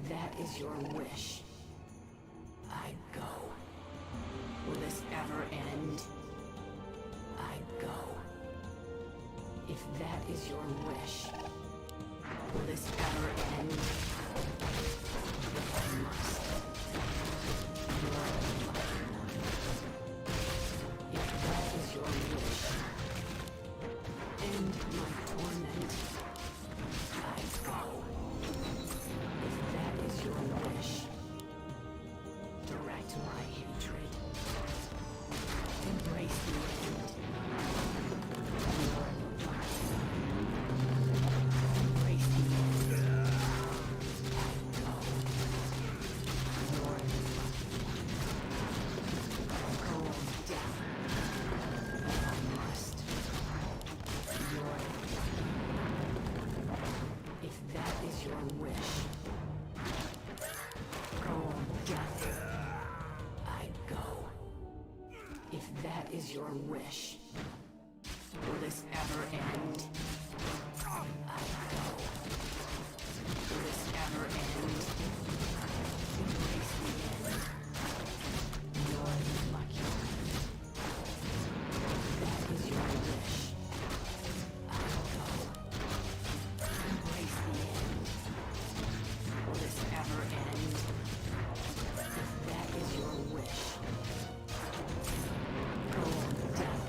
If that is your wish, I go. Will this ever end? I go. If that is your wish, will this ever end? If I must. You are the lucky one. If that is your wish, end my torment. I go. If that is your wish, direct my hatred. Embrace the end. You are the lucky one. Embrace the end. I go. You are the lucky one. Go on death. If I must. You are the lucky one. If that is your wish, go on death. I go. If that is your wish, will this ever end? I go. Will this ever end? Embrace the end. You're the lucky one. If that is your wish, I go. Embrace the end. Will this ever end? If that is your wish, go on death.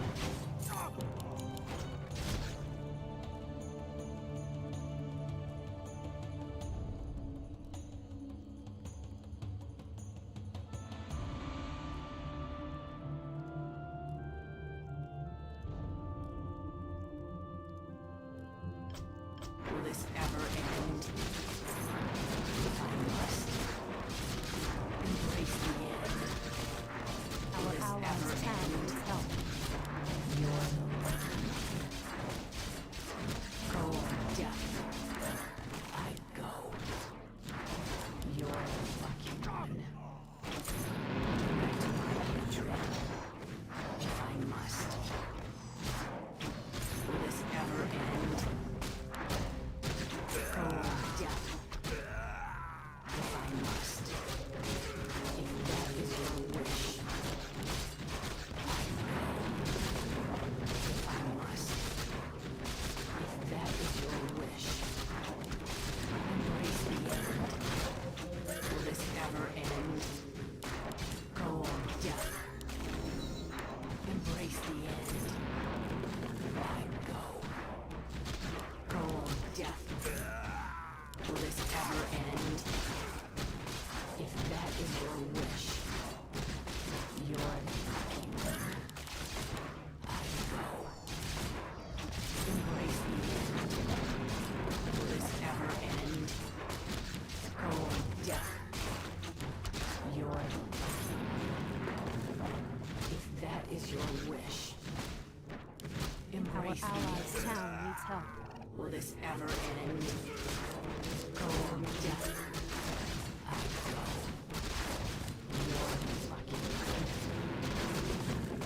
Will this ever end? If I must. Embrace the end. Will this ever end? You're the lucky one. Go on death. I go. You're the lucky one. Direct my hatred. If I must. Will this ever end? Go on death. If I must. If that is your wish, I go. If I must. If that is your wish, embrace the end. Will this ever end? Go on death. Embrace the end. I go. Go on death. Will this ever end? If that is your wish, you're the lucky one. I go. Embrace the end. Will this ever end? Go on death. You're the lucky one. If that is your wish, embrace the Allies' end. town needs help. Will this ever end? Go on death. I go. You're the lucky one.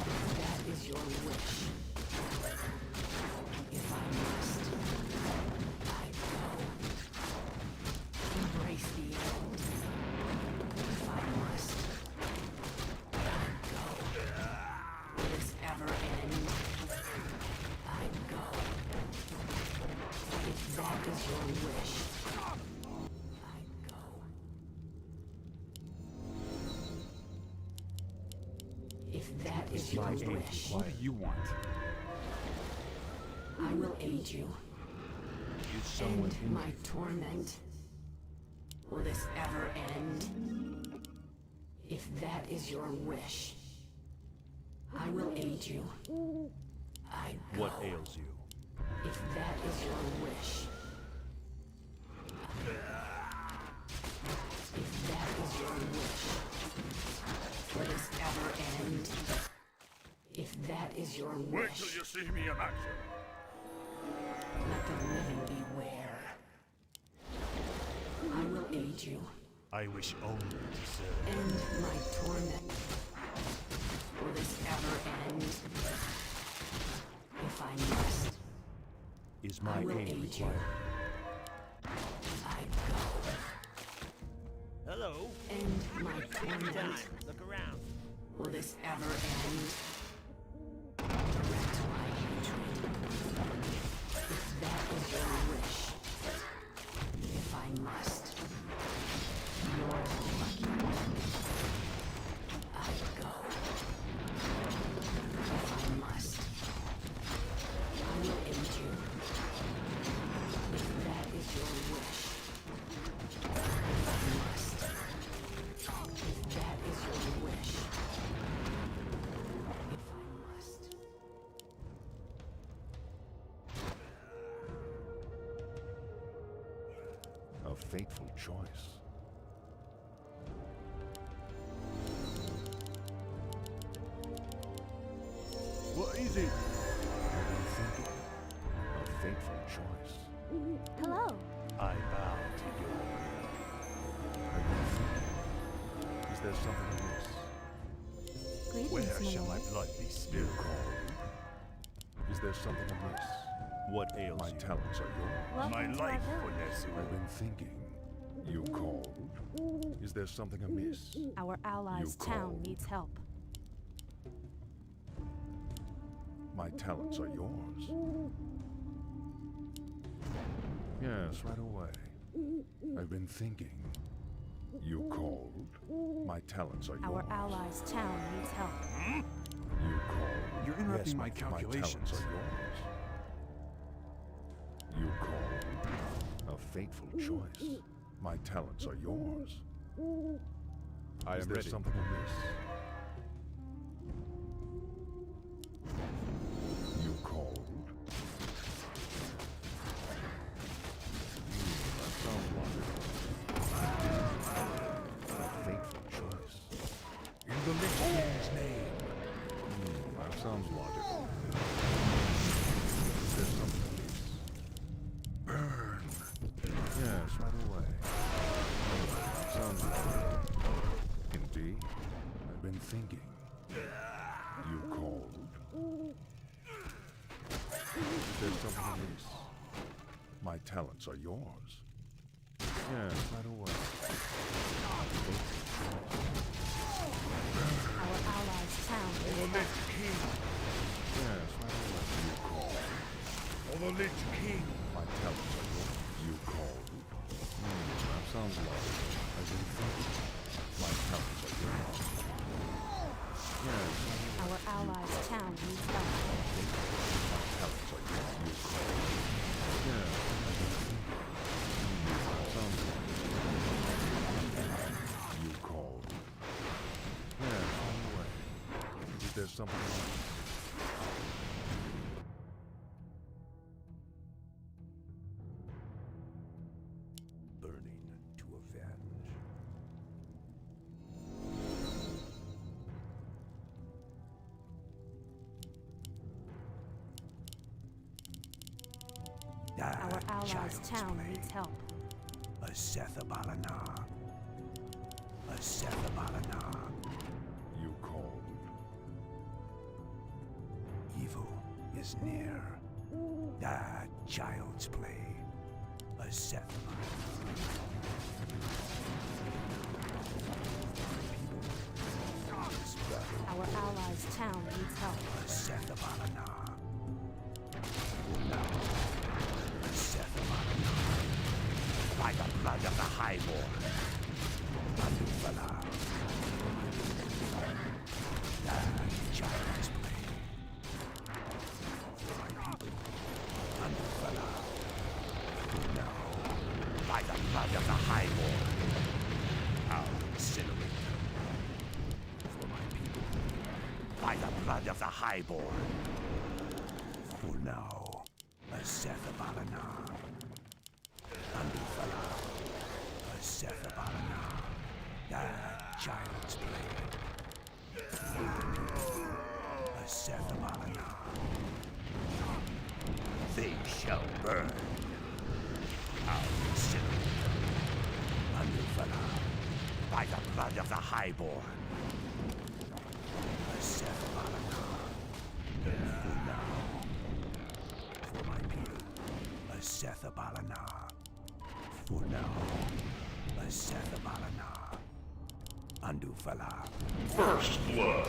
If that is your wish, if I must, I go. Embrace the end. If I must, I go. Will this ever end? I go. If that is your wish, I go. If that is your My aid. wish, What do you want? I will aid you. Is someone End my torment. Will this ever end? If that is your wish, I will aid you. I go. What ails you? If that is your wish. If that is your wish. Will this ever end? If that is your Wait wish, till you see me in action. let the living beware. I will aid you. I wish only to serve. End my torment. Will this ever end? If I must, Is I my will aid aid you. required? I go. End my torment. Look around. Will this ever end? Direct my hatred. If that is your wish. If I must. You're lucky. I go. If I must. I will end you. If that is your wish. If I must. If that is your wish. If I must. A fateful choice. What is it? I've been thinking. A fateful choice. Hello. I bow to your will. I've been thinking. Is there something amiss? Greetings, Where my shall my lord. blood be spilled? Is there something amiss? What ails My you? talents are yours. Welcome My to life our for village. Nesu. I've been thinking. You called. Is there something amiss? Our allies' You town called. needs help. My talents are yours. Yes, right away. I've been thinking. You called. My talents are yours. Our allies' town needs help. You called. You're interrupting my My talents calculations. are yours. You called. A fateful choice. My talents are yours. I Is am there ready. something amiss? You called. That sounds wonderful. A fateful choice. In the Lich King's name. That sounds logical. Is there something amiss? Burn. Yes, right away. That sounds logical. Indeed. I've been thinking. You called. Is there something amiss? My talents are yours. Yes, right away. Our allies' town For the needs help. Lich King. Yes, right away. You called. For the Lich King. My talents are yours. You called. That sounds logical. I've been thinking. My talents are yours. Yes, right away. Our allies' town needs help. My talents are yours. You called. Yes, I've been thinking. That sounds logical. You called. Yes, right away. Is there something else? Burning to avenge. Our allies' town needs help. Asethabalana. Asethabalana. You called. Evil is near. Child's play. Our allies' town needs help. By the blood of the Highborn. Anufala. Child's play. Anufala. No. By the blood of the Highborn. I'll incinerate them. For my people. By the blood of the Highborn. For now. Asethabalana. Anufala. Asethabalana. Child's play. Asethabalana. They shall burn. I'll incinerate them. Anufala. By the blood of the Highborn. Asethabalana. For now. For my people. Asethabalana. For now. Asethabalana. Handu fella. First blood.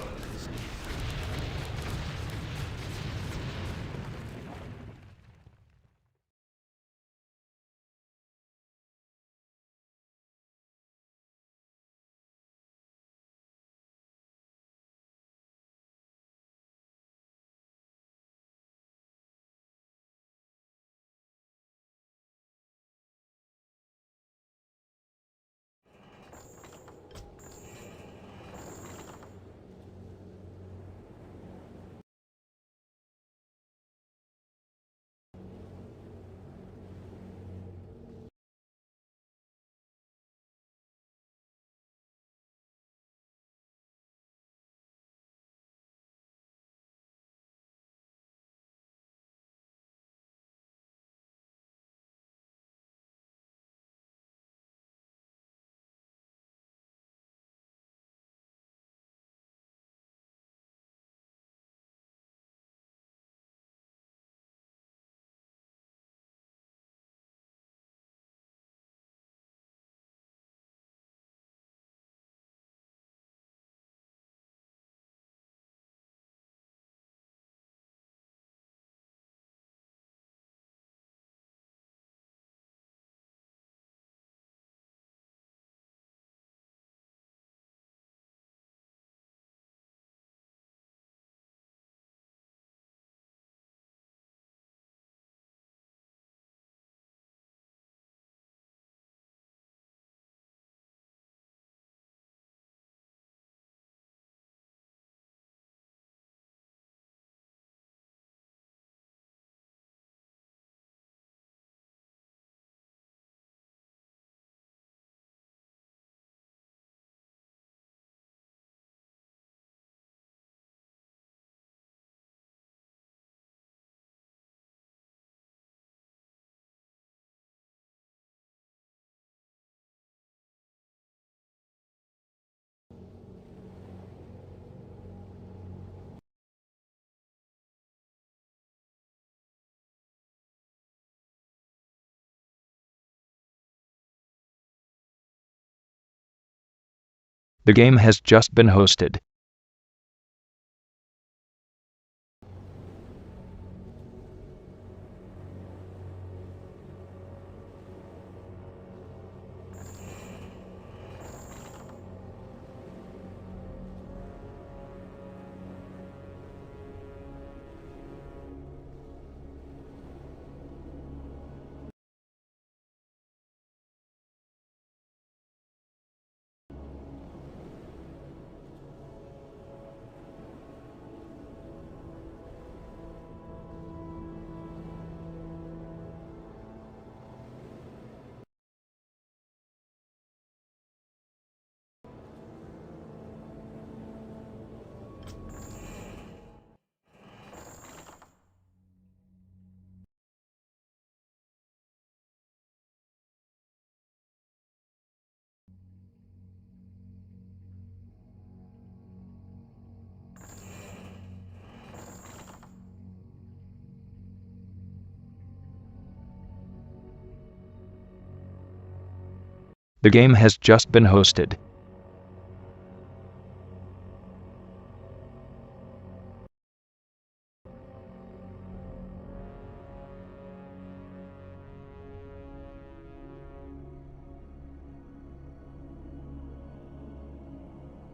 The game has just been hosted. The game has just been hosted.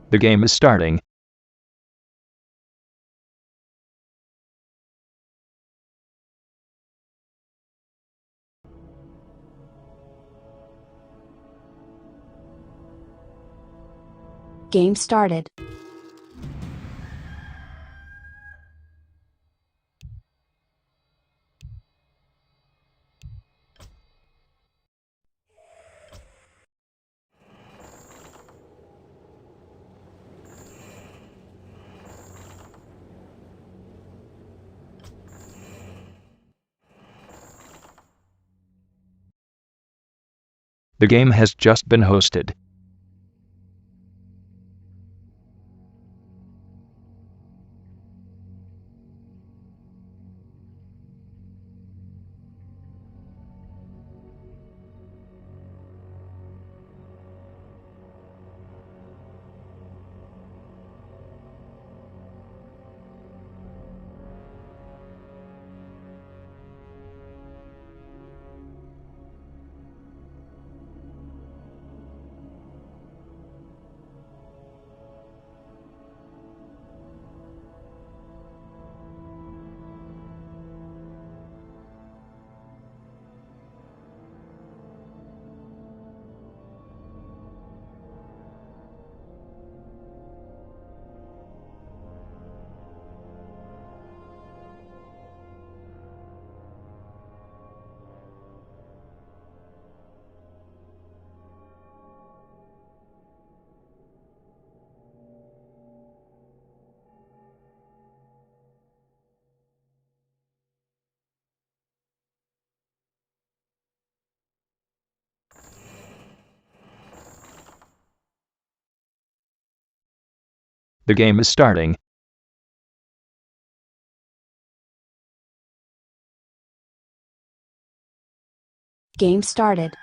The game is starting. Game started. The game has just been hosted. The game is starting. Game started.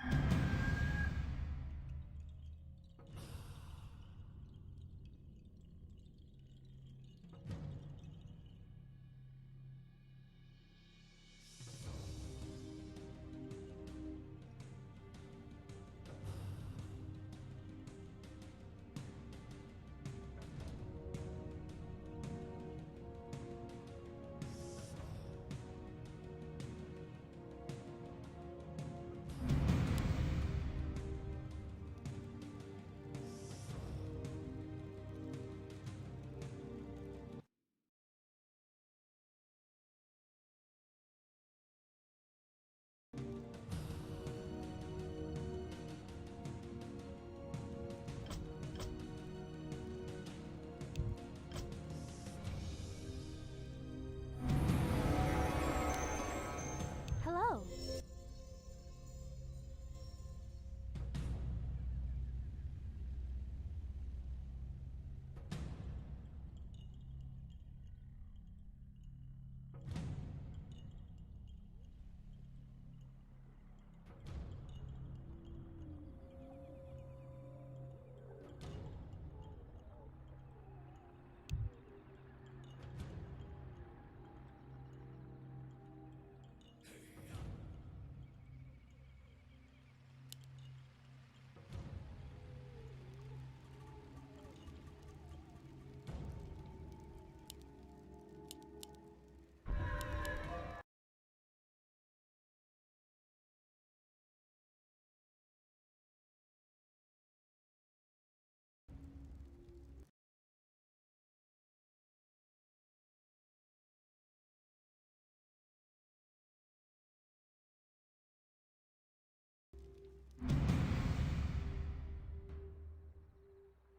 Hello.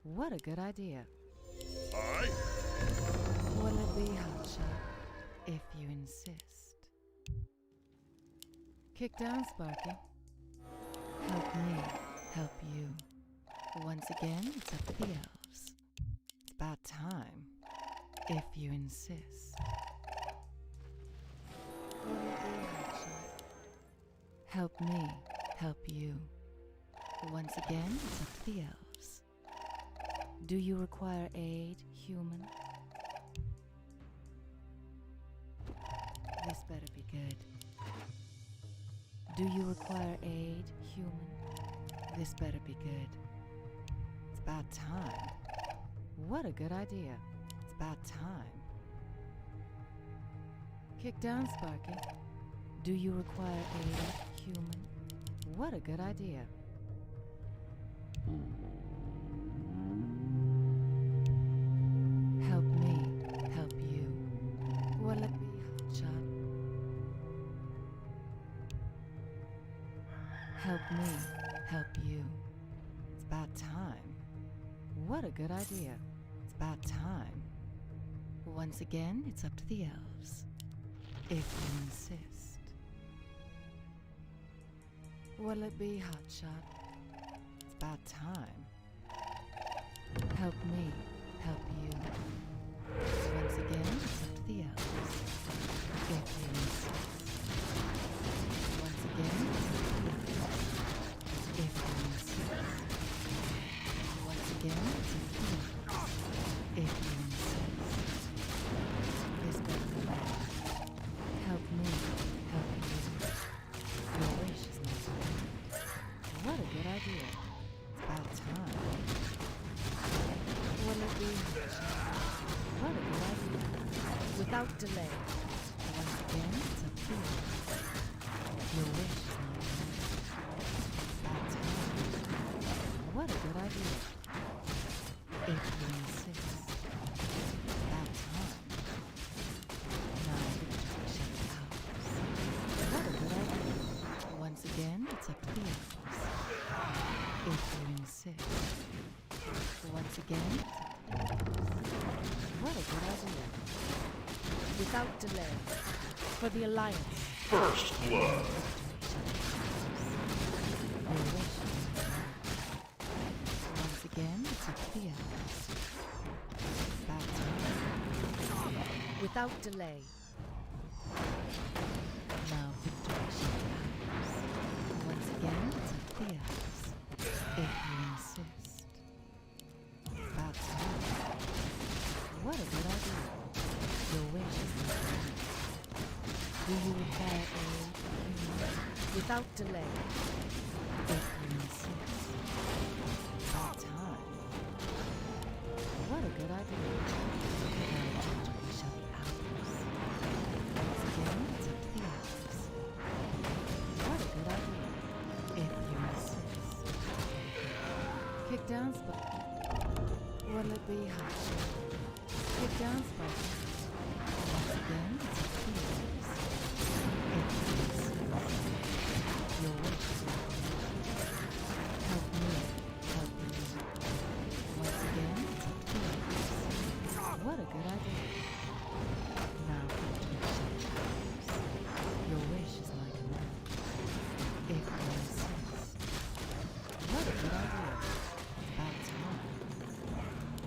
What a good idea. Aye? Will it be hotshot if you insist? Kick down, Sparky. Help me, help you. Once again, it's up to the elves. It's about time, if you insist. Will it be hotshot? Help me, help you. Once again, it's up to the elves. Do you require aid, human? This better be good. Do you require aid, human? This better be good. It's about time. What a good idea. It's about time. Kick down, Sparky. Do you require aid, human? What a good idea. Help me, help you. Will it be hotshot? Help me, help you. It's about time. What a good idea. It's about time. Once again, it's up to the elves. If you insist. Will it be hotshot? It's about time. Help me, help you. Once again, it's up to the elves. If you insist. Once again, it's up to the elves. If you insist. Once again, it's up to the elves. If you insist. This better be right. Help me, help you. Your wish is my command. What a good idea. It's about time. Will it be hotshot? What a good idea. Without delay. Once again, it's up to you. Your wish is my command. It's about time. What a good idea. If you insist. It's about time. Now the destruction is ours. What a good idea. Once again, it's up to the elves. If you insist. Once again, it's up to the elves. What a good idea. Without delay. For the Alliance. First blood. Your wish is my command. Once again, it's up to the elves. Without delay. Now victory shall be ours. Once again, it's up to the others. If you insist. About time. What a good idea. Your wish is my command. Do you require aid? Without delay. If you insist. About time. What a good idea. Now victory shall be ours. Once again, it's up to the others. What a good idea. If you insist. Kick down spot. Will it be hot? Kick down spot. Once again, it's up to the others. If you insist. Your wish is my command. Help me, help you. Once again, it's up to the others. What a good idea. Now victory shall be ours. Your wish is my command. If you insist. What a good idea. About time.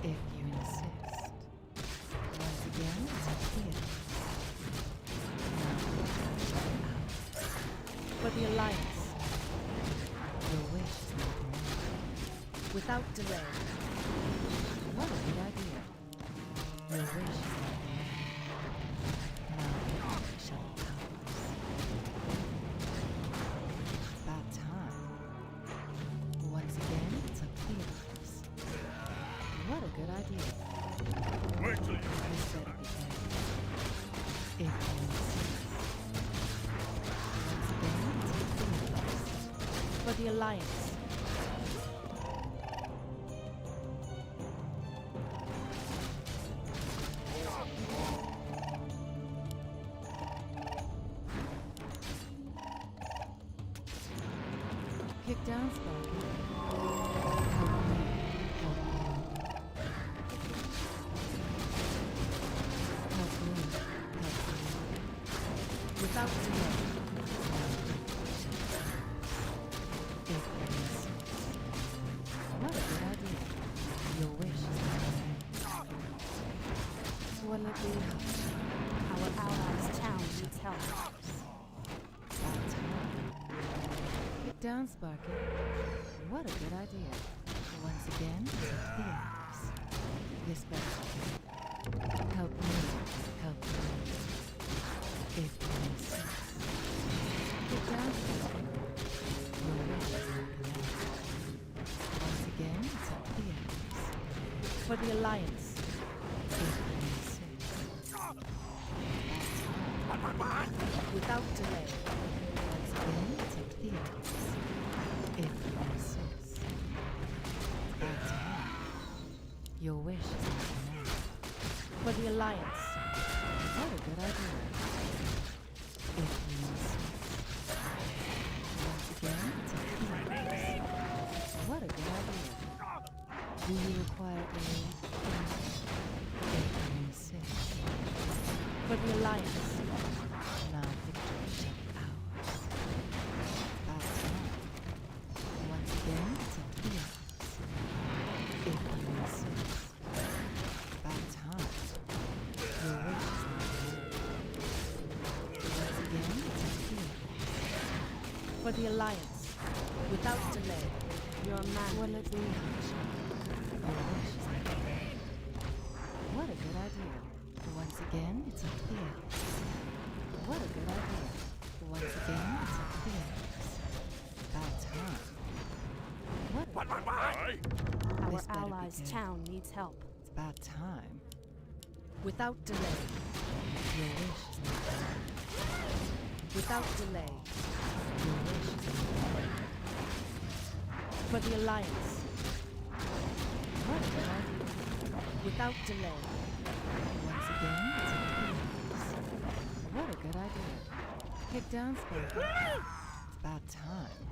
If you insist. Once again, it's up to the others. Now victory shall be ours. For the Alliance. Your wish is my command. Without delay. What a good idea. Your wish is my command. Now victory shall be ours. About time. Once again, it's up to the others. What a good idea. Wait till you This better be good. If you insist. Once again, it's up to the others. For the Alliance. Kick down, Sparky. Help me, help you. Help me, help you. Without delay. If you insist. What a good idea. Your wish is my command. Will it be hot? Our allies' town needs help. About time. Kick down, Sparky. What a good idea. Once again, it's up to the others. This better. Help me, help you. If you insist. Kick down, Sparky. Your wish is my command. Once again, it's up to the others. For the Alliance. If you insist. Without delay. Once again, it's up to the others. If you insist. About time. Your wish is my command. For the Alliance. What a good idea. If you insist. Once again, it's up to the others. What a good idea. Do you require aid? If you insist. For the Alliance. Now victory shall be ours. About time. Once again, it's up to the others. If you insist. About time. Your wish is my command. Once again, it's up to the others. For the Alliance. Without delay. Your man Will it be hot? Your wish is my command. What a good idea. Once again, it's up to the others. What a good idea. Once again, it's up to the others. About time. What a Our This better be allies' good. town needs help. It's about time. Without delay. Your wish is my command. Without delay. Your wish is my command. For the Alliance. What a good idea. Without delay. Once again, it's up to the others. What a good idea. Kick down, Sparky. It's about time.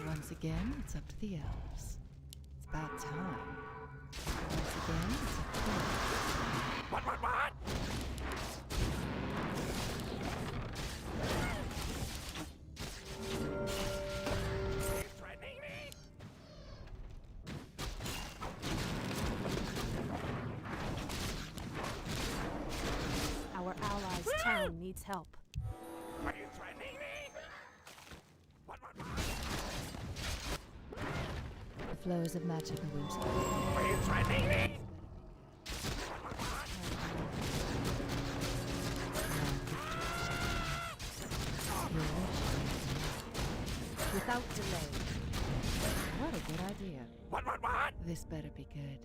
Once again, it's up to the elves. It's about time. Once again, it's up to the elves. What? Threatening me? town needs help. Are you threatening me? What? The flows of magic and whimsy. Are you threatening me? Without delay. What a good idea. What? This better be good.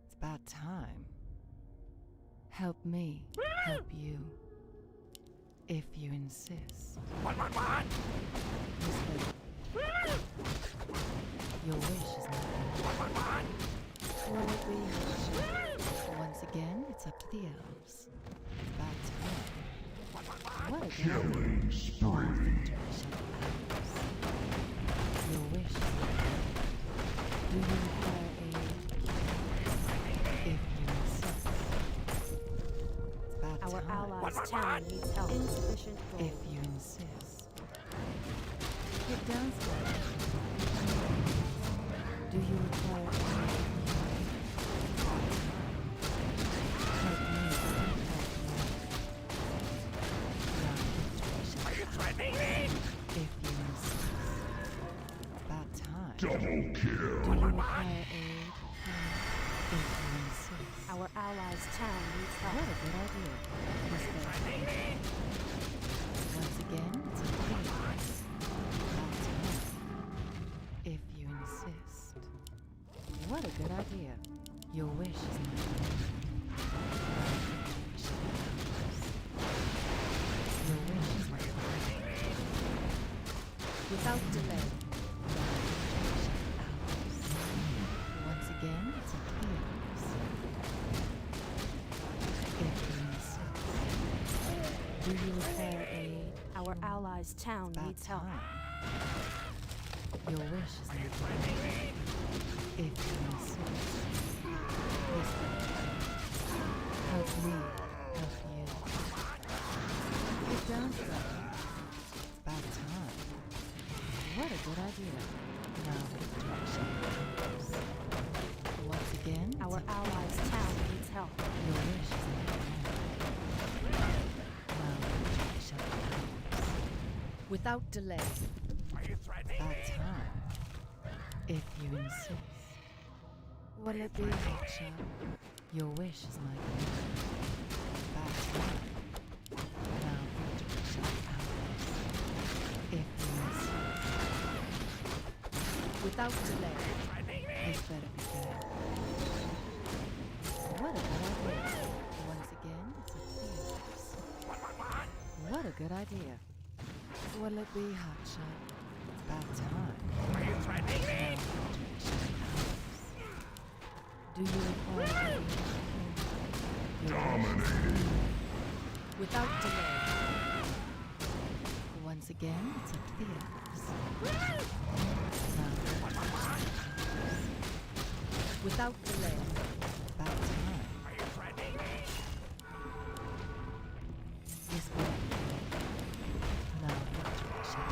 It's about time. Help me help you. If you insist. What? This better. Your wish is not mine. Will it be hushed? Once again, it's up to the elves. It's about time. What a good Killing spree. Your wish. Do you require aid? If you insist. It's about Our time. allies' town needs help. Insufficient gold. If you insist. Get downstairs. Do you require aid? Help me. Are you threatening me? If you insist. It's about time. Double Do you kill. require aid? If you insist. Our allies' town needs What help. a good idea. This better. Once again, it's a thing. About time. If you insist. What a good idea. Your wish is my command. Your wish is my command. Without delay. Once again, it's a chaos. If you insist. Do you require aid? Our allies' town About needs help. time. Your wish is my command. If you insist. Yes, help me, help you. Get down, brother. It's about time. What a good idea. Now which direction? Once again, it's Our up to allies' you. town needs help. Your wish is my command. Now which direction? Without delay. Are you threatening About me? time. If you insist. Will it be hotshot? Your wish is my command. About time. Now which direction? If you insist. Without delay. This better be good. What a good idea. Once again, it's a theater. What a good idea. Will it be hotshot? It's about time. Are you threatening me? Do you require aid? Dominating. Without delay. Once again, it's up to the elves. Now, without delay. About time. Are you threatening me? This way. Now, what direction?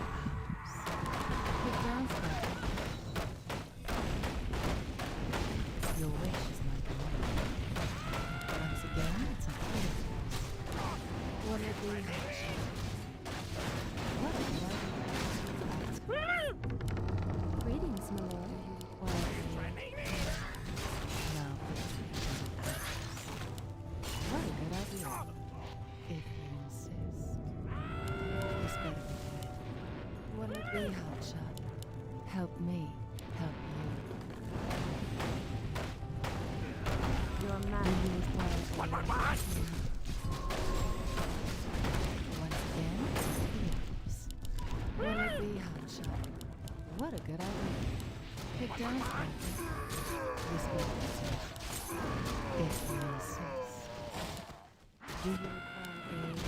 Get down, sir. Your wish is my command. Once again, it's a theater. What it be? What a good idea. Greetings, my lord. Now, what a good idea. If you insist. This better be good. Will it be hotshot? Help me, help you. Your Do man. you require aid? Once again, it's the Will it be hotshot? What a good idea. Pick down something. This way. If you insist. Do you require aid?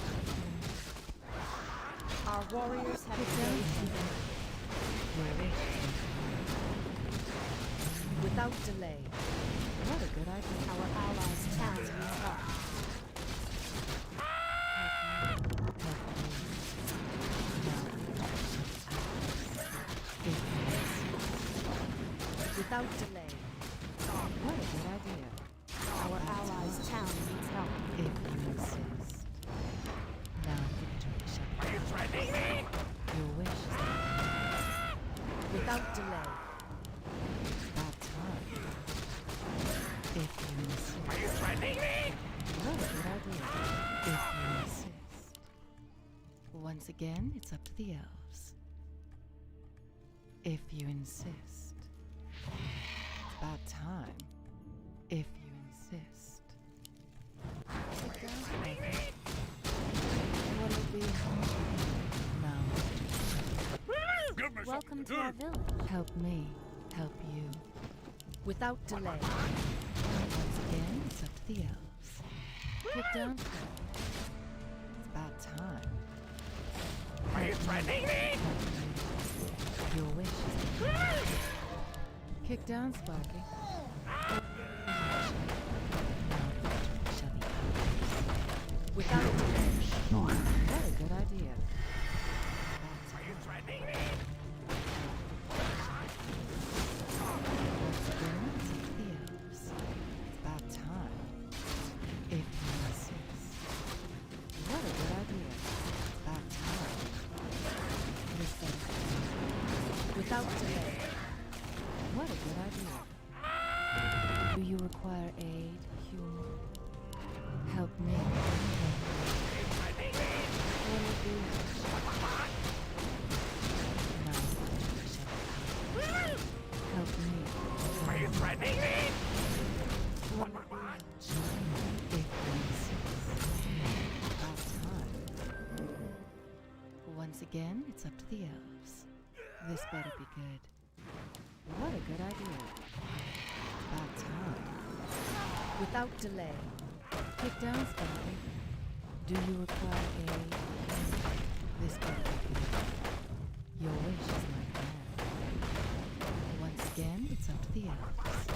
Our warriors have Pick down engaged. something. Your wish. Without delay. What a good idea. Our allies' town needs help. Without delay. What a good idea. Our allies' town needs help. If you insist. Without delay. About time. If you insist. Are you threatening me? What a good idea. If you insist. Once again, it's up to the elves. If you insist. It's about time. If you insist. What'll be now? Welcome to our village. Help me, help you. Without delay. Once again, it's up to the elves. Get down. It's about time. Are you threatening me? Your wish. Kick down, Sparky. Without delay. What a good idea. Are you threatening me? Once again, it's up to the elves. It's about time. If you insist. What a good idea. It's about time. Listen. Without delay. What a good idea. Do you require aid, human? Help me. What will be? No. Help me. Are you threatening me? What will be? If you insist. About time. Once again, it's up to the elves. This better be good. What a good idea. About time. Without delay. Kick down, Sparky. Do you require aid? This better be good. Your wish is my command. Once again, it's up to the elves.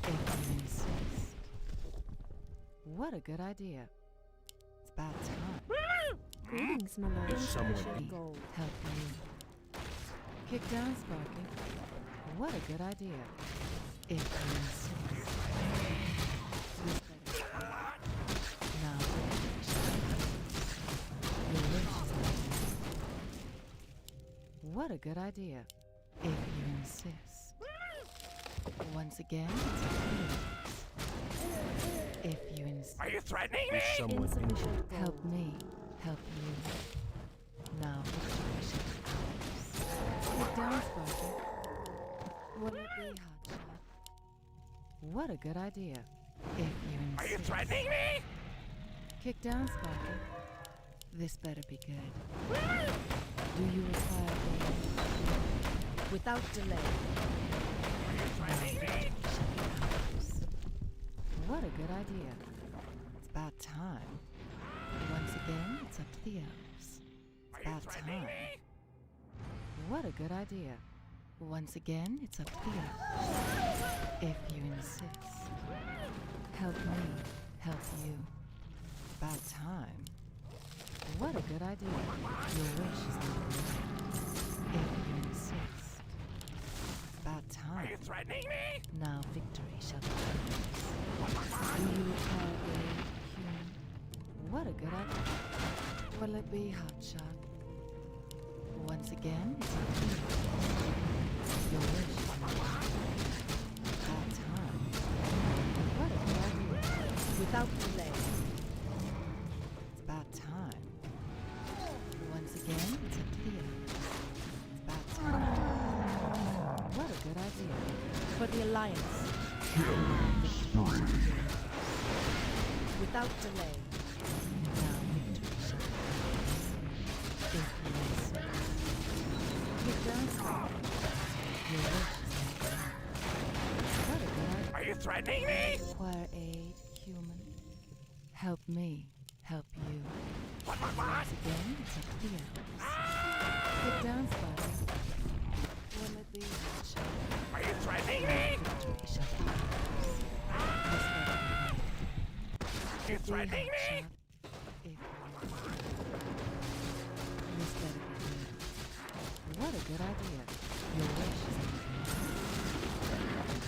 If you insist. What a good idea. It's about time. Greetings, my lord. Is someone Insufficient eat? gold. Help me. Kick down, Sparky. What a good idea. If you insist. This better be good. Now, your wish is my command. What a good idea. If you insist. Once again, it's up to the elves. If you insist. Are you threatening Is someone eat? Insufficient gold. Help me, help you. Now, victory shall be ours. Get down, Sparky. Will it be hotshot? What a good idea. If you insist. Are you threatening me? Kick down, Sparky. This better be good. Do you require aid? Without delay. Are you threatening me? What a good idea. It's about time. Once again, it's up to the elves. It's about time. What a good idea. Once again, it's up to the elves. If you insist. Help me, help you. About time. What a good idea. Your wish is my command. If you insist. About time. Are you threatening me? Now victory shall be ours. Do you require aid, human? What a good idea. Will it be hotshot? Once again, it's up to you. Your wish is my command. About time. What a good idea. Without delay. It's about time. Once again, it's up to the elves. It's about time. What a good idea. For the Alliance. Without delay. Now victory shall be ours. If you insist. Kick down, Sparky. Your wish is my command. What a good idea. Are you threatening me? Require aid, human? Help me, help you. Once again, it's up to the elves. Kick down, Sparky. Will it be hotshot? Are you threatening me? Victory shall be ours. This better be good. You're threatening me? If you this better be good. What a good idea. Your wish is my command.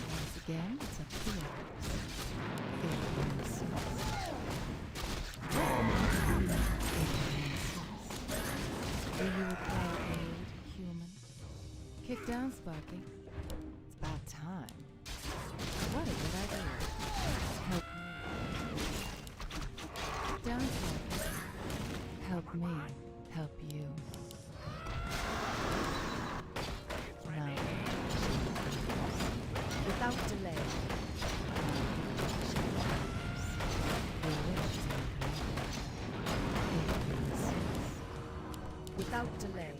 Once again, it's up to the elves. If you insist. If you insist. Do you require aid, human? Kick Kick down, Sparky. It's about time. What a good idea. Help me. Kick down, Sparky. Help me. Help you. Now, without delay. Your wish is my command. If you insist. Without delay.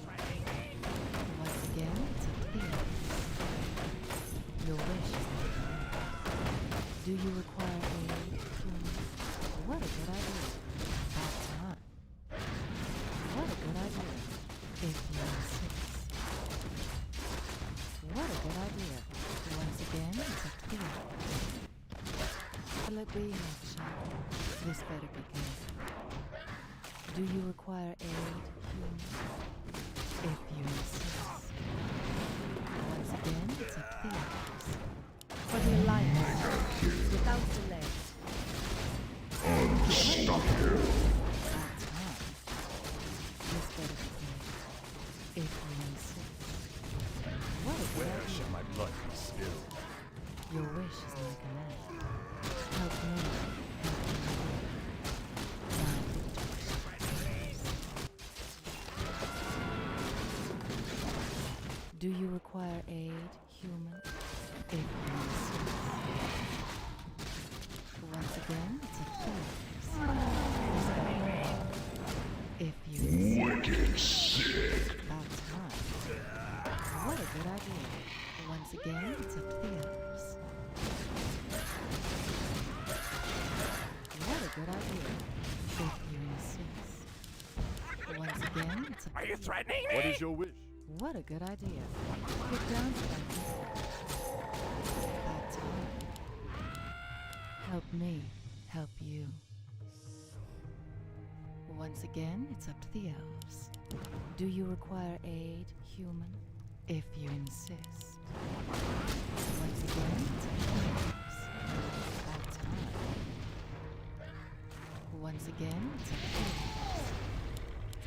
Once again, it's up to you. Your wish is my command. Do you require aid? What a good idea. About time. What a good idea. If you insist. What a good idea. Once again, it's up to you. Will it be action? This better be good. Do you require aid, human? If you insist. Once again, it's up to the others. For the Alliance, without delay. Unstoppable. About time. This better be good. If you insist. What a good Where idea. shall my blood be spilled? Your wish is my command. Help me. Help you. My victory. Do you require aid, human? If you insist. Once again, it's a choice. If you insist. Wicked sick. About time. What a good idea. Once again, it's up to the others. What a good idea. If you insist. Once again, it's up to the Threatening me? What is your wish? What a good idea. Get down, Sparky. About time. Help me, help you. Once again, it's up to the elves. Do you require aid, human? If you insist. Once again, it's up to the elves. About time. Once again, it's up to the elves.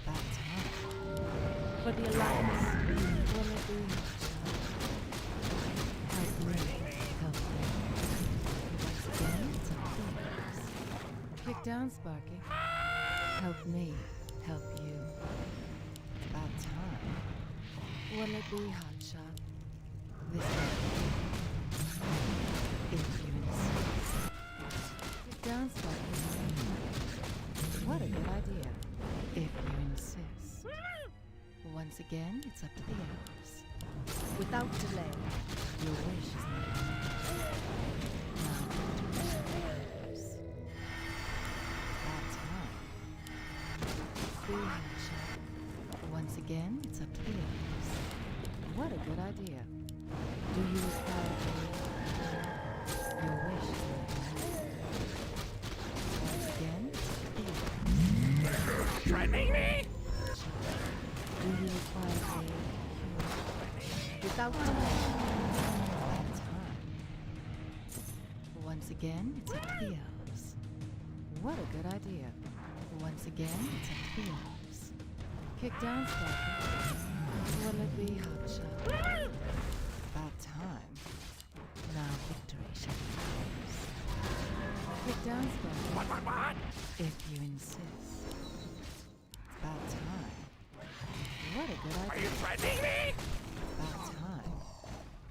About time. For the Alliance, will it be much? Help me, help you. Once again, it's up to the elves. Kick down, Sparky. Help me, help you. About time. Will it be hotshot? This way. If you insist. Kick down, Sparky. What a good idea. If you insist. Once again, it's up to the elves. Without delay, your wish is my command. Now, elves. About time. Be hotshot. Once again, it's up to the elves. What a good idea. Do you require aid? Your wish is my command. Once again, it's up to the elves. Threatening me? Do you require aid, human? Without delay. About time. Once again, it's up to the elves. What a good idea. Once again, it's up to the elves. Kick down, Sparky. Will it be hotshot? About time. Now victory shall be yours. Kick down, Sparky. What? If you insist. It's about time. What a good idea. Threatening me? About time.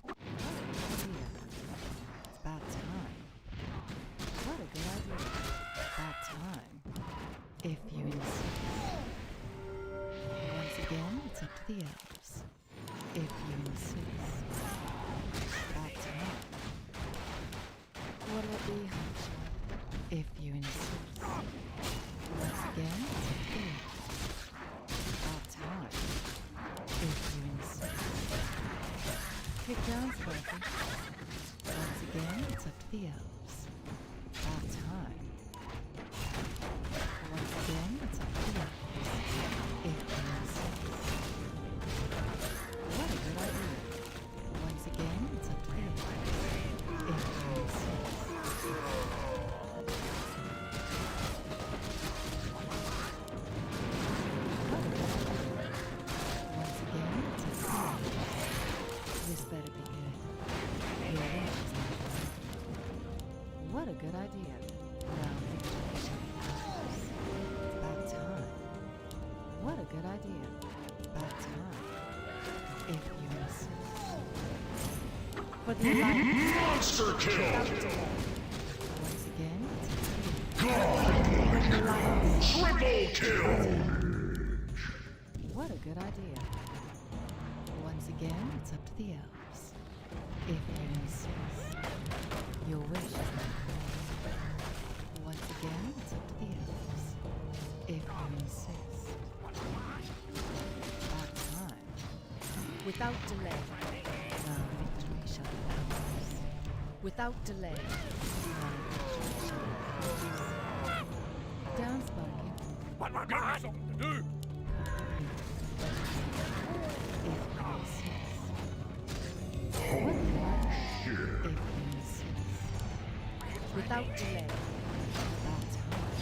What a good idea. It's about time. What a good idea. About time. If you insist. Once again, it's up to the elves. If you insist. About time. Will it be hotshot? If you insist. Once again, it's up to the elves. About time. If you insist. Kick down, Sparky. Once again, it's up to the elves. About time. Once again, it's up to the elves. If you insist. What a good idea. Once again, it's up to the elves. If you insist. What a good idea. Once again, it's up to the elves. good idea. Now victory shall be ours. It's about time. What a good idea. About time. If you insist. For the Alliance. Monster kill! Without delay. Once again, it's a Triple kill! What a good idea. Once again, it's up to the elves. If you insist. Your wish is my command. Once again, it's up to the elves. If you insist. About time. Without delay. Now victory shall be ours. Without delay. Now victory shall be ours. Down, Sparky. But give me something to do! Without delay. About time.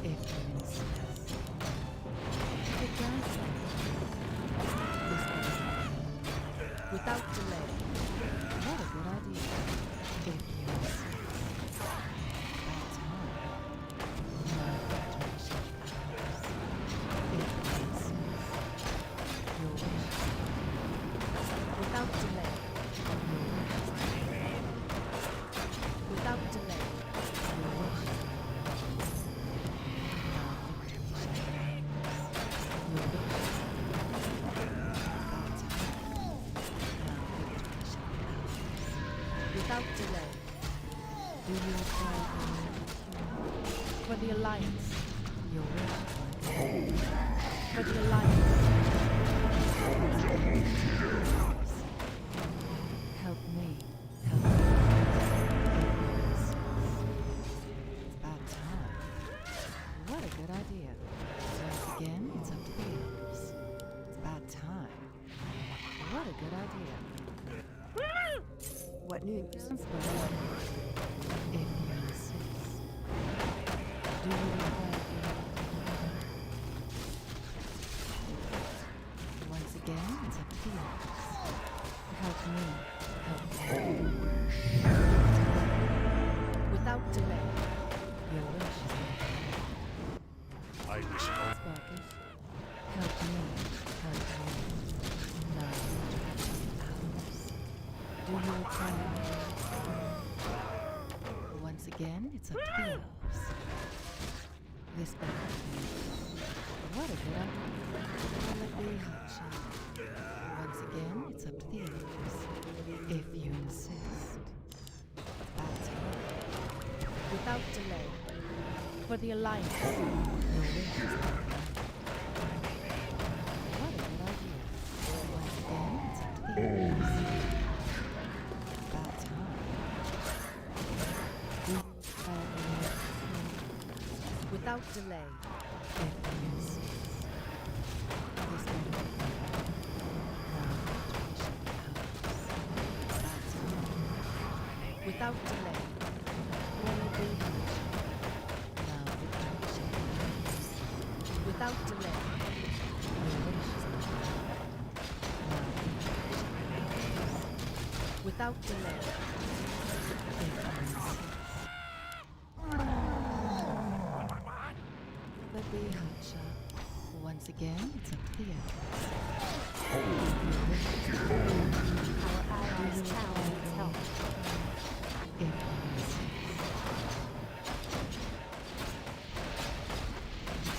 If you insist. Get down, this is without delay. What a good idea. If you insist. About time. Now victory shall be ours. If you insist. Your wish. Without delay. Without delay, your wish. Now victory shall be ours. Your wish. About time. Now victory shall be ours. Without delay, do you require for the Alliance? Your wish. For the Alliance. Help me. Help me. It's about time. What a good idea. Once again, it's up to the elves. It's about time. What a good idea. What news? If you insist. Do you require once again, it's up to the elves. Help me. Help me. Without delay. Your wish is my command. I listen. Sparky. Help me. Help me. Now victory shall be ours. Do you require me? Once again, it's up to the elves. This battle. What a good idea. Will it be hot shot? Once again, it's up to the elves. If you insist. About time. Without delay. For the Alliance. Your wish is my command. What a good idea. Once again, it's up to the elves. About time. Without delay. If you insist. This battle. Without delay. Will it be hot? Now victory shall be ours. Without delay. Your wish is my command. Now victory shall be ours. Without delay. If you insist. Will it be hot shot? Once again, it's up to the elves. Your wish is my command. Our allies' tower needs help. If you insist.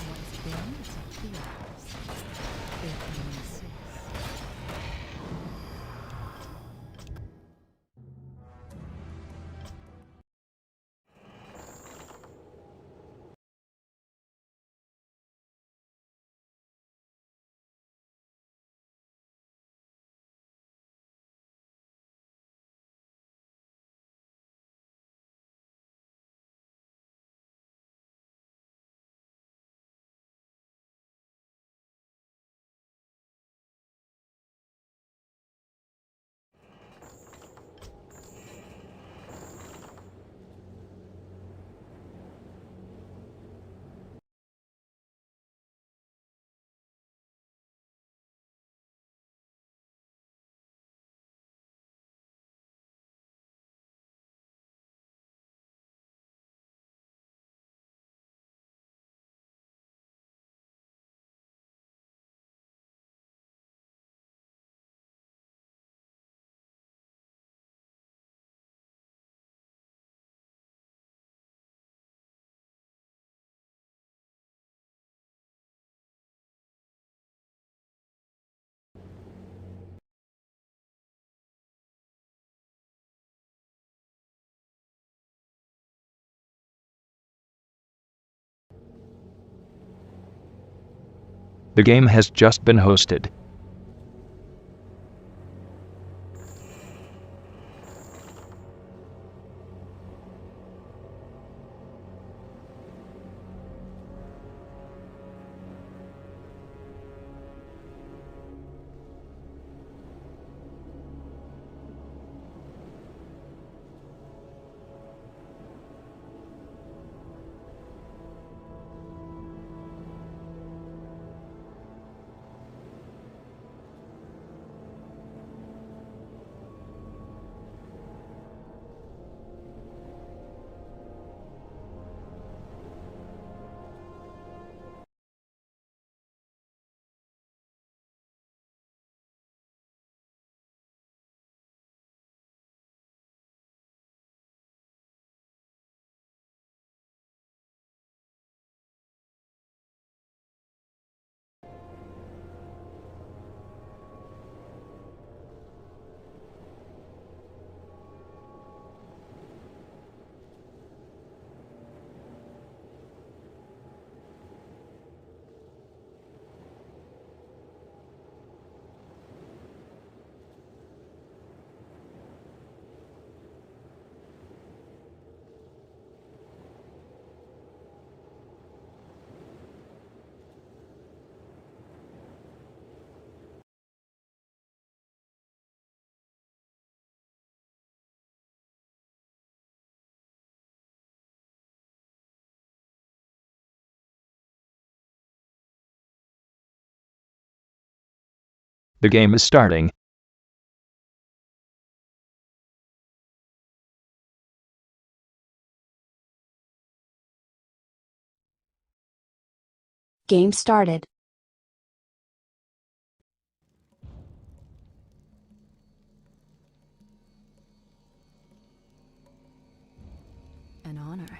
Once again, it's up to the elves. If you insist. The game has just been hosted. The game is starting. Game started. An honor.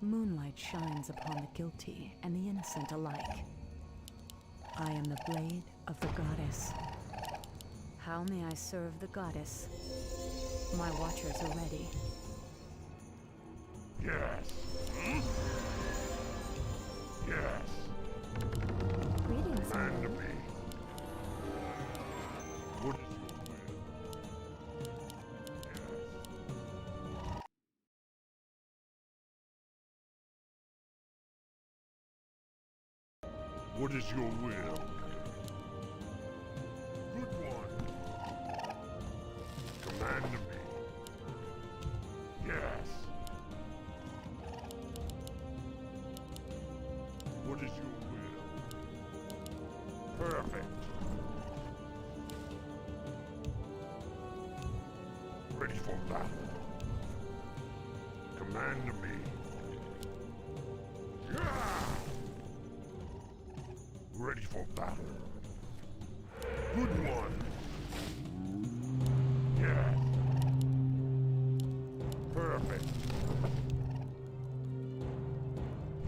Moonlight shines upon the guilty and the innocent alike. I am the blade of the goddess. How may I serve the goddess? My watchers are ready. Yes. Yes. Greetings, And Lord. me. What is your will? Yes. What is your will? Good one. Command me. Yes. What is your will? Perfect. Ready for battle. Command me. Yeah! Ready for battle. Good one. Yeah. Perfect.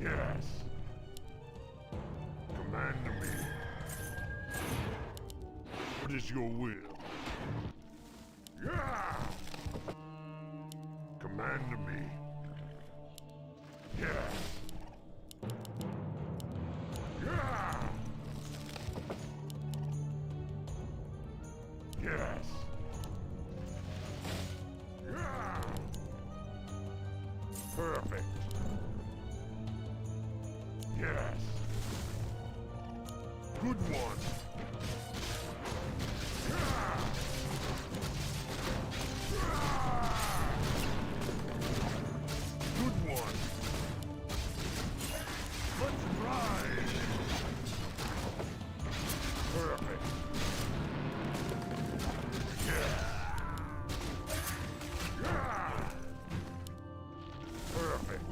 Yes. Command me. What is your will? Yeah! Command me. Yes. Yeah! Yes. Yeah! Perfect. Yes. Good one. Yeah! Good one. Let's ride. Perfect. Yeah. Yeah. Perfect.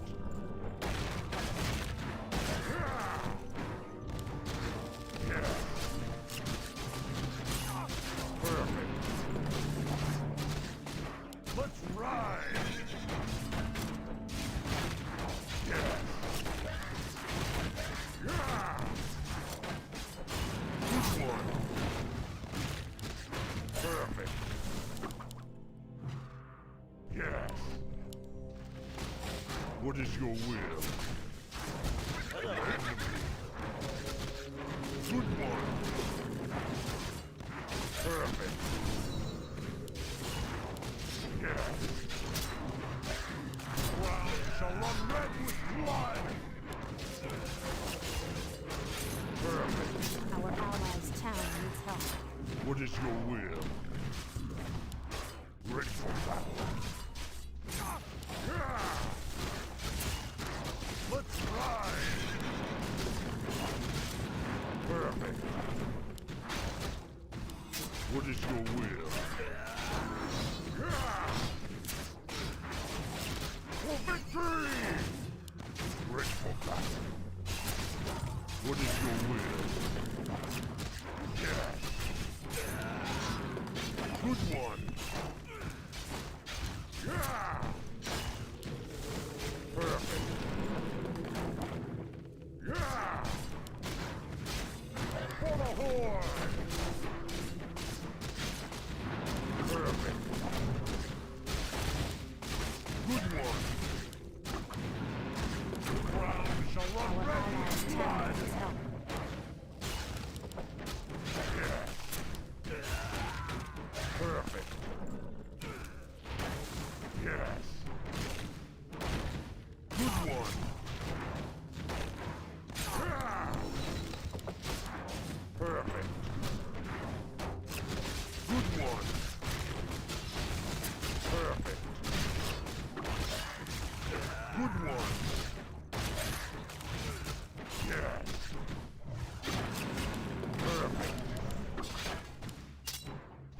Yeah. Yeah. Perfect. Let's ride. Yes. Yeah. Good one. Perfect. Yes. What is your will? Command me. Perfect. Yes. Ground shall run red with blood. Perfect. Our allies' town needs help. What is your will? Ready for battle. Let's ride. Perfect. What is your will? For victory! Ready for battle. What is your will? Yes. Good one. Perfect. For the horde! Perfect. Good one. The ground shall run Our red allies' with town blood. needs help. Yes. Perfect. Yes. Good one. Perfect. Good one. Perfect. Good one. Yes. Perfect.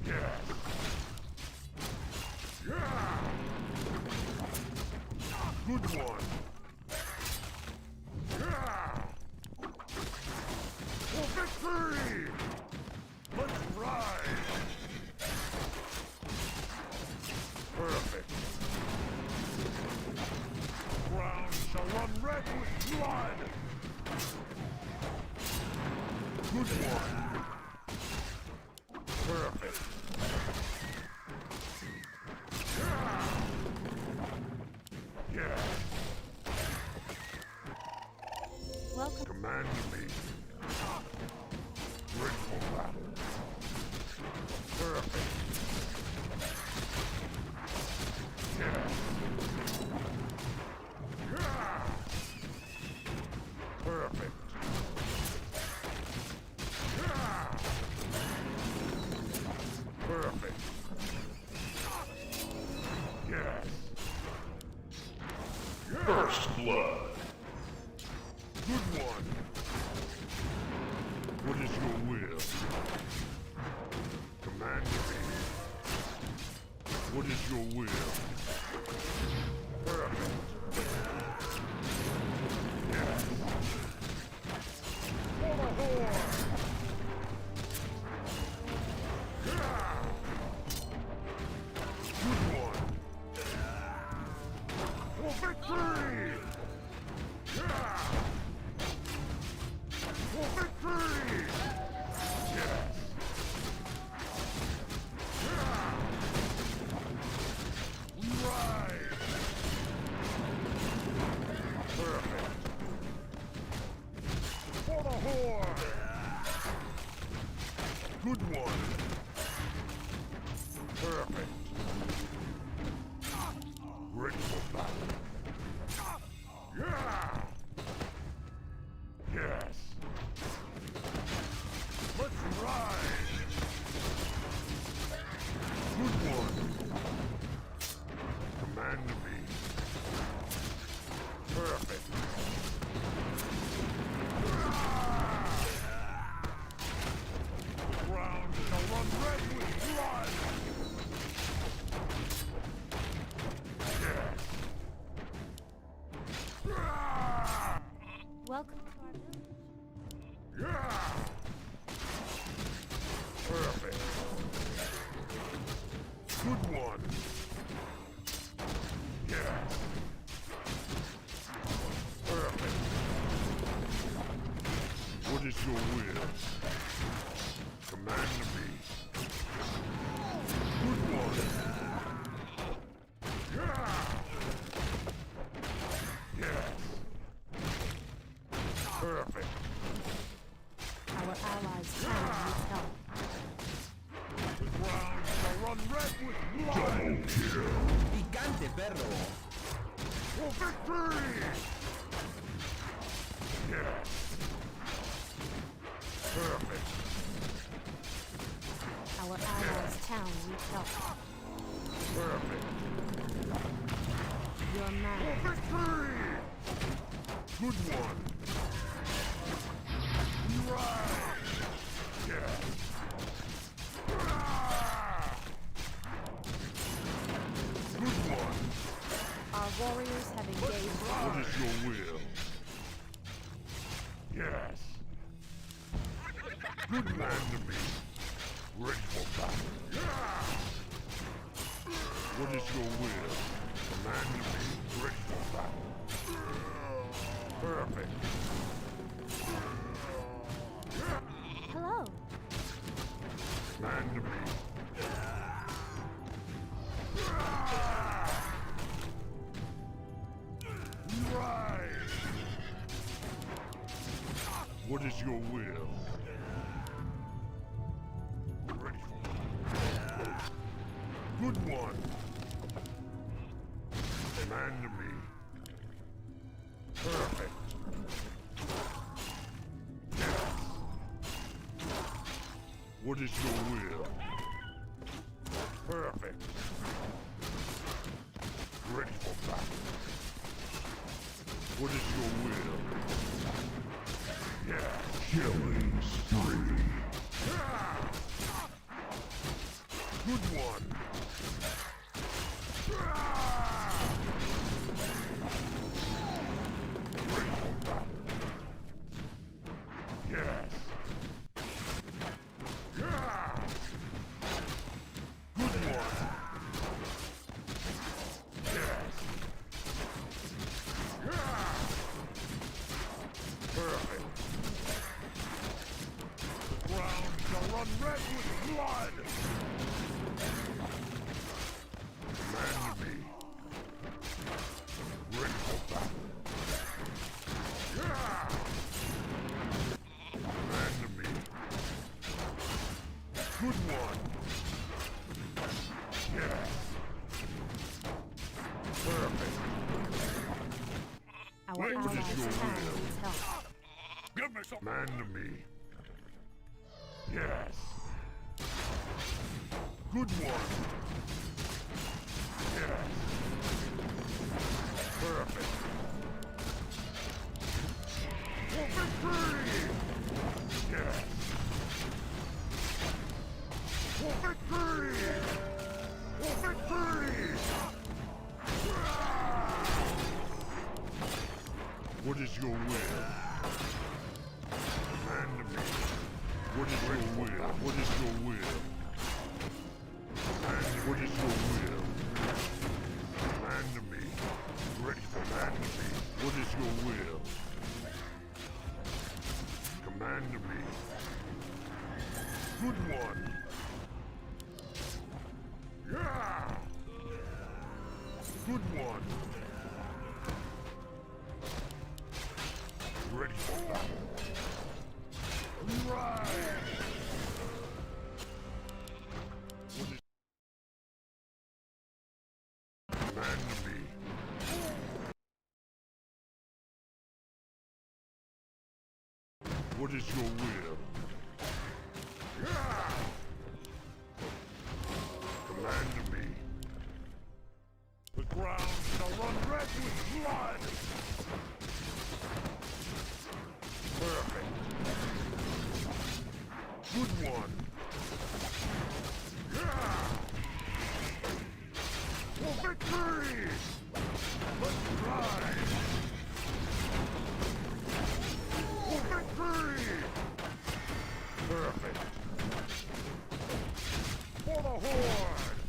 Yes. Yeah. Good one. Yeah. For victory! Let's ride! Perfect. Ground shall run red with blood! Good one. Perfect. Yes. Welcome. Command me. Ready for battle. Perfect. Yes. Yeah. Perfect. Yeah. Perfect. Yes. First blood. Good one. What is your will? Command me. What is your will? Perfect. Yes. For the horde! Yeah. Good one. For victory! Yeah. For victory! Yes! Yeah. We ride! Perfect! For the horde! Good one! Perfect! Ready for battle! Yeah! Yes! Let's ride! Good one! Command me. Perfect. The ground shall run red with blood! Yes! Welcome to our village. Yeah! Perfect. Good one. Yes. Perfect. What is your will? Command me. Good one. Yeah! Yes. Perfect. Our allies' town needs help. For victory! Yes. Perfect. Our allies' town needs help. Perfect. Your man. For victory! Good one. Right. Yes. Good one. Our warriors have engaged. What is your will? Yes. Good man to me. Ready for battle. What is your will? Command to me. Ready for battle. Perfect. Hello. Command to me. Right. What is your will? Ready for good one. Command to me. Perfect. Yes. What is your will? Perfect. Ready for battle. What is your will? Yeah. Killing spree. Good one. Ready for battle. Yes. Good one. Yes. Perfect. The ground shall run red with blood. Command me. Ready for battle. Command me. Good one. Yes. Perfect. Our What is allies' your town will? needs help. Give me some. Man to me. Yes. Good one. Yes. Perfect. For victory! Yes. For victory! For victory! What is your will? Command me. What is your will? What is your will? Command me. What is your will? Command me. Ready for command me. What is your will? Command me. Good one. Yeah. Good one. Ready for battle. Right. What is command me? What is your will? Yeah. Command me. The ground shall run red with blood. Perfect. Good one. Yeah. For victory! Let's ride! For victory! Perfect. For the Horde!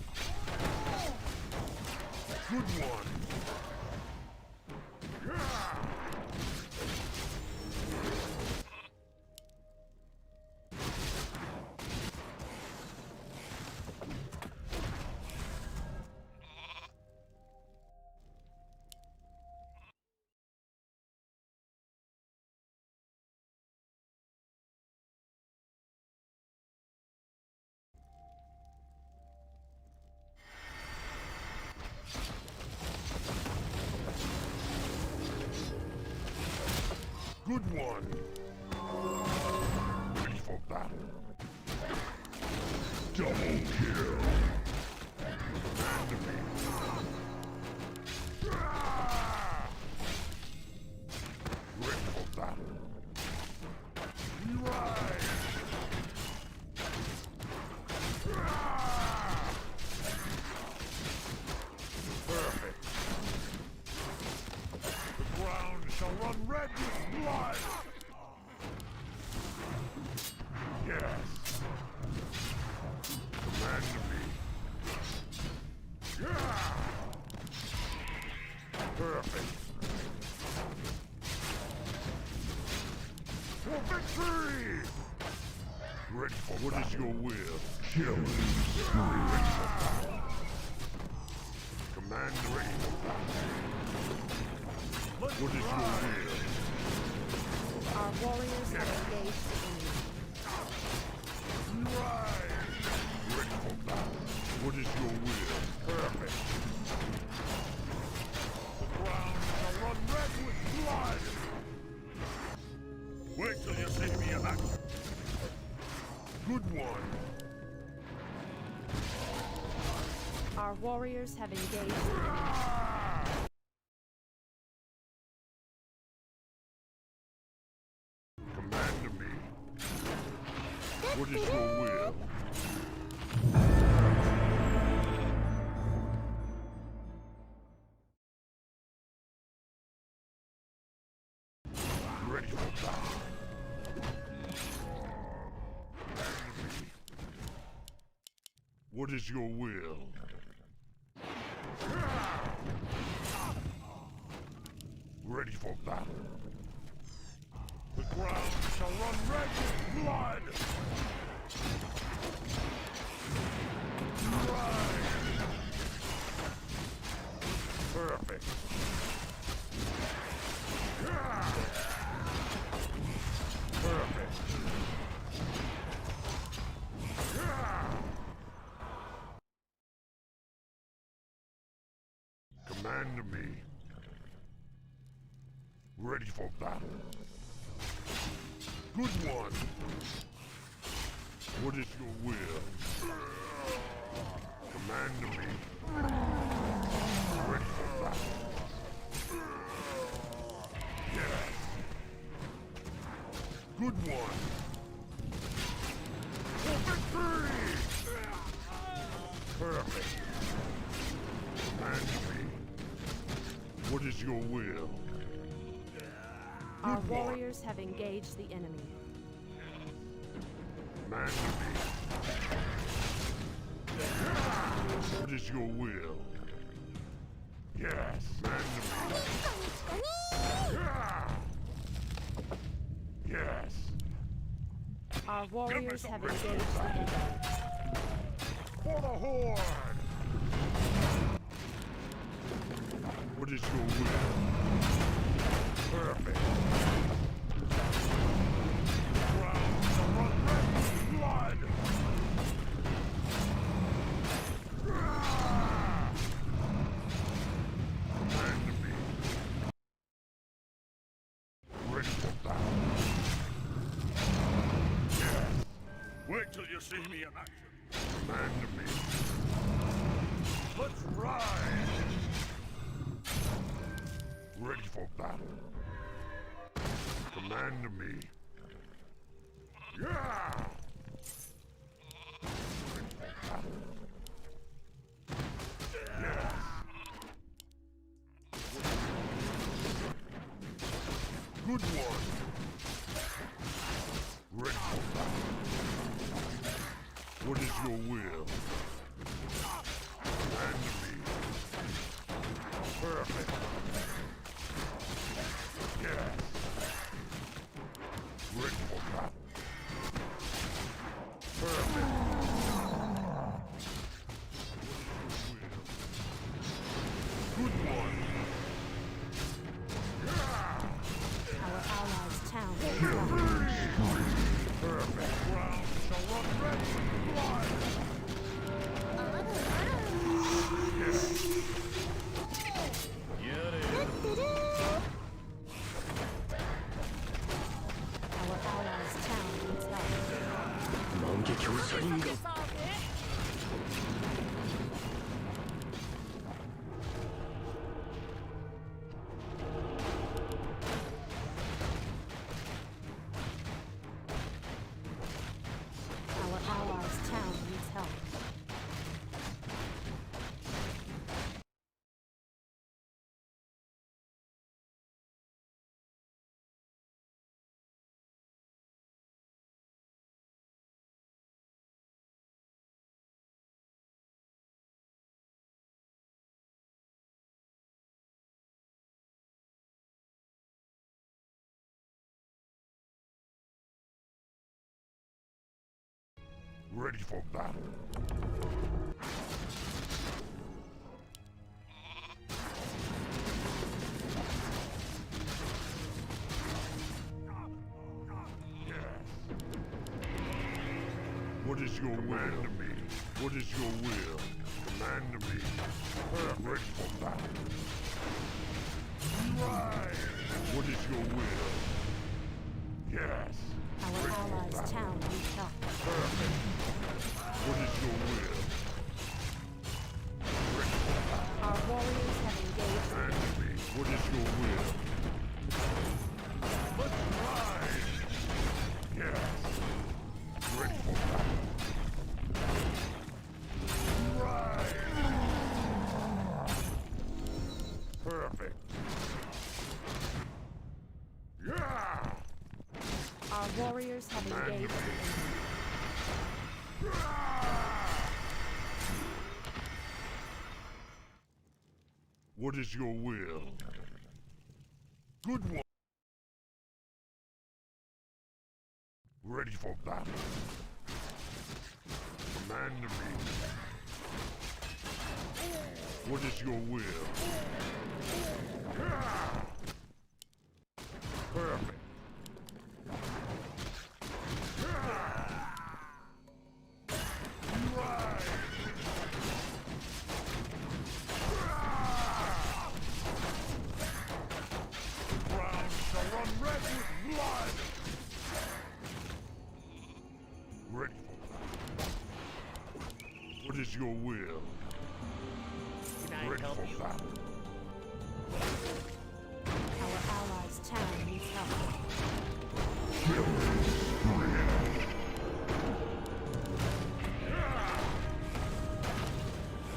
Good one. Ready for battle. Double kill. Enemy. Ready for battle. Rise. Perfect. The ground shall run red with blood. Yes. Command me. Perfect. For victory! Ready for what is your will? Killing spree. Ready for battle. Command ready for battle. What is your will? Our warriors have engaged the enemy. Rise! Ready for battle. What is your will? Perfect. The ground shall run red with blood. Wait till you see me in action. Good one. Our warriors have engaged the enemy. Command me. What is your will? Ready for battle. What is your will? Ready for battle. The ground shall run red with blood! Rise! Perfect. Perfect. Command me. Ready for battle. Good one. What is your will? Command me. Ready for battle. Yes. Good one. For victory! Perfect. Command me. What is your will? Our warriors have engaged the enemy. Command me. What is your will? Yes, command me. Yes. Our warriors have engaged the enemy. For the horde! What is your will? Perfect. Ground shall run red with blood! Command me. Ready for battle. Yes. Wait till you see me in action. Command me. Let's ride! Ready for battle. Command me. Yeah! Ready for battle. Yes. Good one. Ready for battle. What is your will? Command me. Perfect. Yes. Ready for battle. Perfect. Good one. Our allies' town is Kill. falling. Perfect. Ground shall run red with blood. Yes. Our allies' town needs help. Ready for battle. What is your will to me? What is your will? Command to me. Ready for battle. Right. What is your will? Yes. Our allies' town needs help. Perfect. What is your will? Ready for battle. Our warriors have engaged. Command to me. What is your will? Let's ride. Yes. Ready for battle. Ride. Perfect. Yeah. Our warriors have engaged. What is your will? Good one. Ready for battle. Command to me. What is your will? Perfect. Right. Ground shall run red with blood. Ready for battle. What is your will? Ready for battle. Our allies' town needs help.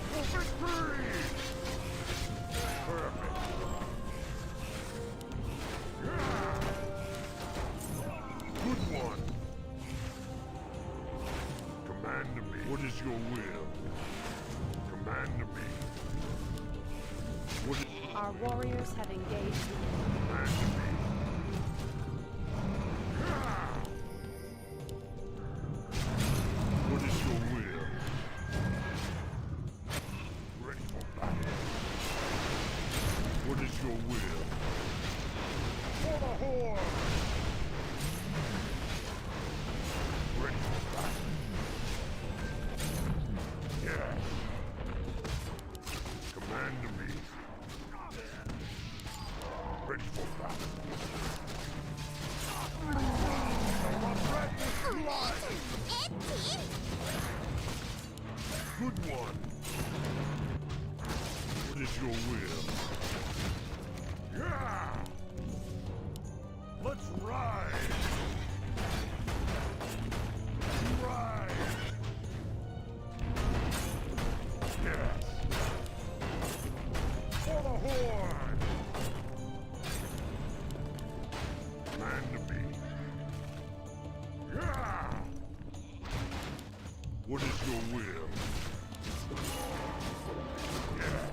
For victory! Perfect. Good one. Command to me. What is your will? Command to me. What is Our warriors have engaged. command to me? What is your will? Ready for battle. What is your will? For the horde! Ready for battle. Yes. Command to me. Ready for battle. Run red with blood! Good one. What is your will? Yeah! Let's ride! Ride! Yes! For the horde! Command to me. Yeah! What is your will? Yes!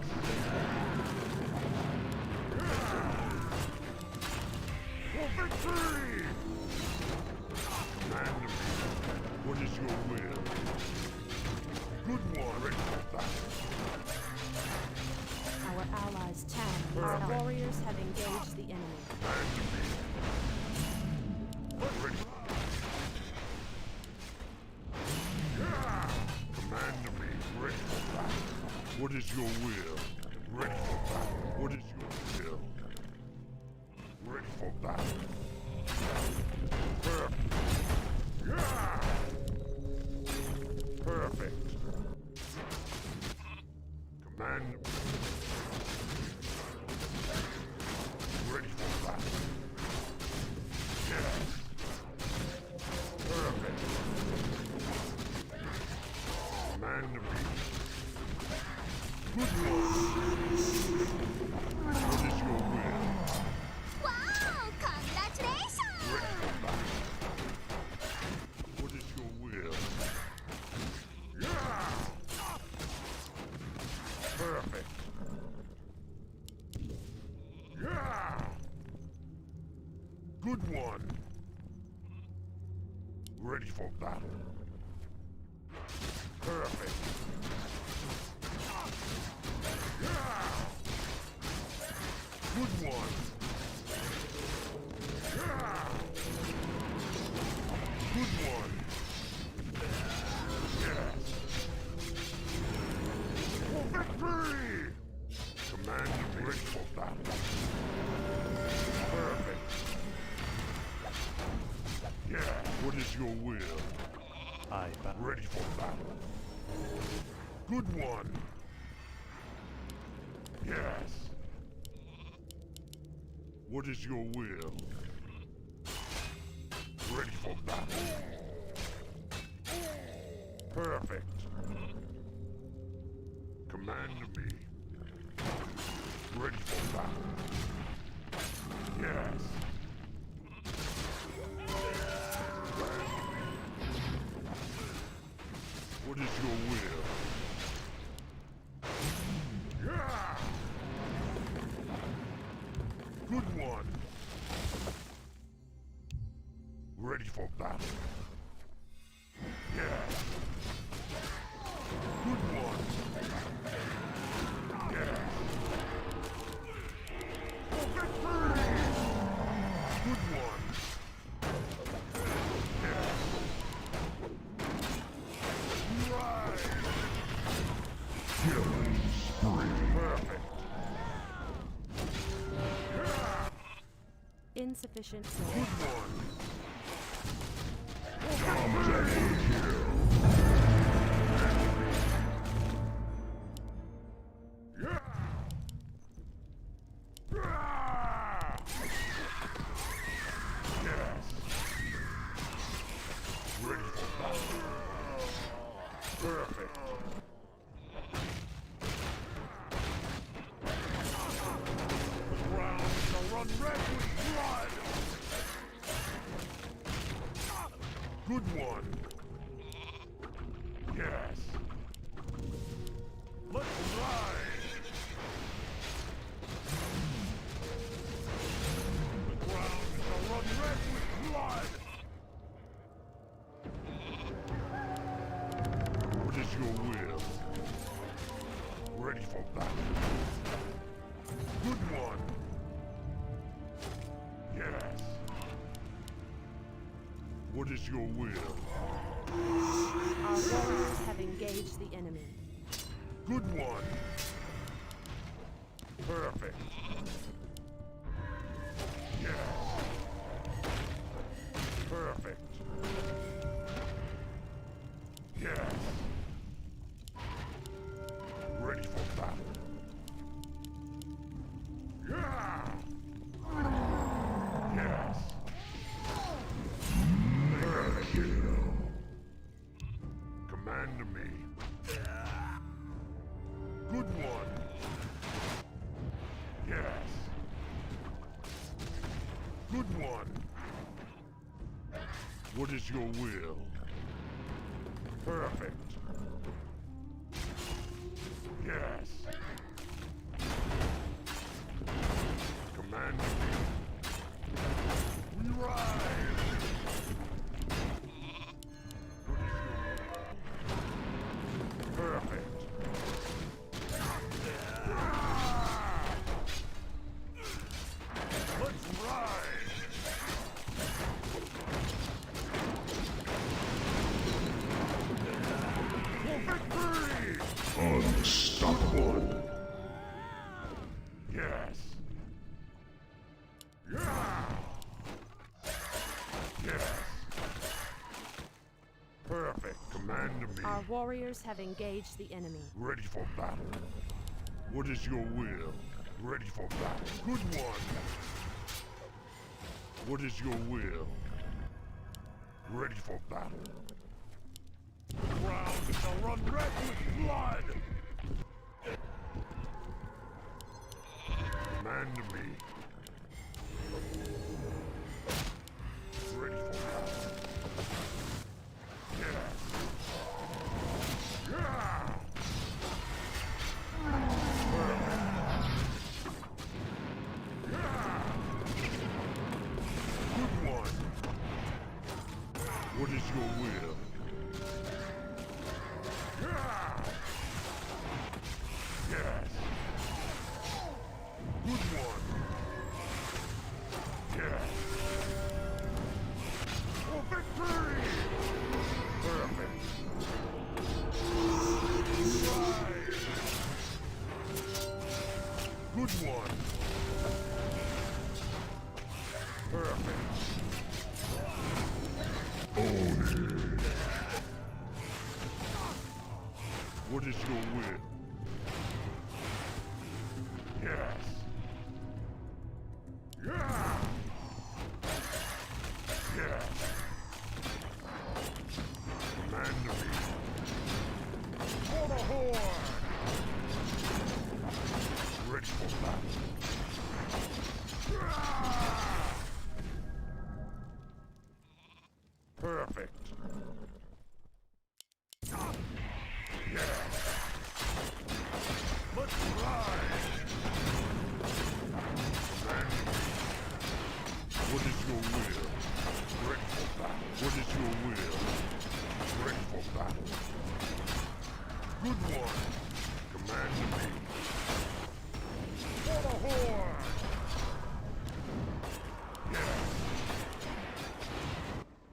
For victory! Command to me. What is your will? Good one. Ready for battle. Our allies' town. Our Perfect. warriors have engaged the enemy. Command to me. Ready. Yeah! Command to me. Ready for battle. What is your will? Ready for battle. What is your will? Ready for battle. Perfect. Yeah! Good one. Ready for battle. Perfect. Good one. Good one. Yes. For victory! Command ready for battle. Perfect. Yeah, what is your will? Ready for battle. Good one. Yes. What is your will? Ready for battle. Perfect. Command me. Ready for battle. Yes. What is your will? Yeah! Good one. Ready for battle. Yeah. Good one. Yeah. For victory! Good one. Yeah. Right. Killing spree. Perfect. Insufficient Good soil. one. Dominating kill. Yeah. Yes. Ready for battle. Perfect. The ground shall run red with blood. Good one. Yes. Let's ride. The ground shall run red with blood. What is your will? Ready for battle. Good one. Yes. What is your will? Our warriors have engaged the enemy. Good one. Perfect. Yes. Perfect. Yes. Ready for battle. Yeah. Yes. Perfect. Command me. Good one. Yes. Good one. What is your will? Perfect. Yes. Command me. We ride. What is your will? Perfect. Let's ride! For victory! Unstoppable! Yes. Yeah! Yes. Perfect. Command me. Our warriors have engaged the enemy. Ready for battle. What is your will? Ready for battle. Good one. What is your will? Ready for battle. The ground shall run red with blood. Command me. Ready for battle. Yes. Yeah. Perfect. Yeah. Good is your will? Yes. Good one. Yes. For victory! Perfect. Right. Good one. Perfect. What is your will? Yes. Yeah. Yes. Command me. For the horde. Ready for battle. Perfect. Yes. Let's ride. Command me. What is your will? Ready for battle. What is your will? Ready for battle. Good one. Command me. For the horde. Yes.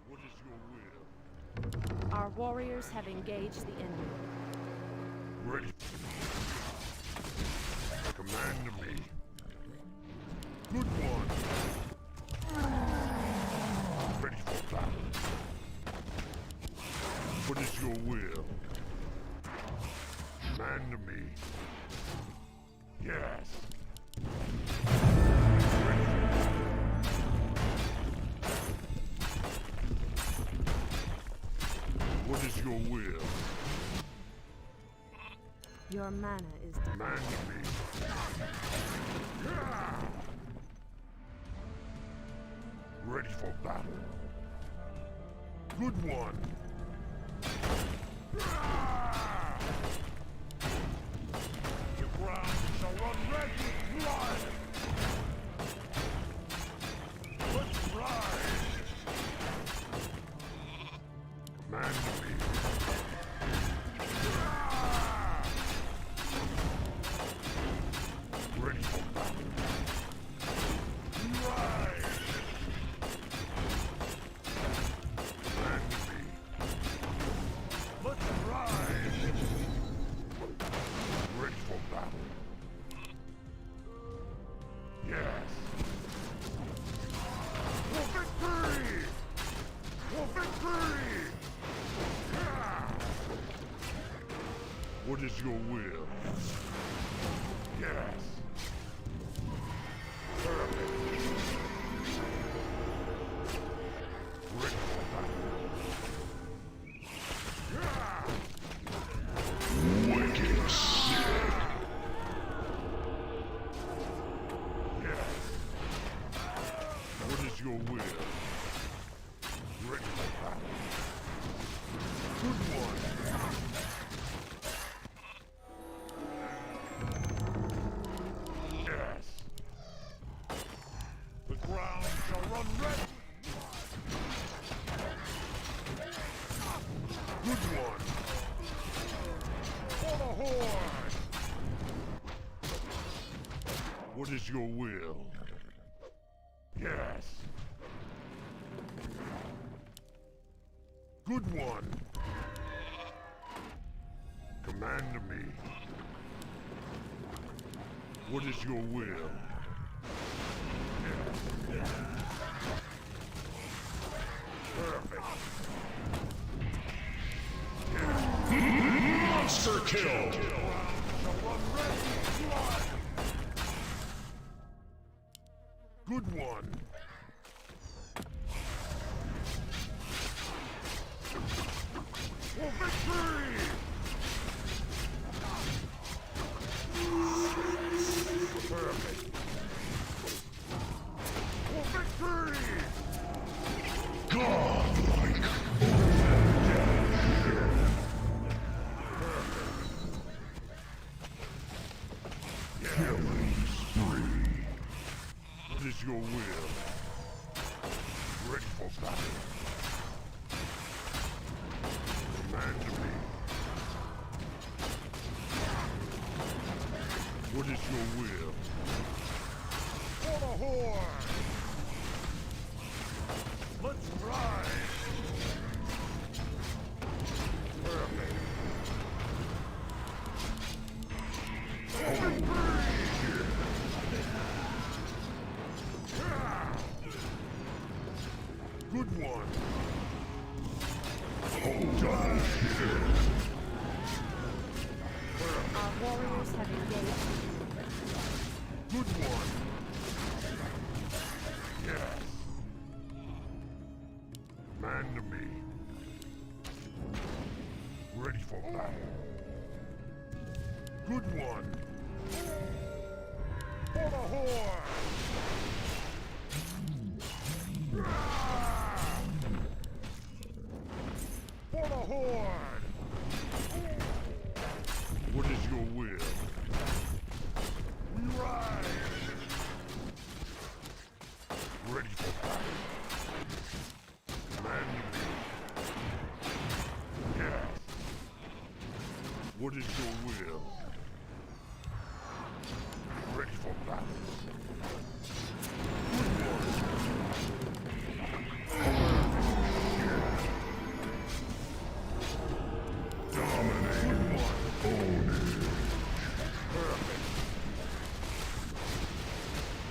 What is your will? Our warriors have engaged the enemy. Ready. Command me. Good one. Ready for battle. What is your will? Command me. Yes. Ready for battle. What is your will? Your mana is Command me. Yeah. Ready for battle. Good one. Yeah. The ground shall run red with blood. Let's ride. Command me. Ready for battle. Ride! Command me. Let's ride! Ready for battle. Yes. For victory! For victory! Yeah. What is your will? Yes. Perfect. Ready for battle. Yeah. Wicked sick. Yes. What is your will? Ready for battle. Good one. Yes. The ground shall run red. Good one. For the horde. What is your will? Yes. Good one. Command me. What is your will? Yes. Perfect. Yes. Monster kill! Good one. For victory! Perfect. For victory! Godlike. Killing spree. What is your will? Ready for battle. What is your will? For the Horde! Let's ride! Perfect. Good one. Double kill. Our warriors have engaged. Good one. Yes. Man to me. Ready for battle. Good one. For the Horde! For the Horde! What is your will? We ride! Ready for battle. Man to me. Yes. What is your will? Ready for battle. Good one. Dominate. Good one. Own it. Perfect.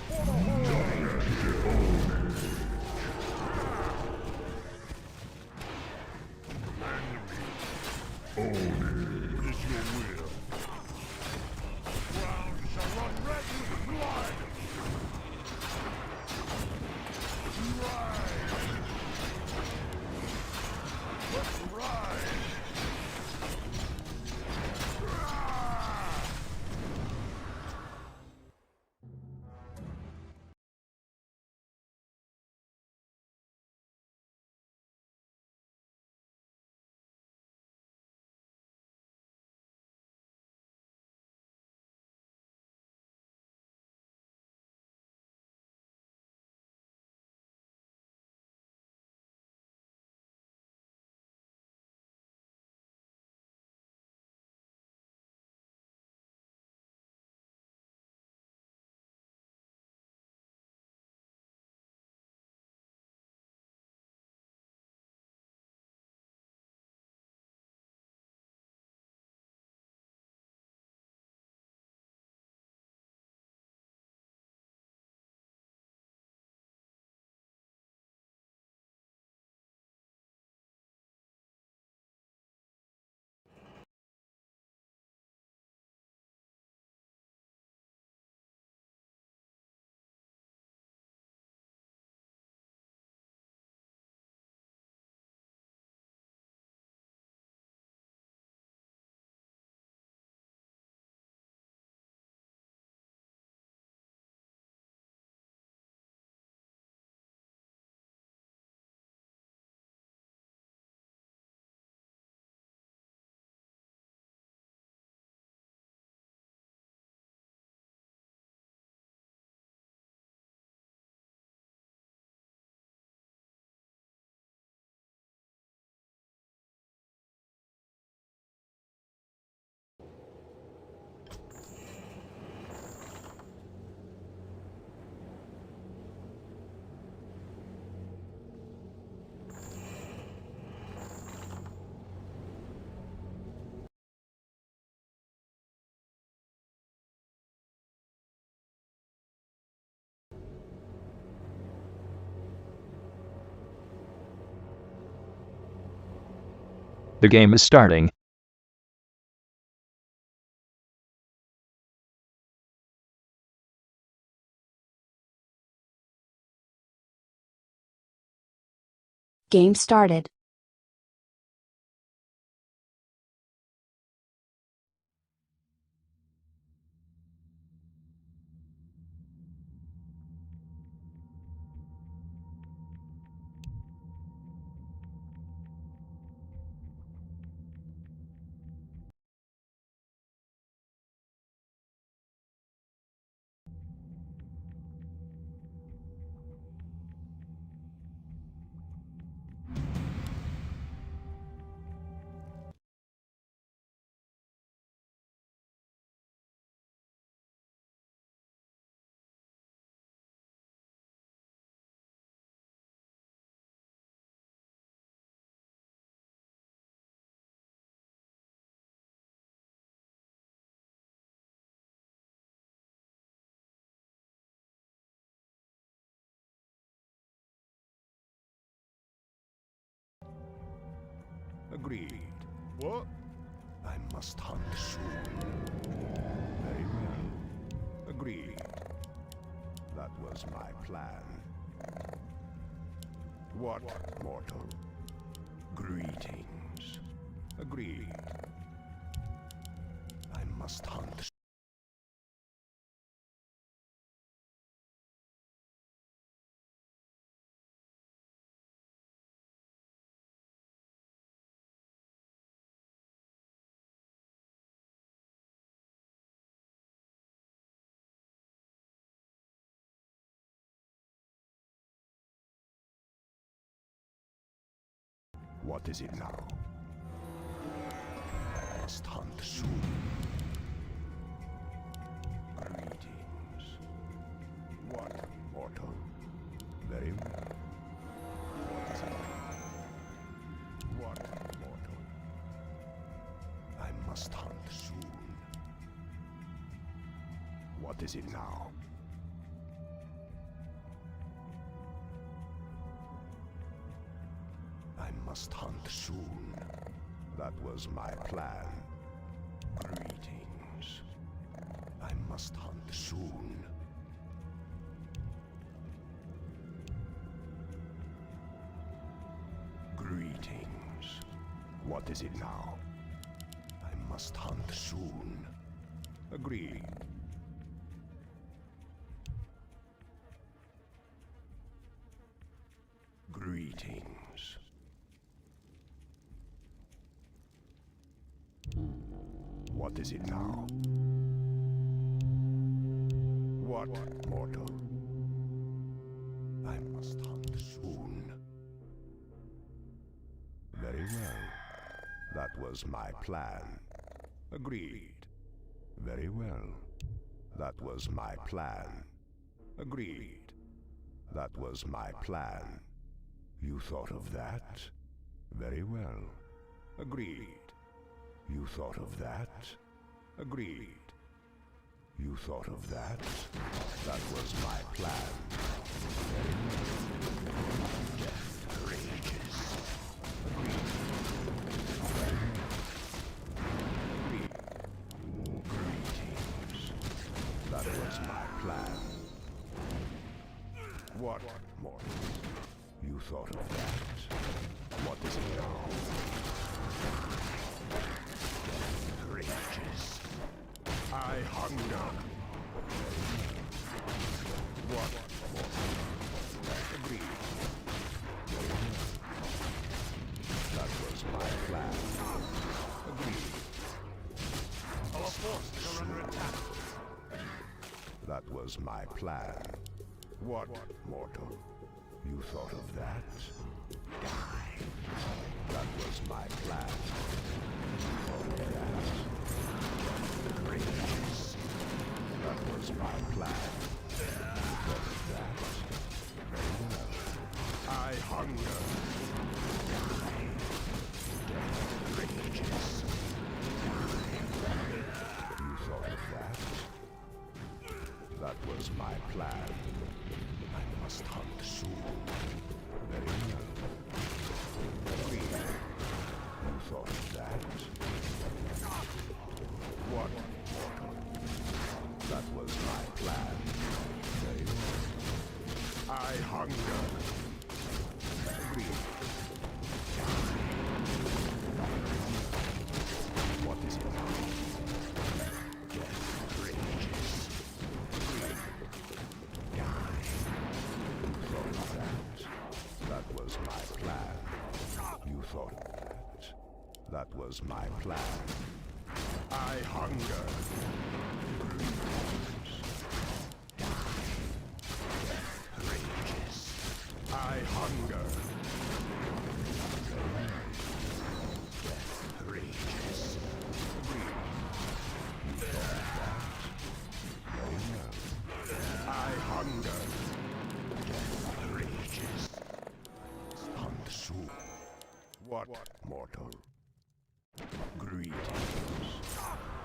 For the Man to me. Own it. What is your will? Ground shall run red with blood! Ride! Let's ride! The game is starting. Game started. Agreed. What? I must hunt soon. Very well. Agreed. That was my plan. What, mortal? Greetings. Agreed. I must hunt. What is it now? I must hunt soon. Greetings. What, mortal? Very well. What is it now? What, mortal? I must hunt soon. What is it now? I must hunt soon. That was my plan. Greetings. I must hunt soon. Greetings. What is it now? I must hunt soon. Agreed. Greetings. What is it now? What, mortal? I must hunt soon. Very well. That was my plan. Agreed. Very well. That was my plan. Agreed. That was my plan. You thought of that? Very well. Agreed. You thought of that? Agreed. You thought of that? That was my plan. Very well. Death rages. Agreed. Very well. Agreed. Greetings. That was my plan. What, mortal? You thought of that? What is it now? Death rages. I hunger. What, mortal? Agreed. Very well. That was my plan. Agreed. Our forces are under attack. That was my plan. What, mortal? You thought of that? Die. That was my plan. You thought of that? Death rages. That was my plan. You thought of that? Very well. I hunger. Die. Death rages. Die. You thought of that? That was my plan. I must hunt soon. Very well. Agreed. You thought of that? What, mortal? That was my plan. Very well. I hunger. Agreed. What is it now? Death rages. Agreed. Die. You thought of that? That was my plan. You thought of that? That was my plan. I hunger. Greetings. Die. Death rages. I hunger. Very well. Death rages. Agreed. You thought of that? Very well. I hunger. Death rages. Hunt soon. What, mortal? Greetings.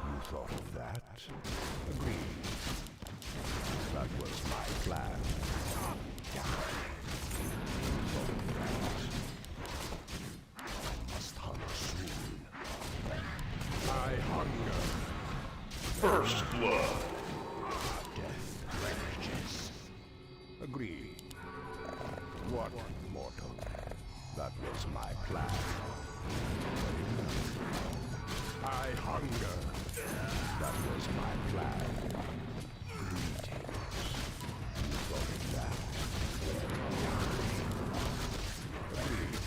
You thought of that? Agreed. That was my plan. Die. You thought of that? I must hunt soon. First blood. Death rages. Agreed. What, mortal? That was my plan. I hunger. That was my plan. Greetings. You thought of that? Agreed.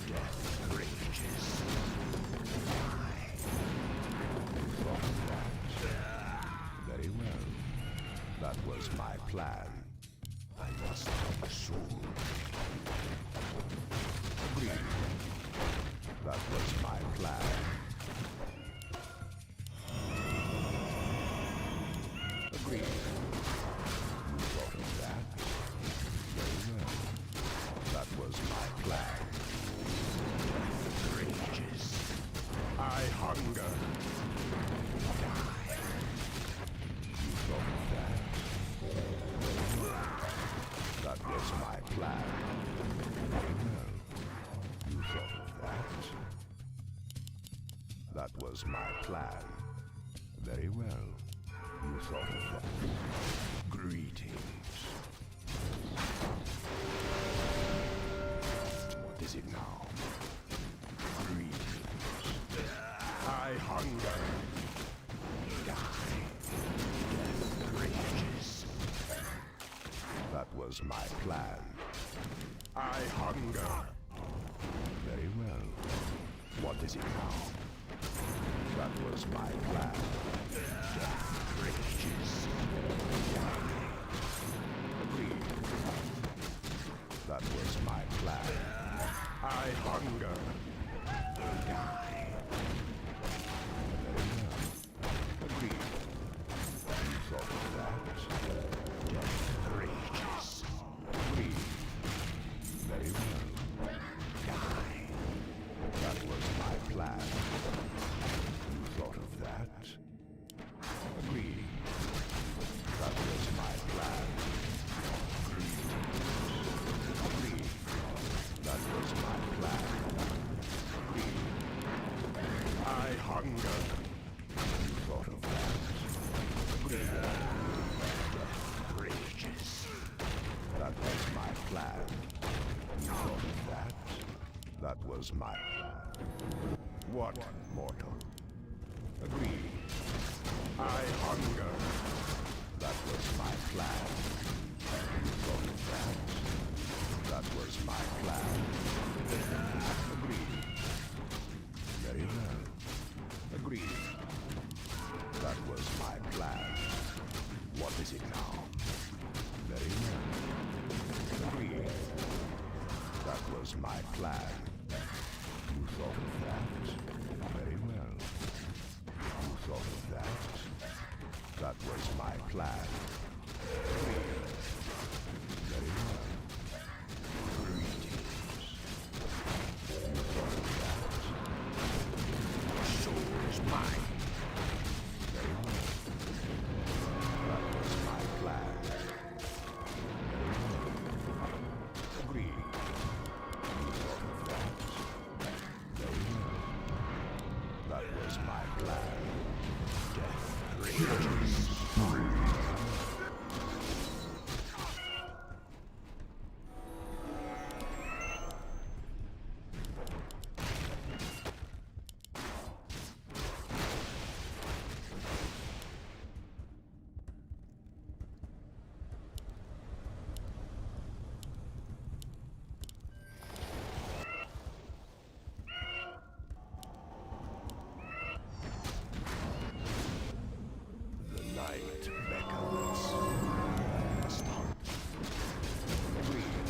Death rages. You thought of that? Very well. That was my plan. I must have a soul. Agreed. That was my plan. Agreed. You thought of that? Very well. That was my plan. Death rages. I hunger. Die. You thought of that? That was my plan. Very well. You thought of that? That was my plan. Very well. You thought of that. Greetings. What is it now? Greetings. I hunger. Die. Death rages. That was my plan. I hunger. Very well. What is it now? That was my plan. Death rages. Agreed. That was my plan. I hunger. Die. Very well. Agreed. You thought of that? Death rages. Agreed. Very well. Die. That was my plan. You thought of that? Agreed. That was my plan. Agreed. That was my plan. Agreed. I hunger. You thought of that? Agreed. Death rages. That was my plan. You thought of that? That was my plan. What, mortal? Agreed. I hunger. That was my plan. You thought of that? That was my plan. Agreed. Very well. Agreed. That was my plan. What is it now? Very well. Agreed. That was my plan. You thought of that? Very well. You thought of that? That was my plan. Agreed. Very well. Greetings. You thought of that? Your soul is mine. Very well. That was my plan. Very well. Agreed. You thought of that? Very well. That was my plan. Death rages. Night beckons. Stop. Agreed.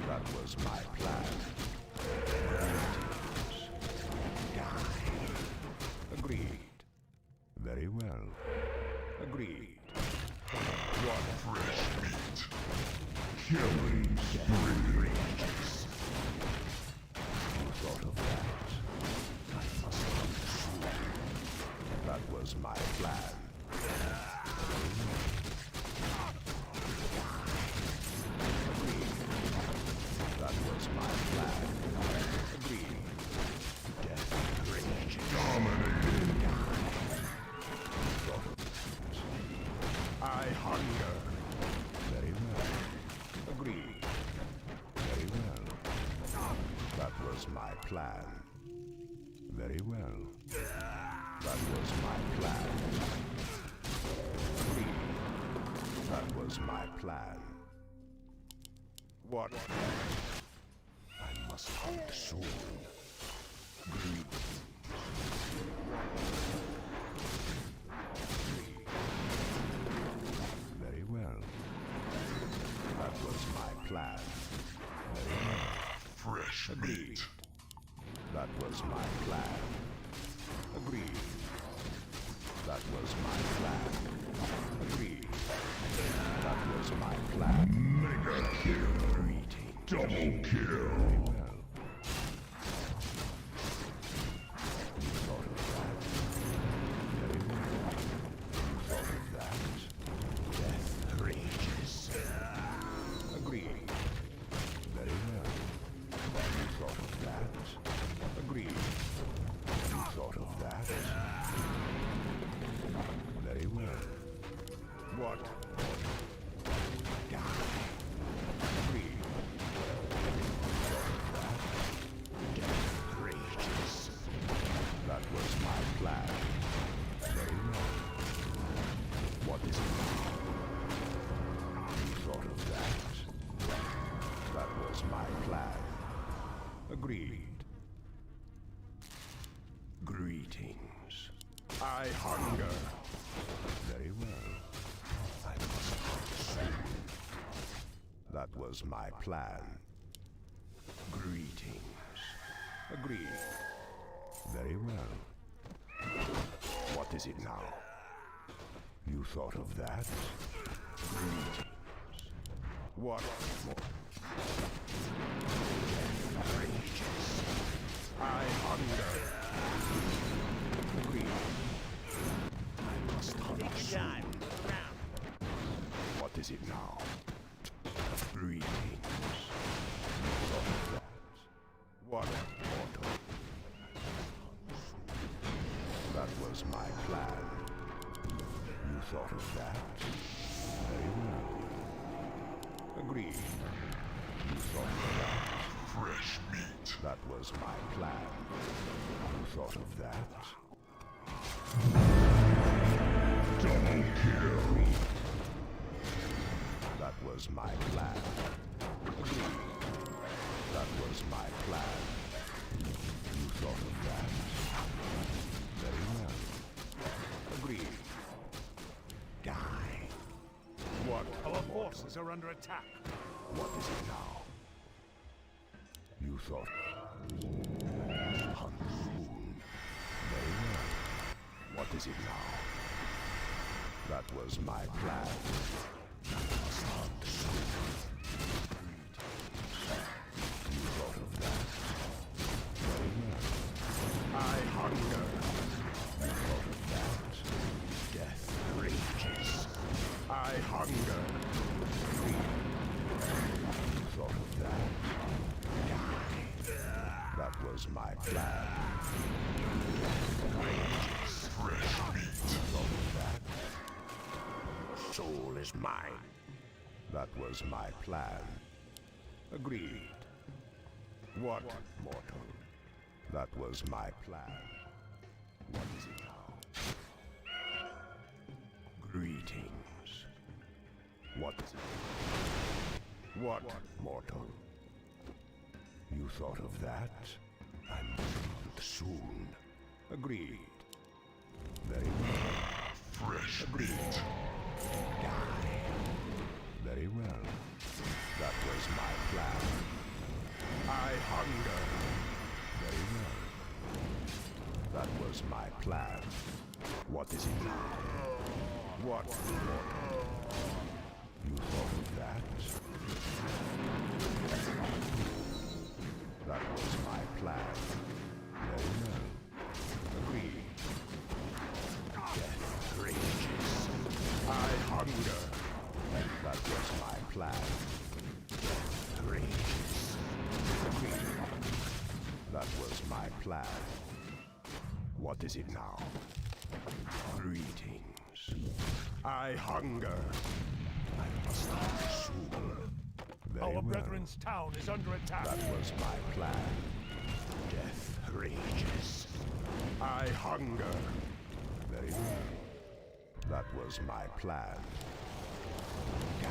That was my plan. Die. Agreed. Very well. Agreed. What Fresh meat. Killing spree. You thought of that? I must have. That was my plan. Agreed. That was my plan. Agreed. Death rage. Dominate. plan. Very well. That was my plan. That was my plan. What? I must hunt soon. Greed. Very well. That was my plan. Very well. Fresh Agreed. That was my plan. Agreed. That was my plan. Agreed. That was my plan. Mega kill. Greeting. Double kill. Very well. You thought of that. Very well. You thought of that. Death rages. Agreed. Very well. You thought of that. Agreed. You thought of that. Very well. What? Die. Agreed. That. Death rages. That was my plan. Very well. What is it now? You thought of that. That was my plan. Agreed. Greetings. I hunger. Very well. I must hunt soon. That was my plan. Greetings. Agreed. Very well. What is it now? You thought of that? Greetings. What more? Rages. I hunger. Agreed. I must hunt soon. What is it now? Greetings. You thought of that? What mortal? That was my plan. You thought of that? Very well. Agreed. You thought of that? Fresh meat. That was my plan. You thought of that? Double kill. That was my plan. Agreed. That was my plan. You thought of that? Very well. Agreed. Die. What? Our forces are under attack. What is it now? You thought... Hunt soon. Very well. What is it now? That was my plan. Hunt soon. You thought of that? Very well. I hunger. You thought of that? Death rages. I hunger. You thought of that? Die. That was my plan. Fresh meat. You thought of that? Soul is mine. That was my plan. Agreed. What, mortal? That was my plan. What is it now? Greetings. What is it? What, mortal? You thought of that? I must hunt soon. Agreed. Very well. Fresh Agreed. meat. Die. Very well. That was my plan. I hunger. Very well. That was my plan. What is it now? What, mortal? You thought of that? That was my plan. Very well. Agreed. Death rages. I hunger. That was my plan. Death rages. Agreed. That was my plan. What is it now? Greetings. I hunger. I must hunt soon. Very Our well. brethren's town is under attack. That was my plan. Death rages. I hunger. Very well. That was my plan. Die.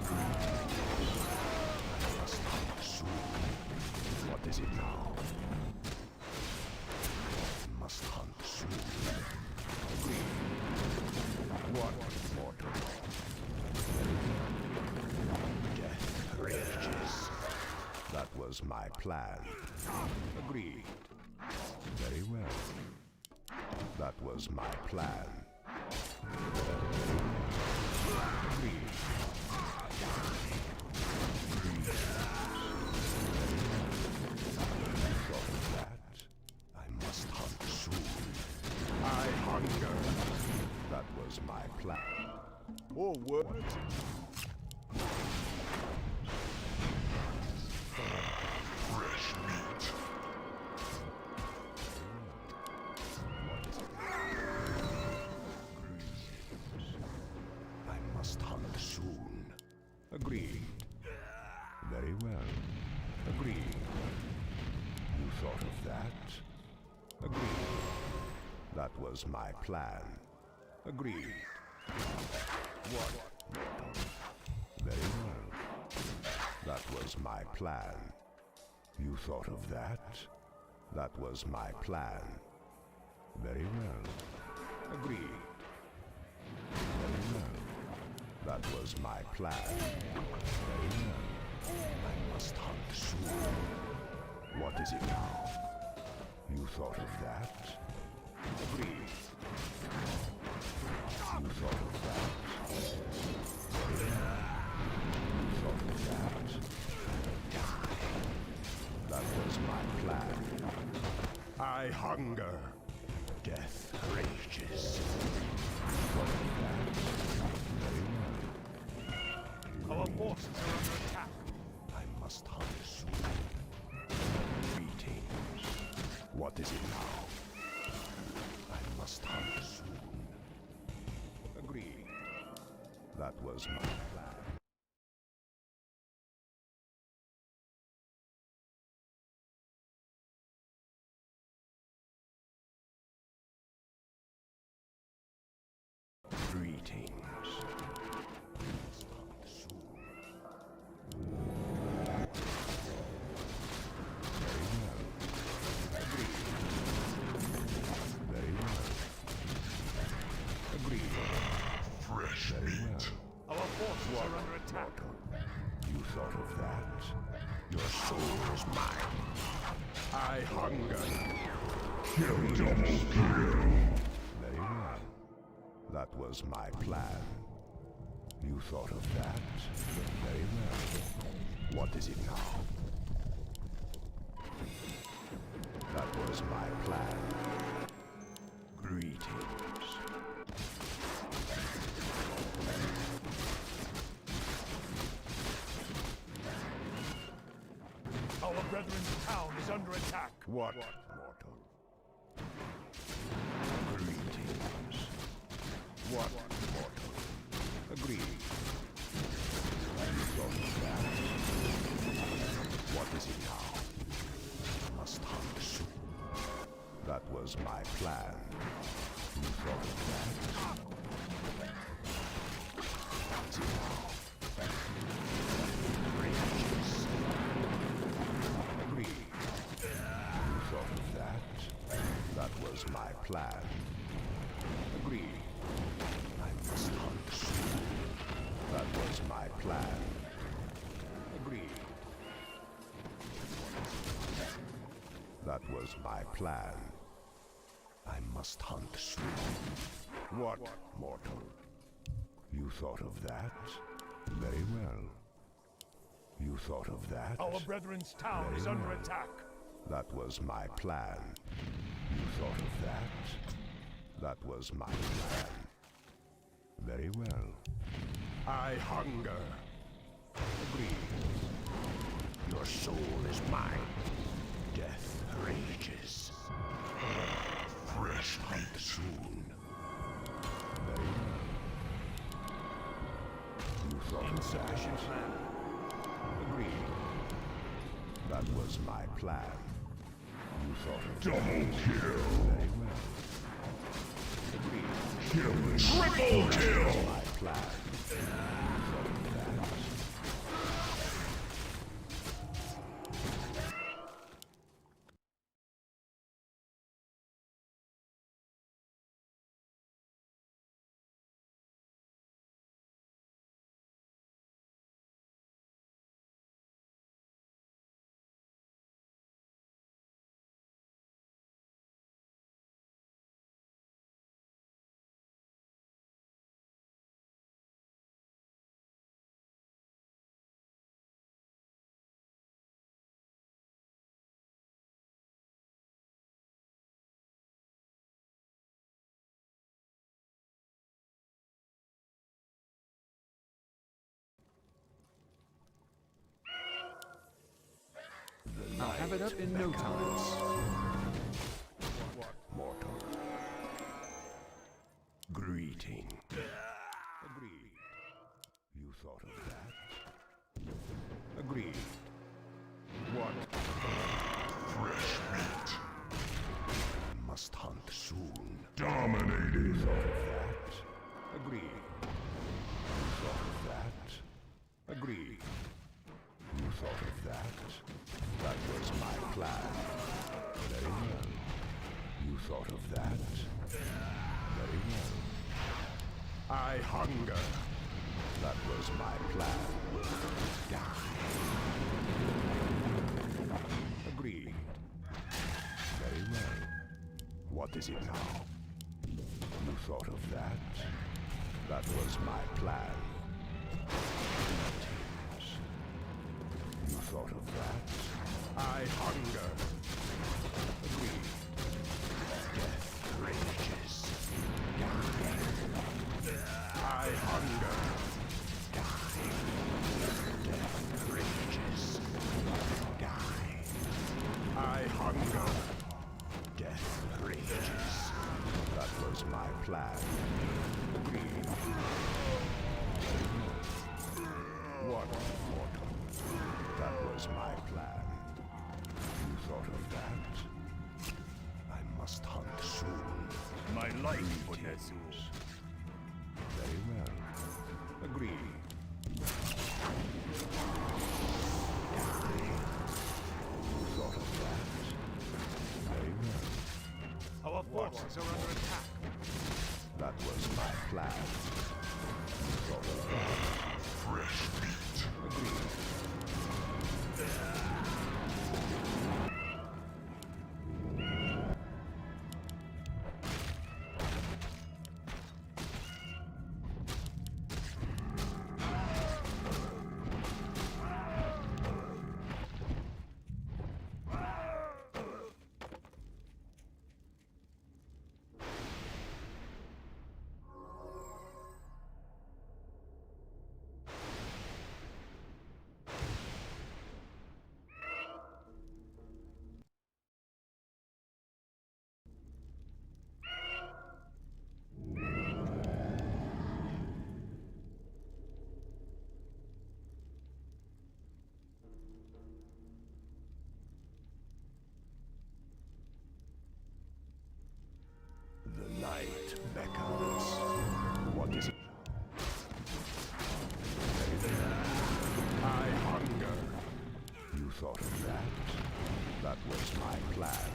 I must hunt soon. What is it now? I must hunt soon. What mortal? Death rages. That was my plan. Agreed. Very well. That was my plan. Agreed. Thought of that? I must hunt soon. I hunger. That was my plan. More words? Fresh meat. What is it? I must hunt soon. Agreed. Very well. Agreed. You thought of that? Agreed. That was my plan. Agreed. What? Very well. That was my plan. You thought of that? That was my plan. Very well. Agreed. Very well. That was my plan. Very well. I must hunt soon. What is it now? You thought of that? Agreed. You thought of that? Very well. You thought of that? Die. That was my plan. I hunger. Death rages. What of that? Very well. Our forces are under attack. I must hunt soon. Greetings. What is it now? I must hunt soon. Agreed. That was my plan. Greetings. Must hunt soon. Very well. Agreed. Very well. Agreed. Fresh Very meat. well. Our forces are under attack. You thought of that? Your soul is mine. I hunger. Kill double kill. Very well. That was my plan. You thought of that? Very well. What is it now? That was my plan. Greetings. Our brethren's town is under attack. What, mortal? Greetings. What, mortal? Agreed. You thought of that? What is it now? Must hunt soon. That was my plan. You thought of that? What is it now? Rages. Agreed. You thought of that? That was my plan. Agreed. I must hunt soon. That was my plan. Agreed. That was my plan. I must hunt soon. What, mortal? You thought of that? Very well. You thought of that? Our brethren's town Very is under well. attack. That was my plan. You thought of that? That was my plan. Very well. I hunger. Agreed. Your soul is mine. Death rages. Fresh meat soon. Very well. You thought of Insufficient that? mana. Agreed. That was my plan. Double kill. Very well. Agreed. Triple kill. My plan. You thought of that. I'll have it up in no time. Mortal. Greeting. Agreed. You thought of that? Agreed. What? Fresh meat. Must hunt soon. Dominating. You thought of that? Agreed. You thought of that? Agreed. You thought of that? That was my plan. Very well. You thought of that? Very well. I hunger. That was my plan. Die. Agreed. Very well. What is it now? You thought of that? That was my plan. You thought of that? I hunger. Agreed. Death rages. Die. I hunger. Die. Death rages. Die. I hunger. Death rages. That was my plan. Agreed. What, mortal? That was my plan. You thought of that? I must hunt soon. My life for Jesus. Very well. Agreed. You thought of that? Very well. Our forces are under attack. That was my plan. You thought of that? Fresh meat. Agreed. The night beckons. What is it? I hunger. You thought of that? That was my plan.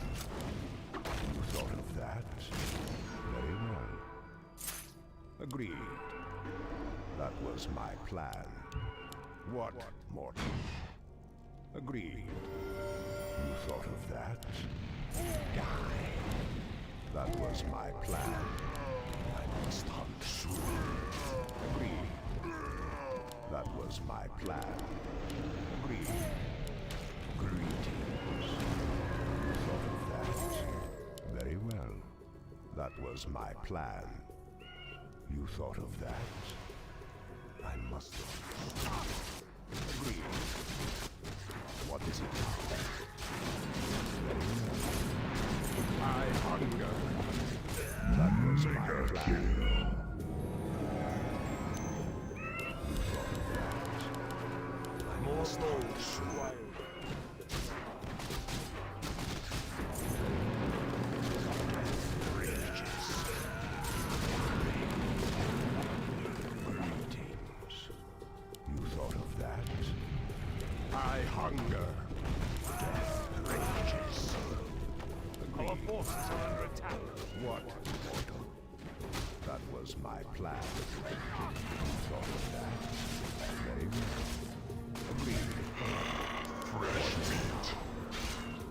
You thought of that? Very well. Agreed. That was my plan. What, mortal? Agreed. You thought of that? Die. That was my plan. I must hunt soon. Agreed. That was my plan. Agreed. Greetings. You thought of that? Very well. That was my plan. You thought of that? I must have. Agreed. What is it now? Very well. I hunger. That was my plan. You thought of that? I must hunt soon. I hunger. Death rages. Our forces are under attack. What, mortal? That was my plan. Thought of that. Very well. Agreed. Fresh meat.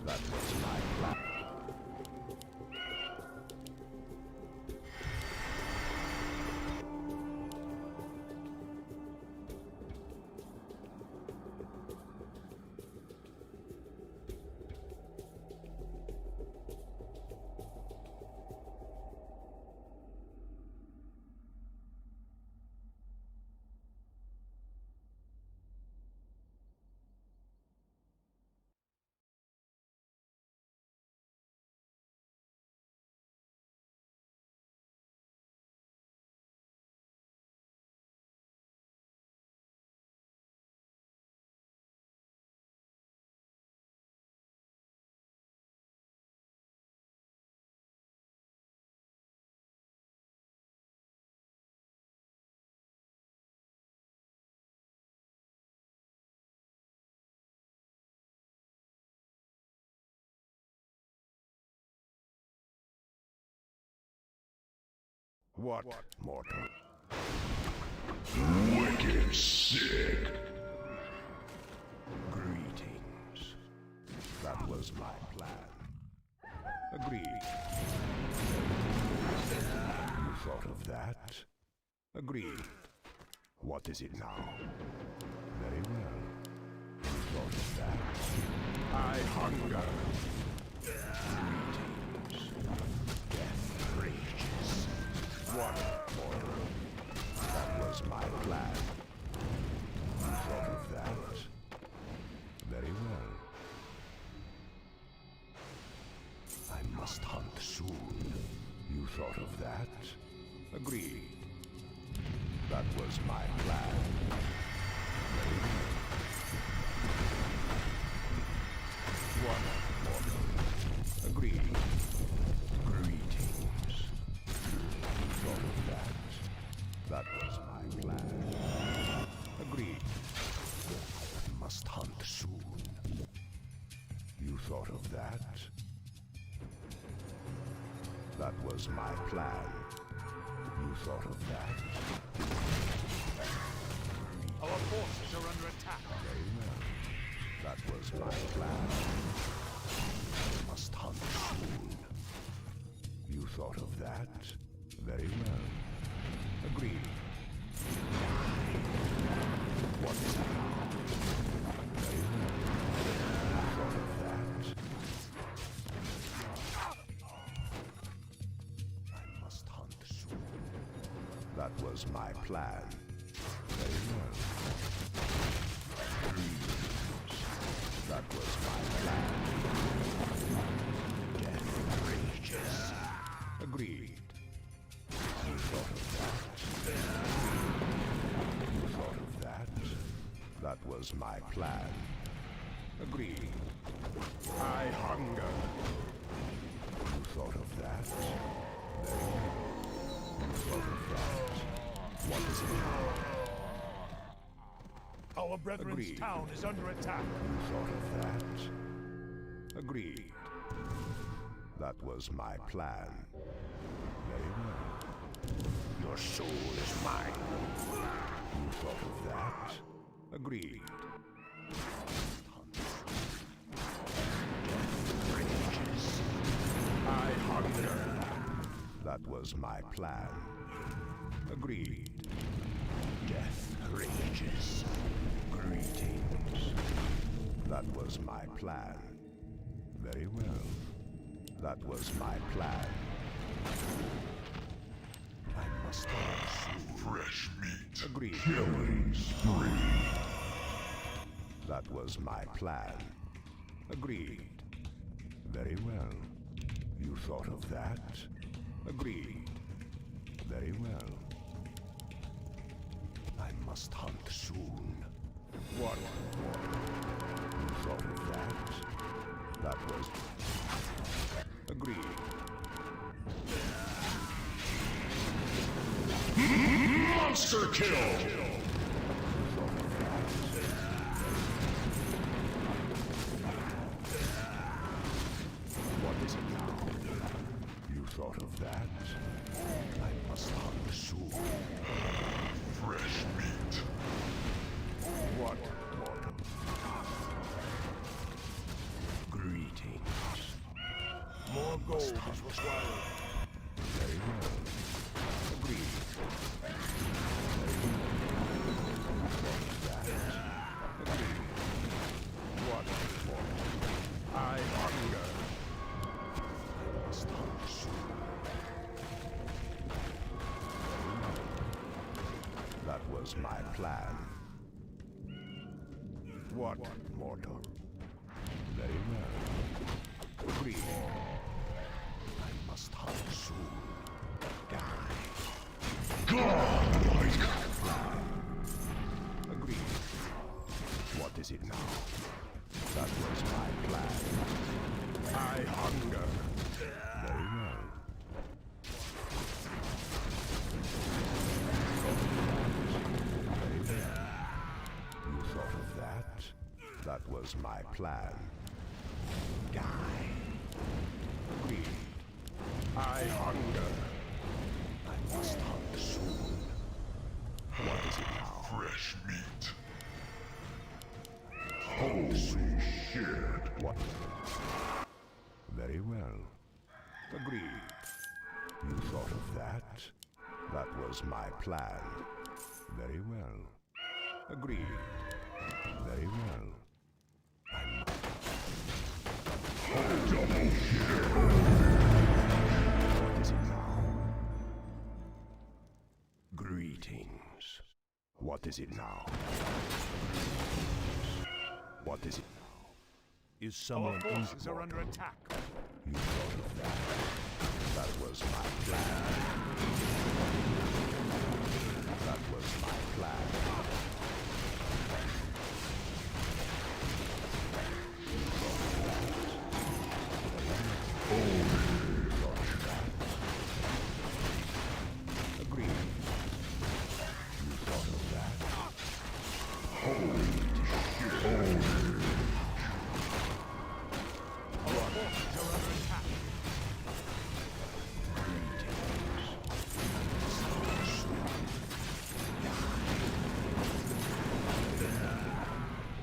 That was my plan. What, mortal? Wicked sick. Greetings. That was my plan. Agreed. You thought of that? Agreed. What is it now? Very well. You thought of that? I hunger. Greetings. Death rages. What, mortal? That was my plan. You thought of that? Very well. I must hunt soon. You thought of that? Agreed. That was my plan. Very well. What, mortal? Agreed. Greetings. You thought of that? That was my plan. Agreed. I must hunt soon. You thought of that? That was my plan. You thought of that? Our forces are under attack. Very well. That was my plan. I must hunt soon. You thought of that? Very well. Agreed. What is it now? Very well. You thought of that? I must hunt soon. That was my plan. Very well. Greetings. That was my plan. Death rages. Agreed. You thought of that? You thought of that? That was my plan. Agreed. I hunger. You thought of that? Very well. You thought of that? What is it? Our brethren's Agreed. town is under attack. You thought of that? Agreed. That was my plan. Very well. Your soul is mine. You thought of that? Agreed. Death rages. I hunger. That was my plan. Agreed. Death rages. Greetings. That was my plan. Very well. That was my plan. I must have Fresh meat. Agreed. Killing spree. That was my plan. Agreed. Very well. You thought of that? Agreed. Very well. I must hunt soon. What? You thought of that? That was... Agreed. Monster kill. You thought of that? Gold is required. Very well. Agreed. Agreed. What more? I hunger. I must hunt soon. That was my plan. What, mortal? Very well. Agreed. I must hunt soon. Die. Godlike. Agreed. What is it now? That was my plan. I hunger. Very well. Very well. You thought of that? That was my plan. Die. Agreed. I hunger. I must hunt soon. What is it now? Fresh meat. Holy shit. What? Very well. Agreed. You thought of that? That was my plan. Very well. Agreed. Very well. Double kill. What is it now? Greetings. What is it now? What is it now? Is someone Our forces are under attack. You thought of that? That was my plan. That was my plan. You thought of that? Oh, you thought of that? Agreed. You thought of that? Holy shit. Holy.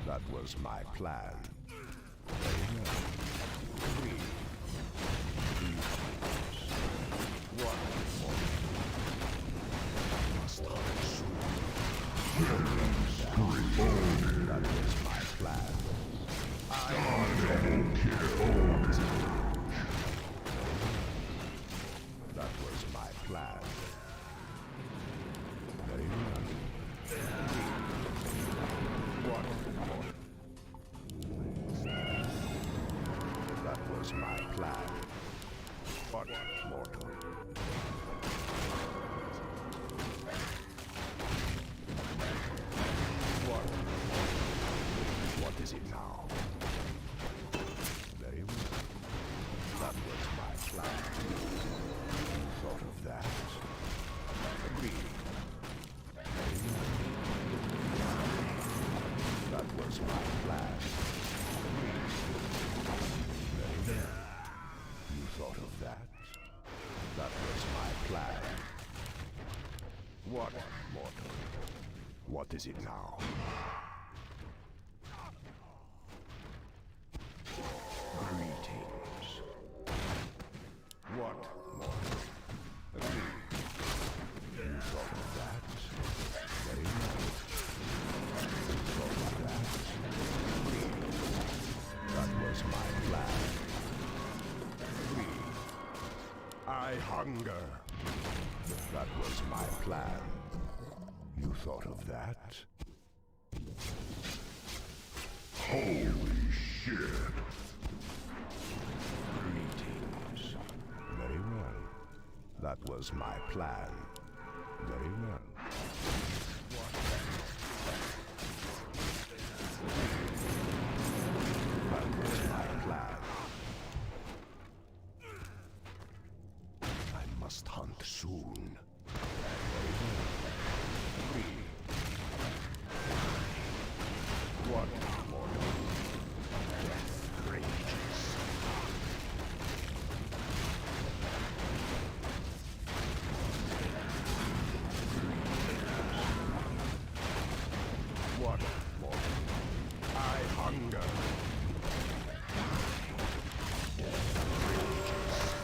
That was my plan. Very well. Agreed. What more? Must hunt soon. That was my plan. Double kill. That was my plan. Very well. What more? That was my plan. What mortal? What? What is it now? Very well. That was my plan. You thought of that? Agreed. Very well. That was my plan. Agreed. Very well. You thought of that? That was my plan. What, mortal? What is it now? Greetings. What, mortal? Agreed. You thought of that? Very well. You thought of that? Agreed. That was my plan. Agreed. I hunger. That was my plan. You thought of that? Holy shit. Greetings. Very well. That was my plan. Very well. That was my plan. I must hunt soon. Very well. Agreed. What mortal? Death rages. What mortal? I hunger. Death rages.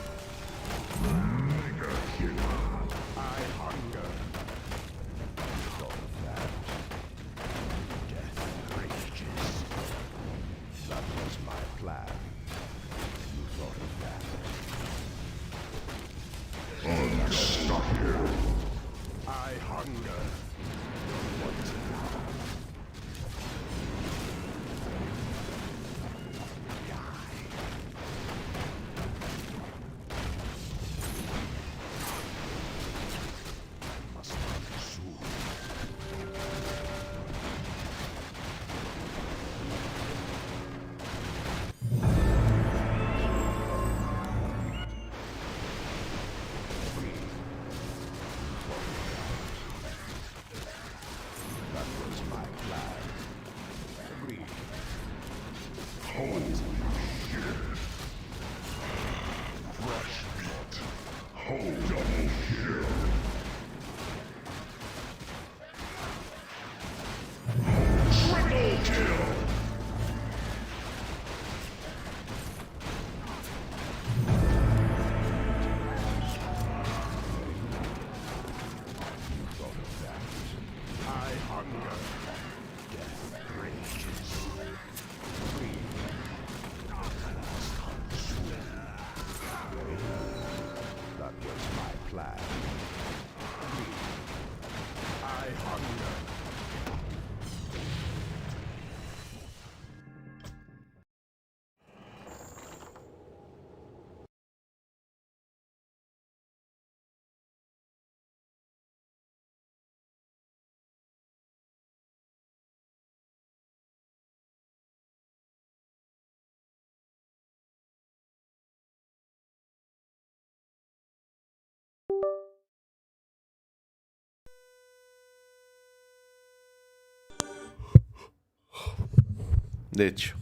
Deci,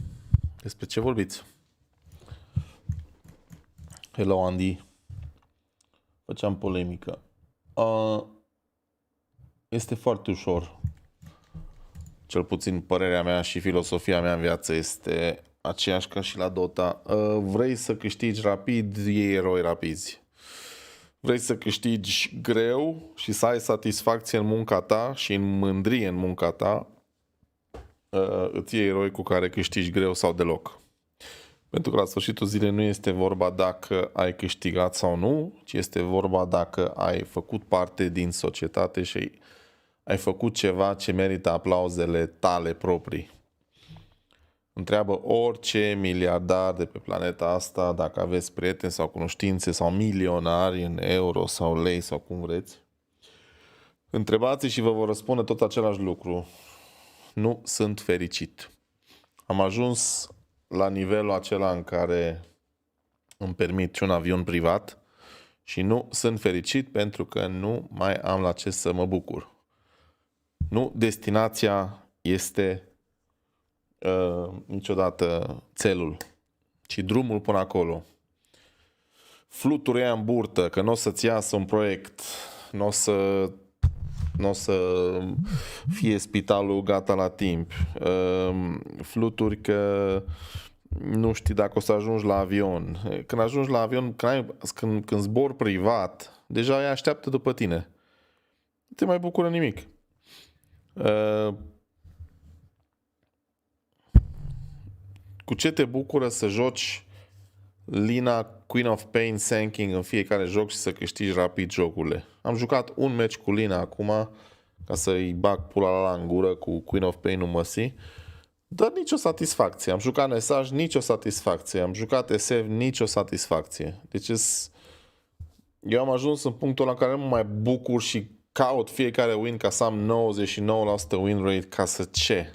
despre ce vorbiți? Hello, Andy. Făceam polemică. Este foarte ușor. Cel puțin părerea mea și filosofia mea în viață este aceeași ca și la Dota. Vrei să câștigi rapid, iei eroi rapizi. Vrei să câștigi greu și să ai satisfacție în munca ta și în mândrie în munca ta, îți iei eroi cu care câștigi greu sau deloc. Pentru că la sfârșitul zilei nu este vorba dacă ai câștigat sau nu, ci este vorba dacă ai făcut parte din societate și ai făcut ceva ce merită aplauzele tale proprii. Întreabă orice miliardar de pe planeta asta dacă aveți prieteni sau cunoștințe sau milionari în euro sau lei sau cum vreți. Întrebați și vă vor răspunde tot același lucru. Nu sunt fericit. Am ajuns la nivelul acela în care îmi permit și un avion privat și nu sunt fericit pentru că nu mai am la ce să mă bucur. Nu destinația este niciodată țelul, ci drumul până acolo. Fluturi aia în burtă, că nu o să-ți iasă un proiect, nu o să fie spitalul gata la timp. Fluturi că nu știi dacă o să ajungi la avion. Când ajungi la avion, când zbor privat, deja ea așteaptă după tine. Nu te mai bucură nimic. Cu ce te bucură să joci Lina Queen of Pain Sanking în fiecare joc și să câștigi rapid jocurile? Am jucat un meci cu Lina acum ca să-i bag pula la în gură cu Queen of Pain, nu măsi, dar nicio satisfacție. Am jucat Nesaj, nicio satisfacție. Am jucat SF, nicio satisfacție. Deci eu am ajuns în punctul la care nu mă mai bucur și caut fiecare win ca să am 99% win rate, ca să ce?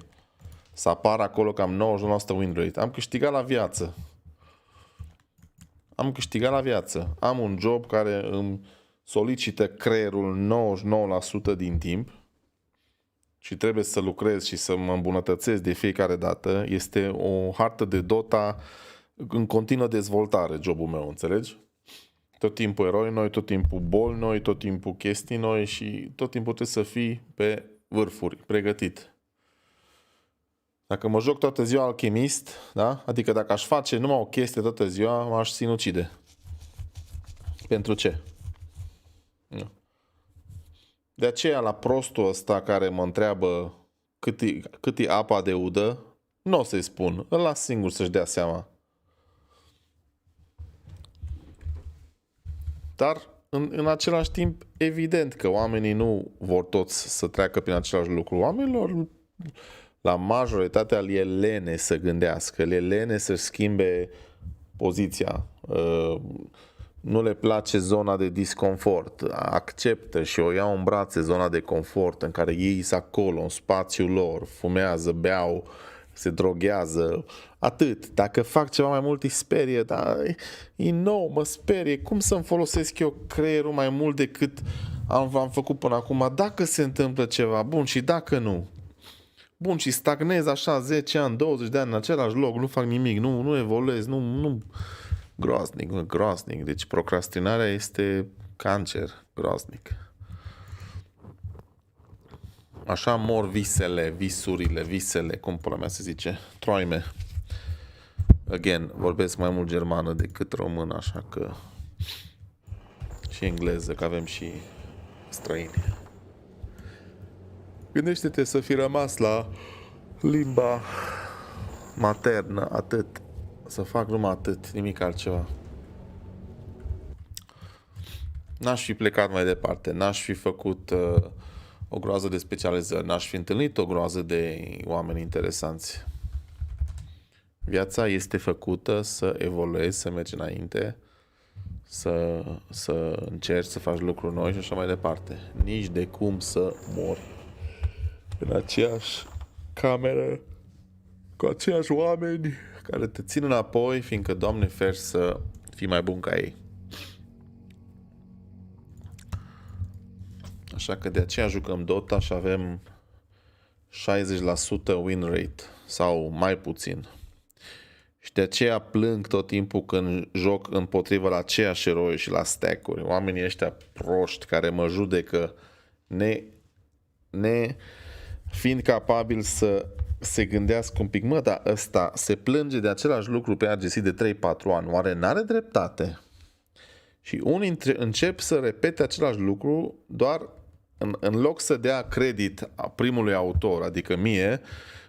Să apară acolo că am 99% win rate. Am câștigat la viață. Am un job care îmi solicită creierul 99% din timp și trebuie să lucrez și să mă îmbunătățesc de fiecare dată. Este o hartă de Dota în continuă dezvoltare, jobul meu, înțelegi? Tot timpul eroi noi, tot timpul boli noi, tot timpul chestii noi și tot timpul trebuie să fii pe vârfuri, pregătit. Dacă mă joc toată ziua alchimist, da? Adică dacă aș face numai o chestie toată ziua, m-aș sinucide. Pentru ce? Nu. De aceea la prostul ăsta care mă întreabă cât e apa de udă, nu o să-i spun, îl las singur să-și dea seama. Dar în același timp, evident că oamenii nu vor toți să treacă prin același lucru. Oamenilor, la majoritatea, le e lene să gândească, le e lene să schimbe poziția. Nu le place zona de disconfort. Acceptă și o iau în brațe zona de confort în care ei sunt acolo, în spațiul lor, fumează, beau, se droghează. Atât. Dacă fac ceva mai mult îi sperie, dar e nou, mă sperie. Cum să-mi folosesc eu creierul mai mult decât am făcut până acum? Dacă se întâmplă ceva, bun, și dacă nu? Bun, și stagnez așa 10 ani, 20 de ani în același loc, nu fac nimic, nu evoluez, nu... Groaznic. Deci procrastinarea este cancer, groaznic. Așa mor visele, cum pula mea se zice, troime. Again, vorbesc mai mult germană decât română, așa că și engleză, că avem și străini. Gândește-te să fi rămas la limba maternă, atât. Să fac numai atât, nimic altceva. N-aș fi plecat mai departe, n-aș fi făcut o groază de specializări, n-aș fi întâlnit o groază de oameni interesanți. Viața este făcută să evoluezi, să mergi înainte, să încerci să faci lucruri noi și așa mai departe. Nici de cum să mori în aceeași cameră cu aceiași oameni care te țin înapoi, fiindcă, Doamne feri, să fii mai bun ca ei. Așa că de aceea jucăm Dota și avem 60% win rate sau mai puțin. Și de aceea plâng tot timpul când joc împotriva la aceeași eroi și la stack-uri. Oamenii ăștia proști care mă judecă ne fiind capabil să se gândească un pic, mă, dar ăsta se plânge de același lucru pe AGC de 3-4 ani. Oare n-are dreptate? Și unii încep să repete același lucru doar în loc să dea credit a primului autor, adică mie,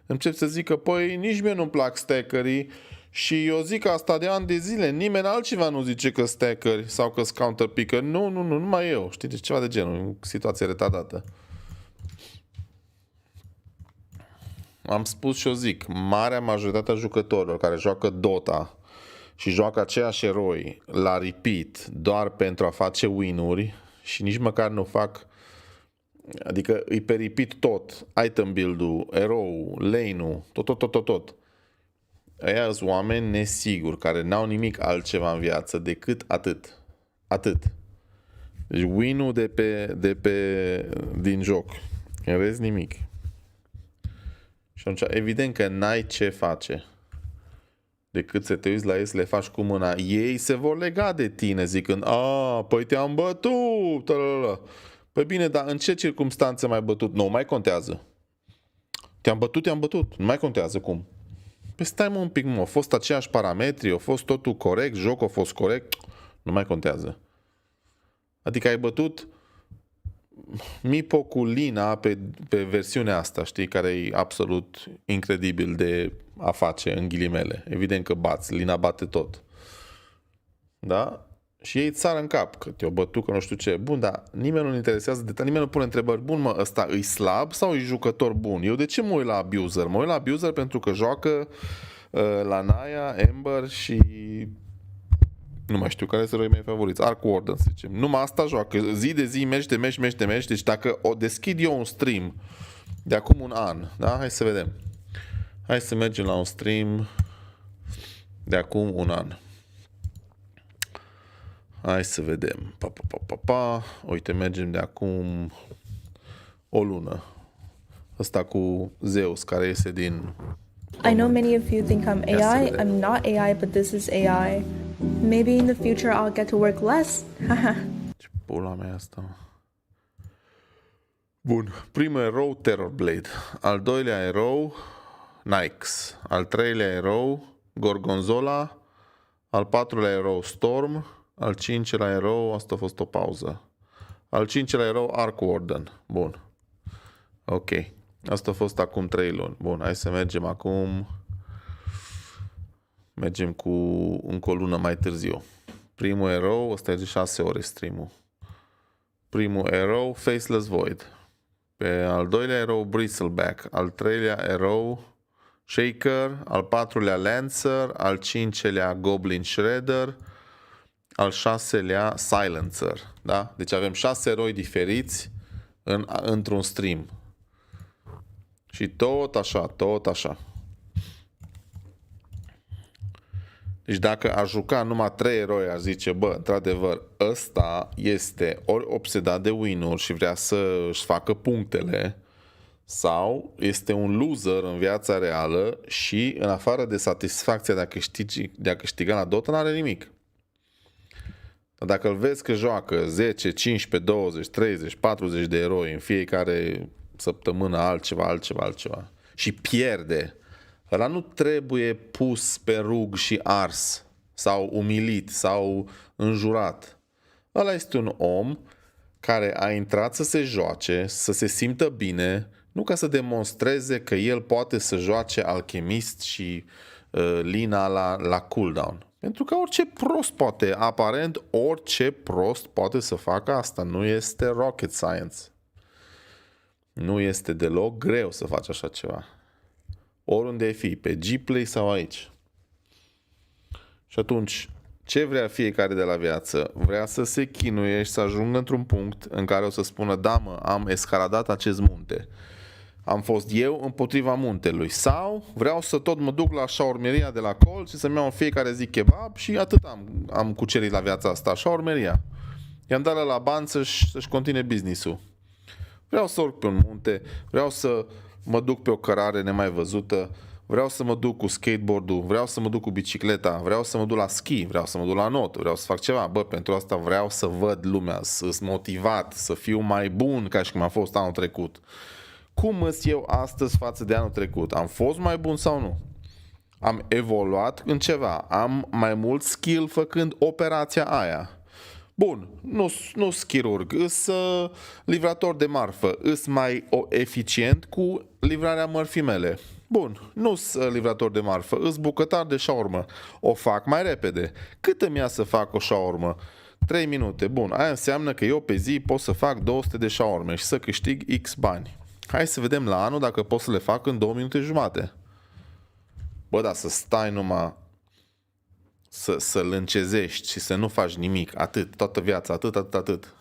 încep să zică, păi nici mie nu-mi plac stackerii și eu zic asta de ani de zile, nimeni altceva nu zice că stackeri sau că counter picker, nu, numai eu, știi, deci ceva de genul, situație retardată. Am spus și eu zic, marea majoritate a jucătorilor care joacă Dota și joacă aceiași eroi la repeat doar pentru a face win-uri și nici măcar nu fac, adică îi pe repeat tot, item build-ul, erou, lane-ul, tot. Aia sunt oameni nesiguri care n-au nimic altceva în viață decât atât. Deci win-ul din joc, în rest nimic. Și atunci evident că n-ai ce face decât să te uiți la ei, să le faci cu mâna. Ei se vor lega de tine zicând, păi te-am bătut. Păi bine, dar în ce circunstanțe m-ai bătut? Nu mai contează. Te-am bătut. Nu mai contează cum. Păi stai mă un pic, au fost aceiași parametri, a fost totul corect, jocul a fost corect, nu mai contează. Adică ai bătut Mipo cu Lina pe versiunea asta, știi, care e absolut incredibil de a face, în ghilimele. Evident că bați, Lina bate tot. Da? Și ei țară în cap că te-o bătut, că nu știu ce. Bun, dar nimeni nu-l interesează detalii, nimeni nu pune întrebări. Bun, mă, ăsta e slab sau e jucător bun? Eu de ce mă uit la Abuser? Mă uit la Abuser pentru că joacă la Naya, Ember și nu mai știu care sunt eroi mei favoriți. Arc Warden, să zicem. Numai asta joacă. Zi de zi mergi. Deci dacă o deschid eu un stream de acum un an, da? Hai să vedem. Hai să mergem la un stream de acum un an. Hai să vedem. Uite, mergem de acum o lună. Ăsta cu Zeus, care iese din... I know many of you think I'm AI. I'm not AI, but this is AI. Maybe in the future I'll get to work less. Ce pula mea asta. Bun. Primul erou, Terrorblade. Al doilea erou, Nyx. Al treilea erou, Gorgonzola. Al patrulea erou, Storm. Al cincelea erou, asta a fost o pauză. Al cincelea erou, Arc Warden. Bun. Ok. Asta a fost acum 3 luni. Bun, hai să mergem acum. Mergem cu încă o lună mai târziu. Primul erou, ăsta e de 6 ore stream-ul. Primul erou, Faceless Void. Pe al doilea erou, Bristleback. Al treilea erou, Shaker. Al patrulea, Lancer. Al cincelea, Goblin Shredder. Al șaselea, Silencer. Da? Deci avem 6 eroi diferiți într-un stream. Și tot așa. Deci dacă aș juca numai 3 eroi, aș zice, bă, într-adevăr, ăsta este ori obsedat de win-uri și vrea să își facă punctele, sau este un loser în viața reală și în afară de satisfacția de a câștiga la Dota, n-are nimic. Dar dacă îl vezi că joacă 10, 15, 20, 30, 40 de eroi în fiecare săptămână altceva și pierde, ăla nu trebuie pus pe rug și ars sau umilit sau înjurat. Ăla este un om care a intrat să se joace, să se simtă bine, nu ca să demonstreze că el poate să joace alchemist și Lina la cooldown. Pentru că orice prost poate, aparent orice prost poate să facă asta. Nu este rocket science. Nu este deloc greu să faci așa ceva. Oriunde ai fi, pe Gplay sau aici. Și atunci, ce vrea fiecare de la viață? Vrea să se chinuie și să ajungă într-un punct în care o să spună, da mă, am escaladat acest munte. Am fost eu împotriva muntelui. Sau vreau să tot mă duc la șaurmeria de la colț și să-mi iau în fiecare zi kebab și atât am cucerit la viața asta. Șaurmeria. I-am dat la bani să-și continue business-ul. Vreau să urc pe un munte, vreau să mă duc pe o cărare nemai văzută, vreau să mă duc cu skateboardul, vreau să mă duc cu bicicleta, vreau să mă duc la schi, vreau să mă duc la not, vreau să fac ceva. Bă, pentru asta vreau să văd lumea, să sunt motivat, să fiu mai bun ca și cum am fost anul trecut. Cum îs eu astăzi față de anul trecut? Am fost mai bun sau nu? Am evoluat în ceva, am mai mult skill făcând operația aia. Bun, nu chirurg, îs livrator de marfă, îs mai eficient cu livrarea mărfii mele. Bun, nu-s livrator de marfă, îs bucătar de șaormă, o fac mai repede. Cât îmi ia să fac o șaormă? 3 minute, bun, aia înseamnă că eu pe zi pot să fac 200 de șaorme și să câștig X bani. Hai să vedem la anul dacă pot să le fac în 2 minute jumate. Bă, da, să stai numai să-l încezești și să nu faci nimic, atât, toată viața, atât.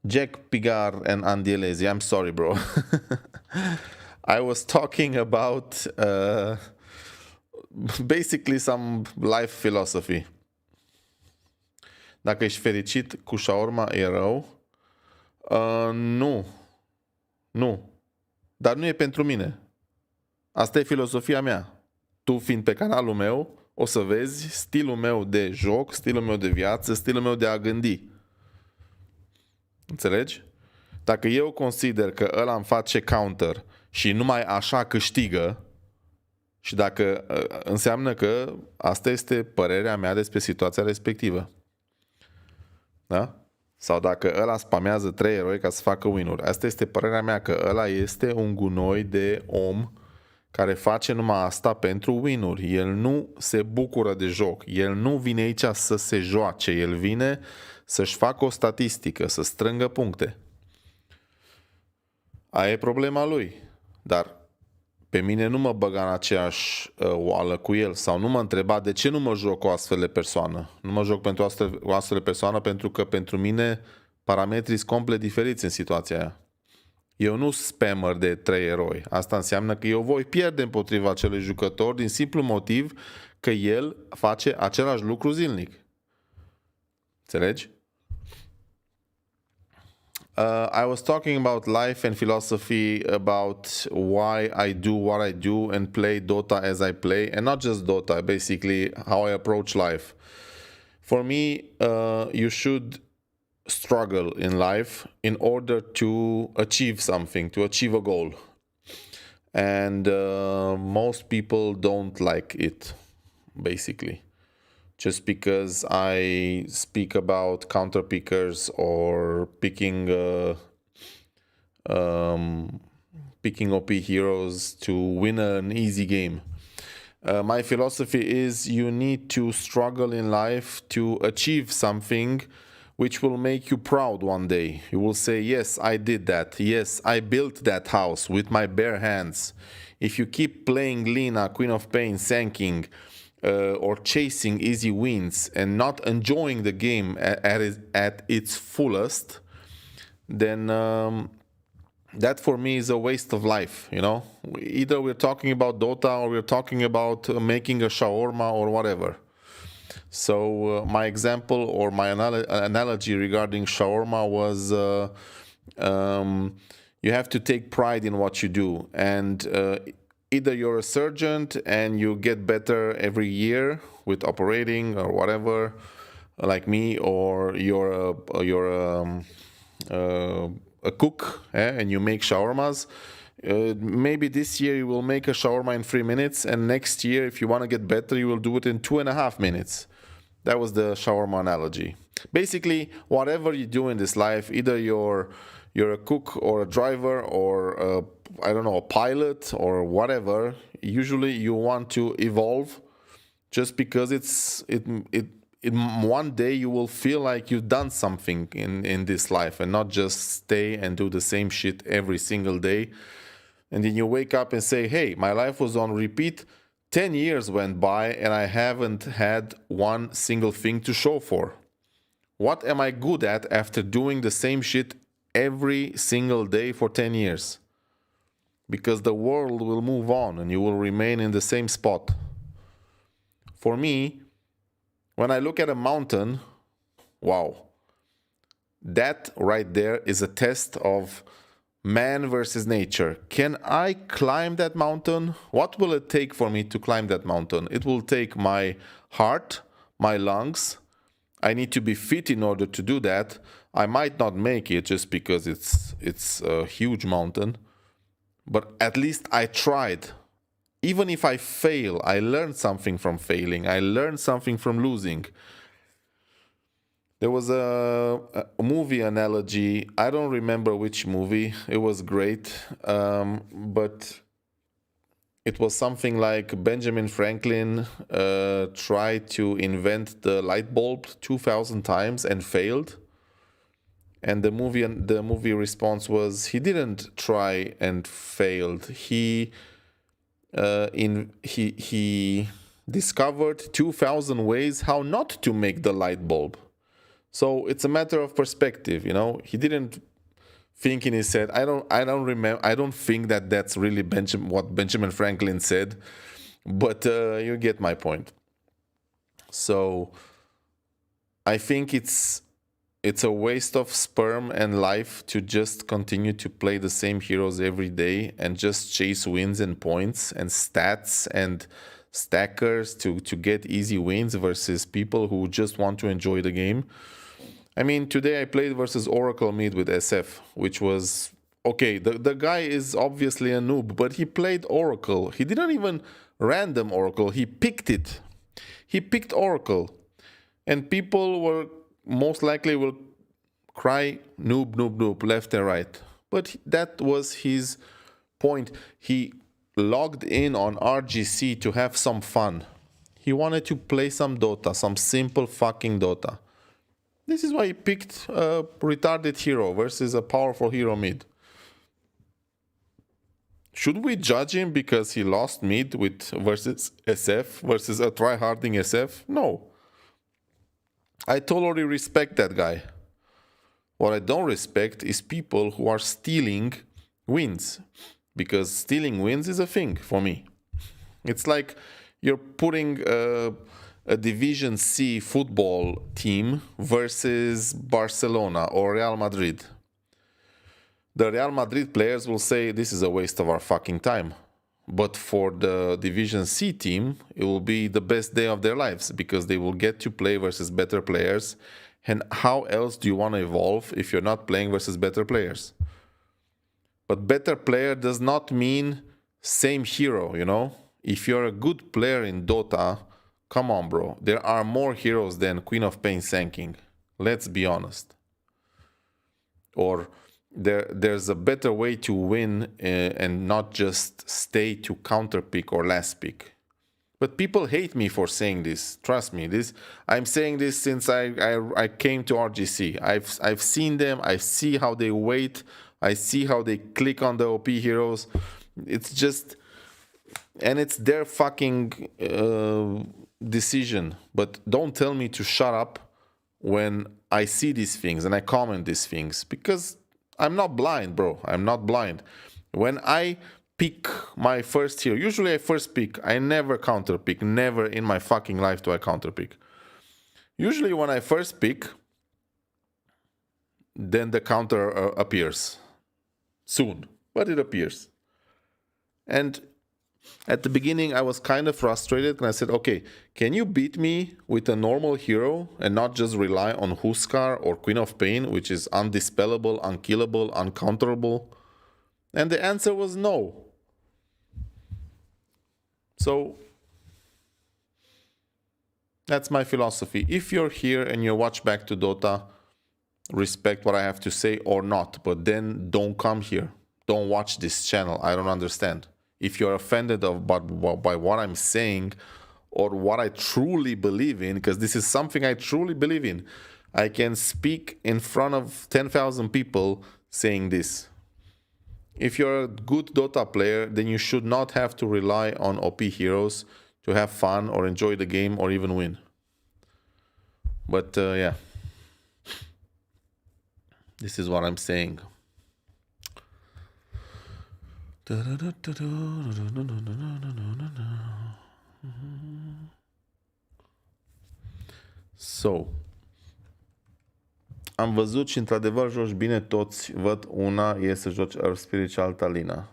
Jack Pigar and Andielezi, I'm sorry, bro. I was talking about basically some life philosophy. Dacă ești fericit cu shawarma, e rău? Nu. Dar nu e pentru mine. Asta e filosofia mea. Tu fiind pe canalul meu, o să vezi stilul meu de joc, stilul meu de viață, stilul meu de a gândi. Înțelegi? Dacă eu consider că ăla îmi face counter și numai așa câștigă, și dacă înseamnă că asta este părerea mea despre situația respectivă. Da? Sau dacă ăla spamează 3 eroi ca să facă win-uri. Asta este părerea mea, că ăla este un gunoi de om care face numai asta pentru win-uri. El nu se bucură de joc. El nu vine aici să se joace. El vine să-și facă o statistică, să strângă puncte. Aia e problema lui. Dar pe mine nu mă băga în aceeași oală cu el sau nu mă întreba de ce nu mă joc cu o astfel de persoană. Nu mă joc pentru o astfel de persoană pentru că pentru mine parametrii sunt complet diferiți în situația aia. Eu nu spammer de 3 eroi. Asta înseamnă că eu voi pierde împotriva acelui jucător din simplu motiv că el face același lucru zilnic. Înțelegi? I was talking about life and philosophy, about why I do what I do and play Dota as I play, and not just Dota, basically how I approach life. For me, you should struggle in life in order to achieve something, to achieve a goal. And most people don't like it, basically. Just because I speak about counter pickers or picking OP heroes to win an easy game. My philosophy is you need to struggle in life to achieve something which will make you proud one day. You will say, yes, I did that. Yes, I built that house with my bare hands. If you keep playing Lina, Queen of Pain, Sanking, or chasing easy wins and not enjoying the game at its fullest, then that for me is a waste of life, you know? Either we're talking about Dota or we're talking about making a shawarma or whatever. So my example or my analogy regarding shawarma was you have to take pride in what you do, and either you're a surgeon and you get better every year with operating or whatever, like me, or you're a cook and you make shawarmas. Maybe this year you will make a shawarma in 3 minutes, and next year, if you want to get better, you will do it in 2.5 minutes. That was the shawarma analogy. Basically, whatever you do in this life, either you're a cook or a driver or I don't know, a pilot or whatever, usually you want to evolve just because one day you will feel like you've done something in this life and not just stay and do the same shit every single day. And then you wake up and say, hey, my life was on repeat. 10 years went by and I haven't had one single thing to show for. What am I good at after doing the same shit every single day for 10 years? Because the world will move on and you will remain in the same spot. For me, when I look at a mountain, wow, that right there is a test of man versus nature. Can I climb that mountain? What will it take for me to climb that mountain? It will take my heart, my lungs. I need to be fit in order to do that. I might not make it just because it's a huge mountain, but at least I tried. Even if I fail, I learned something from failing. I learned something from losing. There was a movie analogy. I don't remember which movie. It was great, but it was something like Benjamin Franklin tried to invent the light bulb 2,000 times and failed. And the movie response was he didn't try and failed. He discovered 2,000 ways how not to make the light bulb. So it's a matter of perspective, you know. He didn't think in his head. I don't think that that's really what Benjamin Franklin said, but you get my point. So I think it's a waste of sperm and life to just continue to play the same heroes every day and just chase wins and points and stats and stackers to get easy wins versus people who just want to enjoy the game. I mean, today I played versus Oracle mid with SF, which was okay. The guy is obviously a noob, but he played Oracle. He didn't even random Oracle. He picked it. He picked Oracle. And people were most likely will cry noob, noob, noob, left and right. But that was his point. He logged in on RGC to have some fun. He wanted to play some Dota, some simple fucking Dota. This is why he picked a retarded hero versus a powerful hero mid. Should we judge him because he lost mid versus SF, versus a tryharding SF? No. I totally respect that guy. What I don't respect is people who are stealing wins. Because stealing wins is a thing for me. It's like you're putting a Division C football team versus Barcelona or Real Madrid. The Real Madrid players will say this is a waste of our fucking time. But for the Division C team, it will be the best day of their lives because they will get to play versus better players. And how else do you want to evolve if you're not playing versus better players? But better player does not mean same hero, you know? If you're a good player in Dota, come on, bro. There are more heroes than Queen of Pain Sanking. Let's be honest. Or there's a better way to win and not just stay to counter pick or last pick. But people hate me for saying this. Trust me, I'm saying this since I came to RGC. I've seen them. I see how they wait. I see how they click on the OP heroes. It's just, and it's their fucking decision. But don't tell me to shut up when I see these things and I comment these things, because I'm not blind, bro. I'm not blind. When I pick my first hero, usually I first pick. I never counter pick. Never in my fucking life do I counter pick. Usually when I first pick, then the counter appears. Soon, but it appears. And at the beginning, I was kind of frustrated, and I said, okay, can you beat me with a normal hero and not just rely on Huskar or Queen of Pain, which is undispellable, unkillable, uncounterable? And the answer was no. So that's my philosophy. If you're here and you watch back to Dota, respect what I have to say or not, but then don't come here. Don't watch this channel. I don't understand. If you're offended by what I'm saying or what I truly believe in, because this is something I truly believe in, I can speak in front of 10,000 people saying this. If you're a good Dota player, then you should not have to rely on OP heroes to have fun or enjoy the game or even win. But yeah, this is what I'm saying. So Am văzut și într-adevăr joci bine toți. Văd una e să joci Earth Spirit și alta Lina.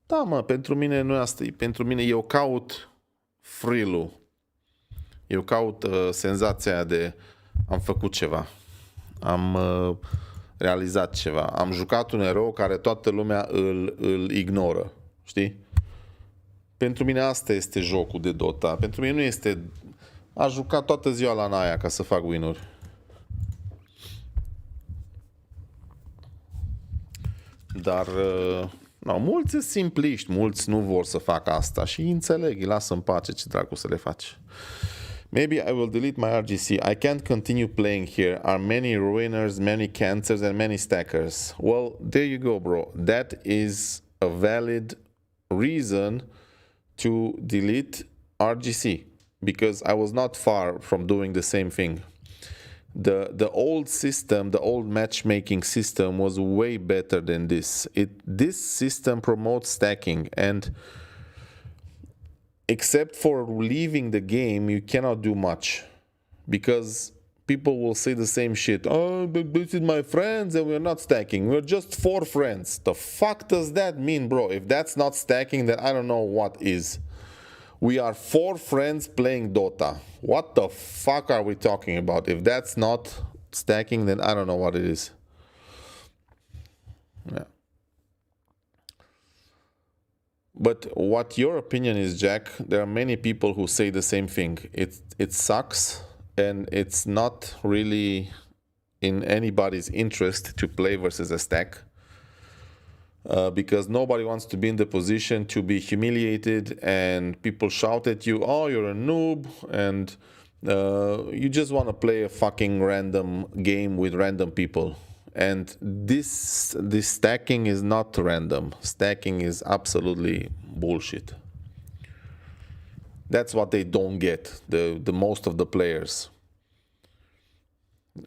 Da, mă, pentru mine nu e asta. Pentru mine eu caut thrill-ul. Eu caut senzația aia de am făcut ceva. Am realizat ceva. Am jucat un erou care toată lumea îl ignoră. Știi? Pentru mine asta este jocul de Dota. Pentru mine nu este... A jucat toată ziua la Naya ca să fac win-uri. Dar... No, mulți sunt simpliști, mulți nu vor să facă asta și înțeleg, îi lasă în pace, ce dracu să le faci. Maybe I will delete my RGC. I can't continue playing here. Are many ruiners, many cancers and many stackers. Well, there you go, bro. That is a valid reason to delete RGC because I was not far from doing the same thing. The old system, the old matchmaking system was way better than this. This system promotes stacking, and except for leaving the game, you cannot do much because people will say the same shit. Oh, but this is my friends and we're not stacking. We're just 4 friends. The fuck does that mean, bro? If that's not stacking, then I don't know what is. We are 4 friends playing Dota. What the fuck are we talking about? If that's not stacking, then I don't know what it is. Yeah. But what your opinion is, Jack, there are many people who say the same thing. It sucks, and it's not really in anybody's interest to play versus a stack. Because nobody wants to be in the position to be humiliated and people shout at you, oh, you're a noob, and you just want to play a fucking random game with random people. And this stacking is not random. Stacking is absolutely bullshit. That's what they don't get, the most of the players.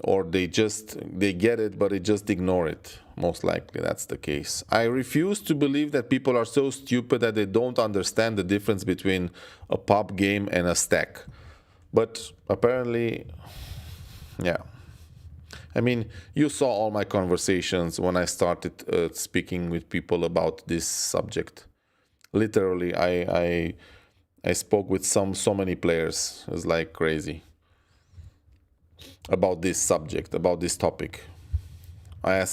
Or they get it, but they just ignore it. Most likely, that's the case. I refuse to believe that people are so stupid that they don't understand the difference between a pub game and a stack. But apparently, yeah. I mean, you saw all my conversations when I started speaking with people about this subject. Literally, I spoke with so many players. It was like crazy. About this subject, about this topic. I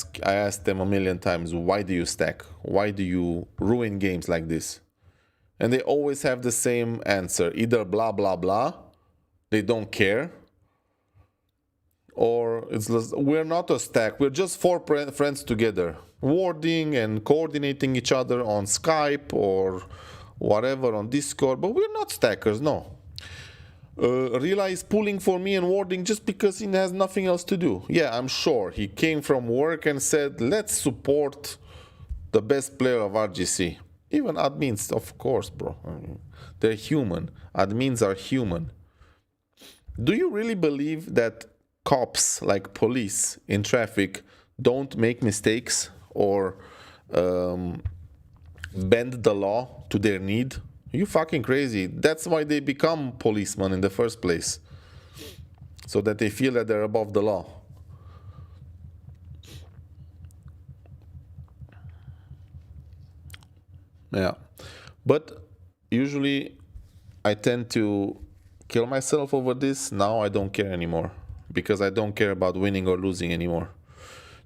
asked them a million times, why do you stack? Why do you ruin games like this? And they always have the same answer. Either blah, blah, blah, they don't care, or it's just, we're not a stack, we're just 4 friends together, warding and coordinating each other on Skype or whatever on Discord, but we're not stackers, no. Rila is pulling for me and warding just because he has nothing else to do. Yeah, I'm sure. He came from work and said, let's support the best player of RGC. Even admins, of course, bro. They're human. Admins are human. Do you really believe that cops, like police in traffic, don't make mistakes or bend the law to their need? You fucking crazy. That's why they become policemen in the first place. So that they feel that they're above the law. Yeah. But usually I tend to kill myself over this. Now I don't care anymore. Because I don't care about winning or losing anymore.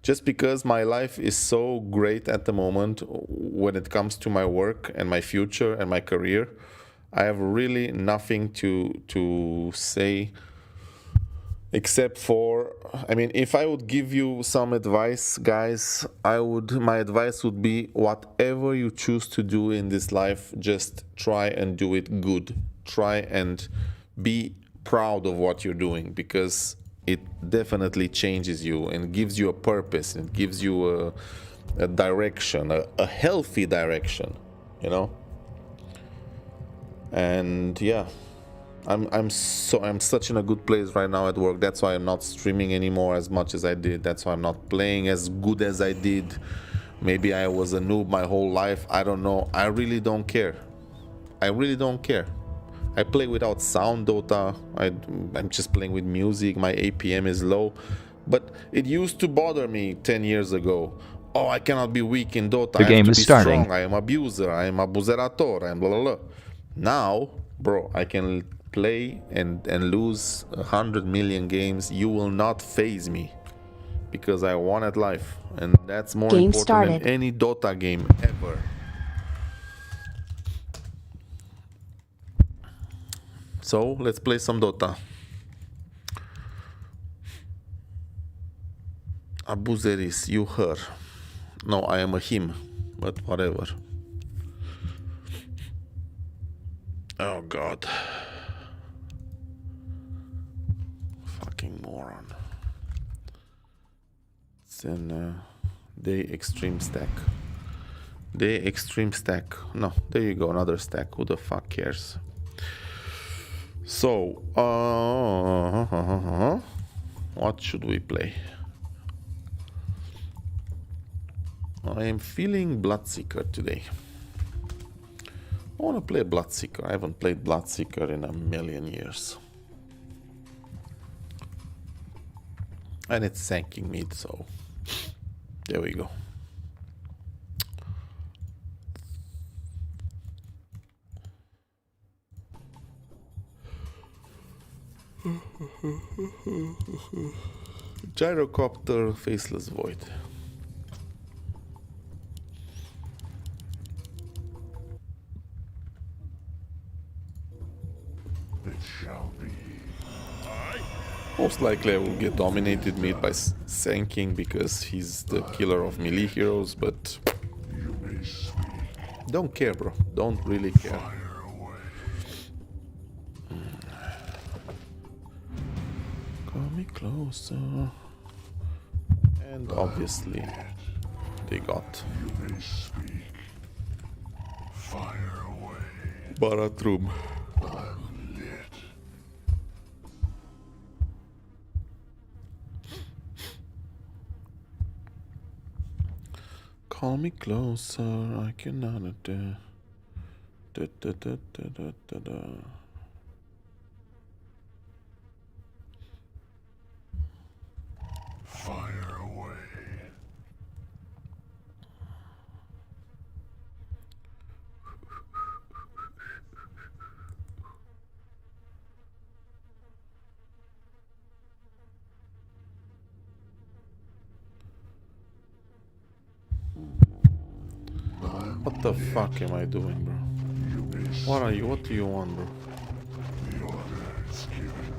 Just because my life is so great at the moment when it comes to my work and my future and my career, I have really nothing to say except for, I mean, if I would give you some advice, guys, my advice would be whatever you choose to do in this life, just try and do it good. Try and be proud of what you're doing, because it definitely changes you and gives you a purpose and gives you a direction, a healthy direction, you know? And yeah, I'm such in a good place right now at work. That's why I'm not streaming anymore as much as I did. That's why I'm not playing as good as I did. Maybe I was a noob my whole life. I don't know. I really don't care. I really don't care. I play without sound Dota. I'm just playing with music. My APM is low. But it used to bother me 10 years ago. Oh, I cannot be weak in Dota. The I game have to is be starting. strong. I am abuser. I am abuserator. I am blah, blah, blah. Now, bro, I can play and lose 100 million games. You will not phase me. Because I won at life. And that's more Game important started. than any Dota game ever. So, let's play some Dota. Abuseris, you her. No, I am a him, but whatever. Oh god. Fucking moron. It's an day extreme stack. Day extreme stack. No, there you go, another stack. Who the fuck cares? So, what should we play? I am feeling Bloodseeker today. I want to play Bloodseeker. I haven't played Bloodseeker in a million years. And it's sinking mid, so there we go. Gyrocopter, Faceless Void. It shall be. Most likely I will get dominated mid by Sanking because he's the killer of melee heroes, but You may speak. don't care, bro. Don't really care. Fire away. Come me closer. And obviously they got You may speak. Fire away. Baratrum. I'm lit. Call me closer, I cannot Fire away. What the fuck am I doing, bro? You may What are you? What do you want, bro? The order is given.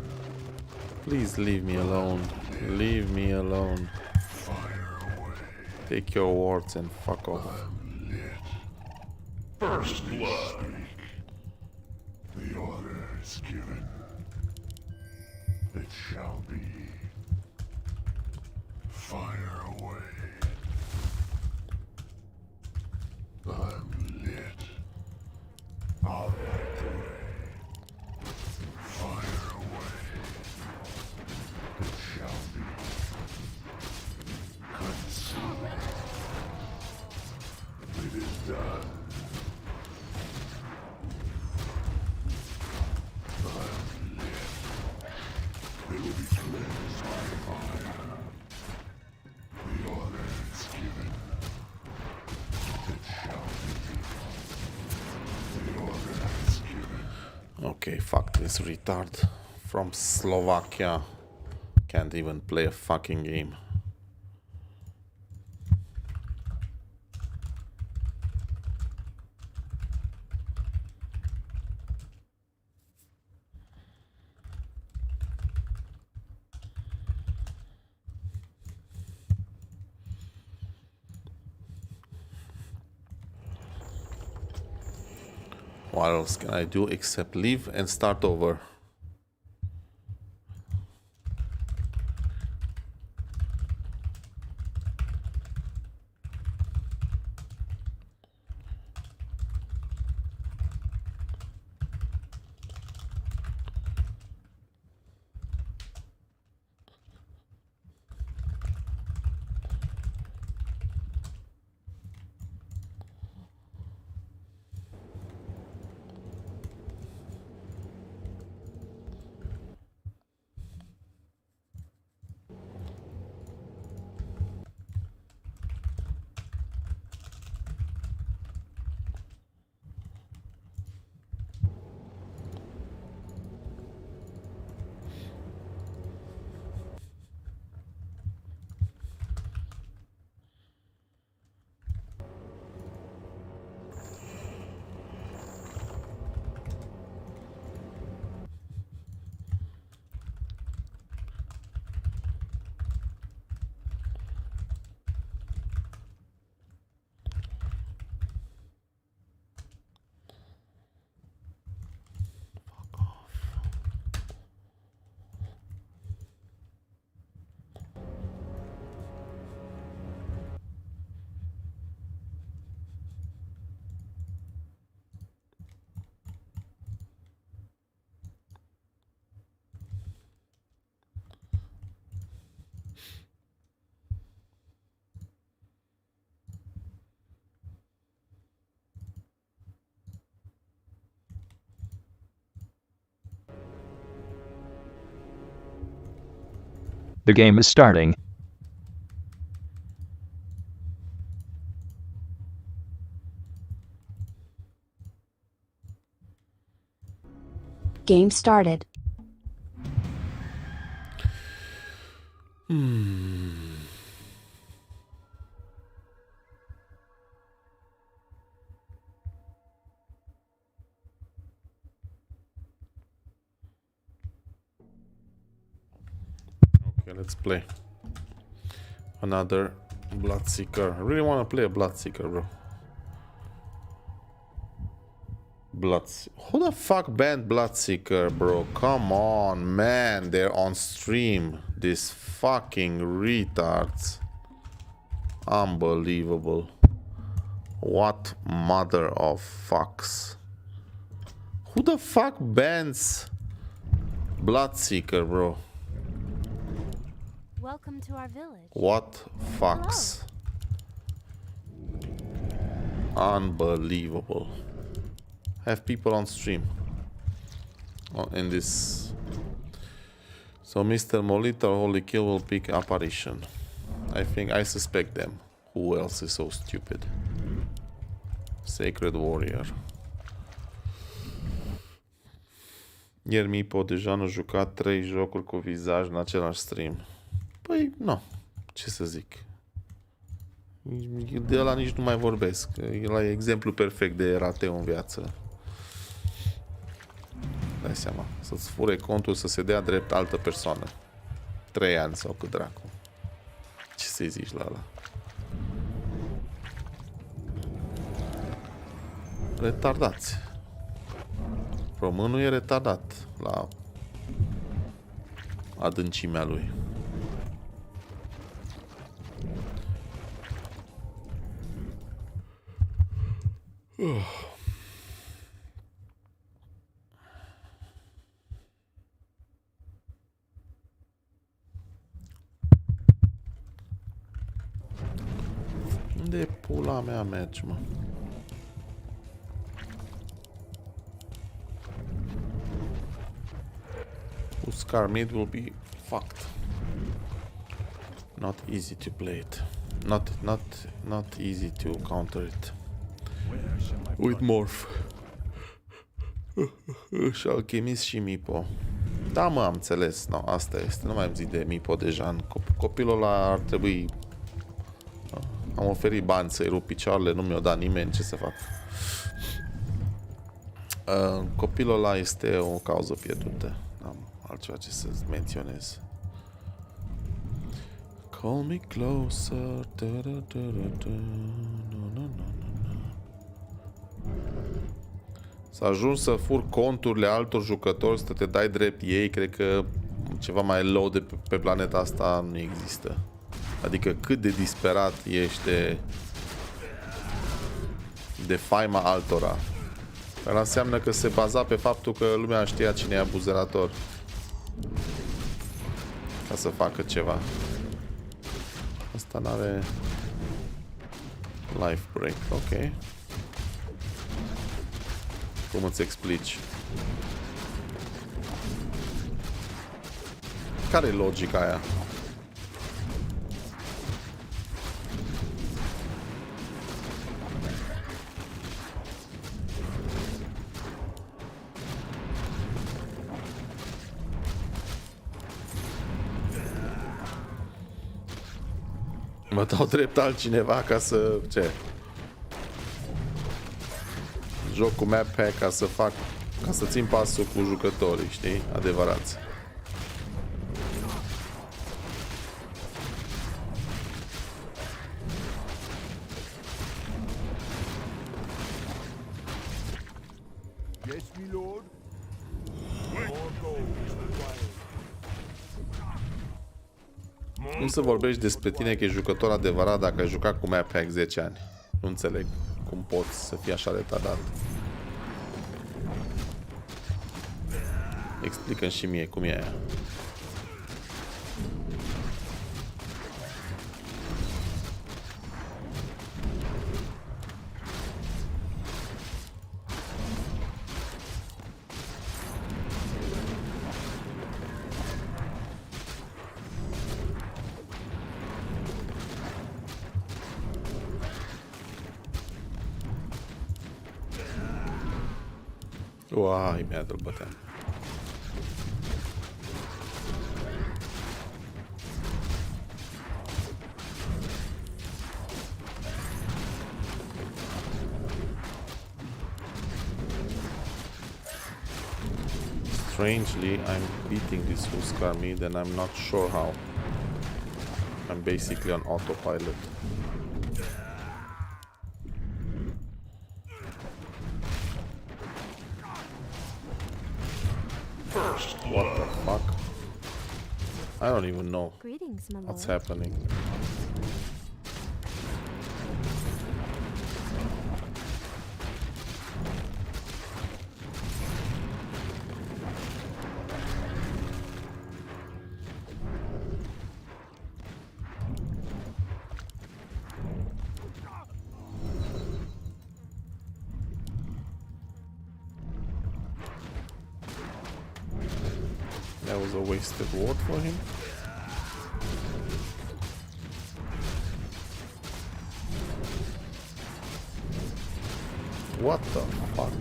Please leave me alone. Leave me alone. Fire away. Take your words and fuck off. I'm lit. First blood. The order is given. It shall be. Fire away. I'm lit. I'll light the way. Fire away. It shall be. Consume it. It is done. I'm lit. They will be cleansed by fire. The order is given. It shall be. The order is given. Okay, fuck this retard from Slovakia. Can't even play a fucking game. What else can I do except leave and start over? The game is starting. Game started. Okay, let's play another Bloodseeker. I really want to play a Bloodseeker, bro. Who the fuck banned Bloodseeker, bro? Come on, man. They're on stream. These fucking retards. Unbelievable. What mother of fucks. Who the fuck bans Bloodseeker, bro? Welcome to our village. What fucks. Unbelievable. Have people on stream in this. So Mr. Molita or Holy Kill will pick Apparition. I suspect them. Who else is so stupid? Sacred Warrior. Ieri Mipo deja nu jucat 3 jocuri cu vizaj în același stream. Păi, nu. Ce să zic? De ăla nici nu mai vorbesc. Ăla e exemplu perfect de rateu în viață. Dai seama. Să-ți fure contul, să se dea drept altă persoană. 3 ani sau cât dracu. Ce să-i zici la ăla? Retardați. Românul e retardat la adâncimea lui. Unde e pula mea mergi, mă? Scar mid will be fucked. Not easy to play it. Not easy to counter it. With Morph. Și Alchemist și Mipo. Da, mă, am înțeles. No, asta este. Nu mai am zic de Mipo deja. Copilul ăla ar trebui... Am oferit bani să-i rup picioarele, nu mi-o dat nimeni, ce să fac? Copilul ăla este o cauză pierdută. Am altceva ce să menționez. Call me closer. Să ajungi să furi conturile altor jucători, să te dai drept ei, cred că ceva mai low de pe planeta asta nu există. Adică cât de disperat ești de faima altora. Asta înseamnă că se baza pe faptul că lumea știa cine e abuzerator ca să facă ceva. Asta n-are life break, ok. Cum îți explici? Care e logica aia? Mă dau drept altcineva ca să... ce? Joc cu map hack ca să fac... ca să țin pasul cu jucătorii, știi? Adevărați. Yes, my lord. Cum să vorbești despre tine că e jucător adevărat dacă ai jucat cu map hack 10 ani? Nu înțeleg cum poți să fii așa retardat. Explică-mi și mie cum e aia. Uai, merda, îl băteam. Strangely, I'm beating this Huskar mid and I'm not sure how. I'm basically on autopilot. What the fuck? I don't even know Greetings, my what's lord. happening. That was a wasted ward for him. What the fuck?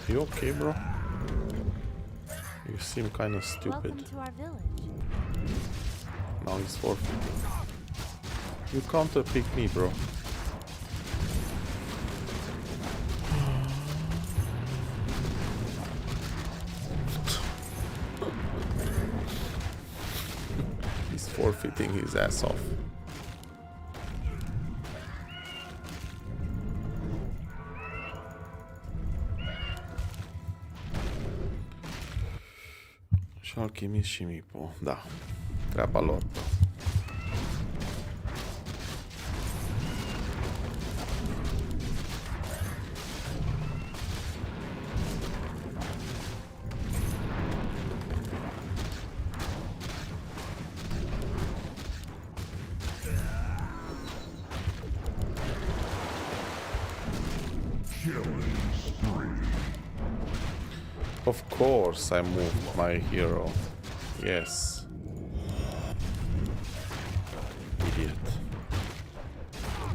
You okay, bro? You seem kind of stupid. Welcome to our village. Now he's forfeiting. You counter pick me, bro. He's forfeiting his ass off. Și alchimist și mipo. Da. Treaba lor. Of course I moved my hero. Yes. Idiot.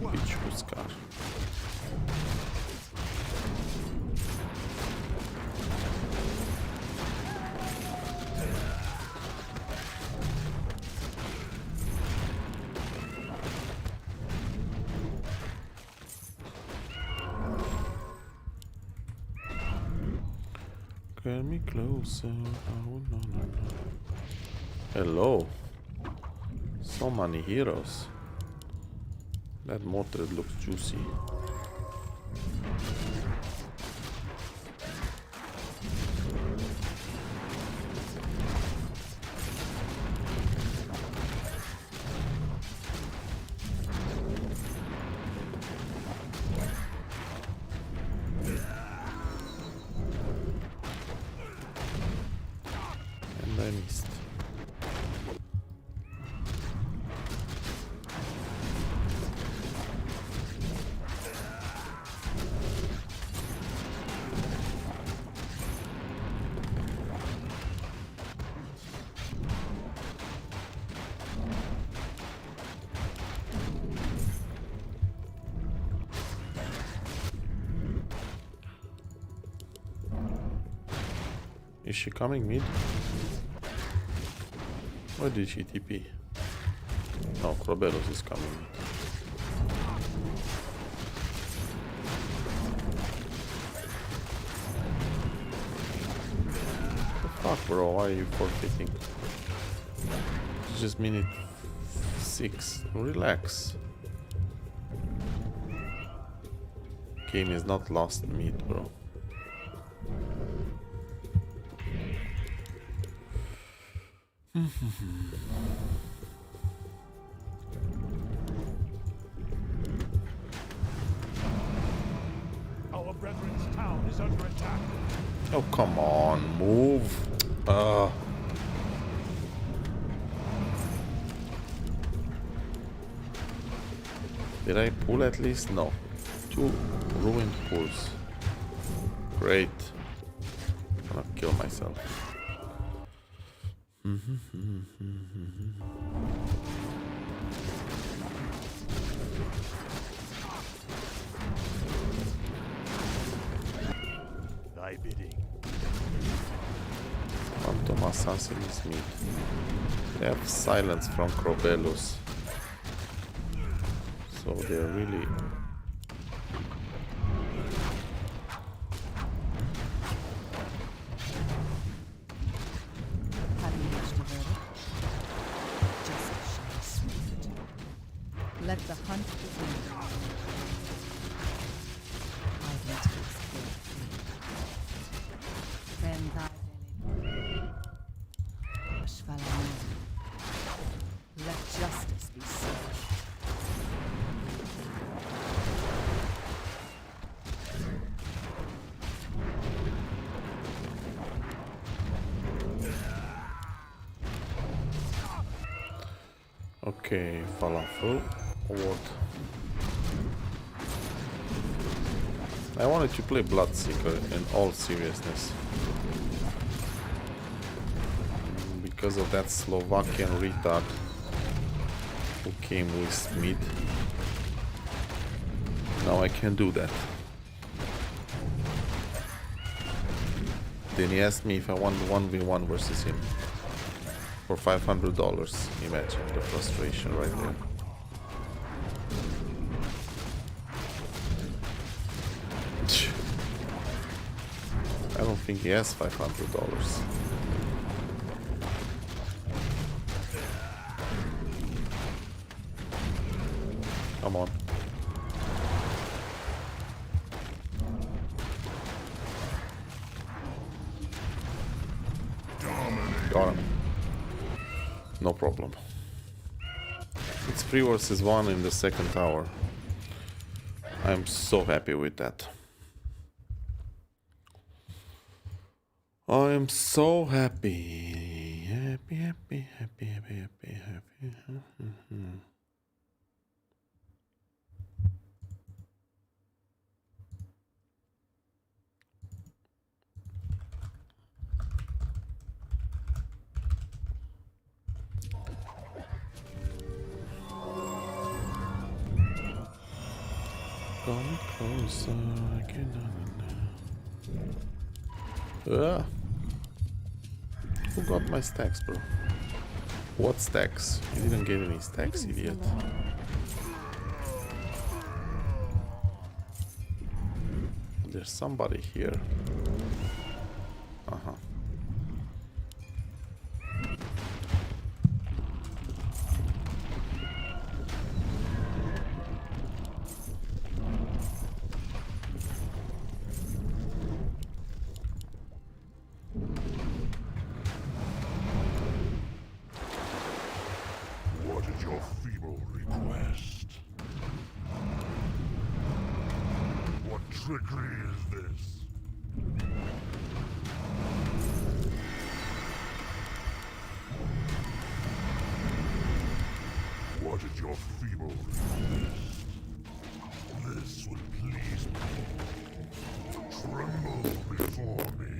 Bitch Huskar. Get me closer. Oh, no, no, no. Hello. So many heroes. That Mordred looks juicy. And I missed. Is she coming mid? Where did she TP? No, Crobelos is coming mid. What the fuck, bro? Why are you forfeiting? It's just minute 6. Relax. Game is not lost mid, bro. Our brethren's town is under attack. Oh, come on, move. Did I pull at least? No. 2 ruined pulls. Great. I'm gonna kill myself. Thy bidding. Phantom Assassin is mid. They have silence from Crobellus. So they're really... Having reached a verdict, justice shall be swift. Let the hunt begin. I will taste their fate. Then thy belly Ashvalan. Let justice be served. Okay, falafel. What? I wanted to play Bloodseeker in all seriousness. Because of that Slovakian retard who came with mid. Now I can do that. Then he asked me if I want 1v1 versus him. For $500. Imagine the frustration right there. I don't think he has $500. Come on. Got him. No problem. It's 3 versus 1 in the second tower. I'm so happy with that. I am so happy. Happy. Come closer, I cannot. Who got my stacks, bro? What stacks? You didn't get any stacks, idiot. There's somebody here. Uh-huh. trickery is this? What is your feeble request? This would please me. Tremble before me.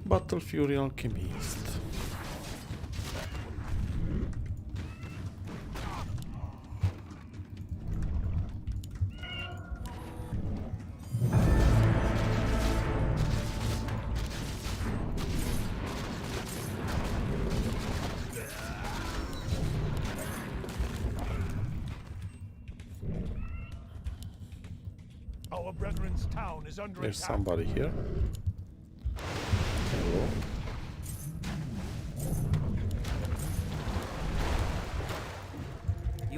Battle Fury Alchemist. Our brethren's town is under There's attack. somebody here. Hello.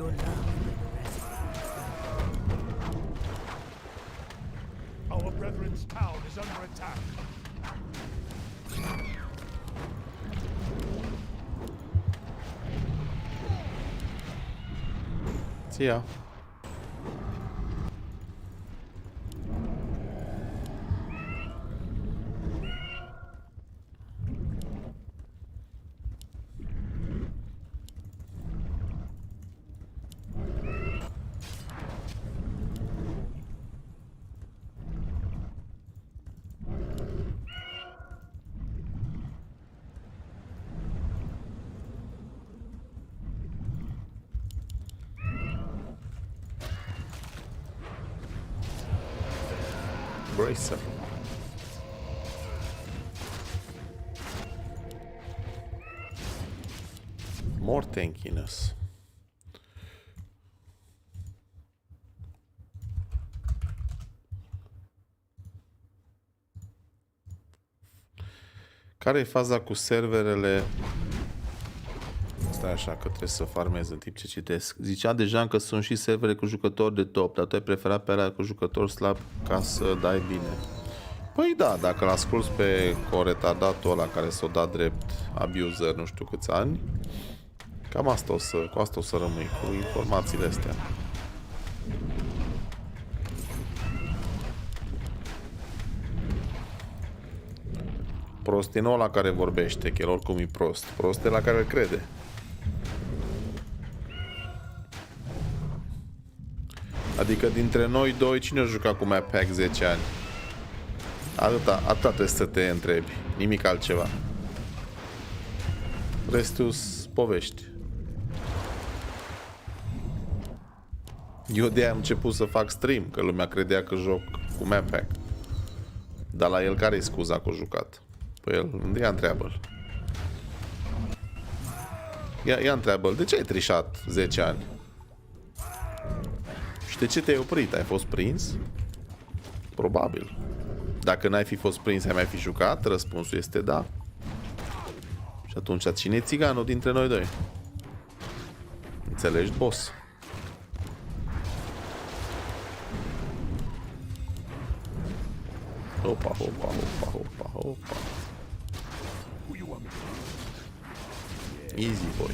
your love will resonate. Our brethren's town is under attack. See ya. Bracer. More tankiness. Care e faza cu serverele? Stai așa că trebuie să farmez în timp ce citesc. Zicea deja că sunt și servere cu jucători de top, dar tu ai preferat pe alea cu jucători slab ca să dai bine. Păi da, dacă l-asculți pe coretardatul ăla care s-o dat drept abuser nu știu câți ani, cam asta cu asta o să rămâi, cu informațiile astea. Prost e nu ăla care vorbește, că el oricum e prost. Prost e la care îl crede. Adică dintre noi doi, cine a jucat cu Map 10 ani? Atâta trebuie să te întrebi. Nimic altceva. Restul-s povești. Eu de-aia am început să fac stream, că lumea credea că joc cu Map. Dar la el care-i scuza că a jucat? Păi el, ia întreabă-l. Ia întreabă-l, de ce ai trișat 10 ani? Și de ce te-ai oprit? Ai fost prins? Probabil. Dacă n-ai fi fost prins, ai mai fi jucat? Răspunsul este da. Și atunci, cine e țiganul dintre noi doi? Înțelegi, boss? Opa, opa, opa, opa, opa. Easy, boy.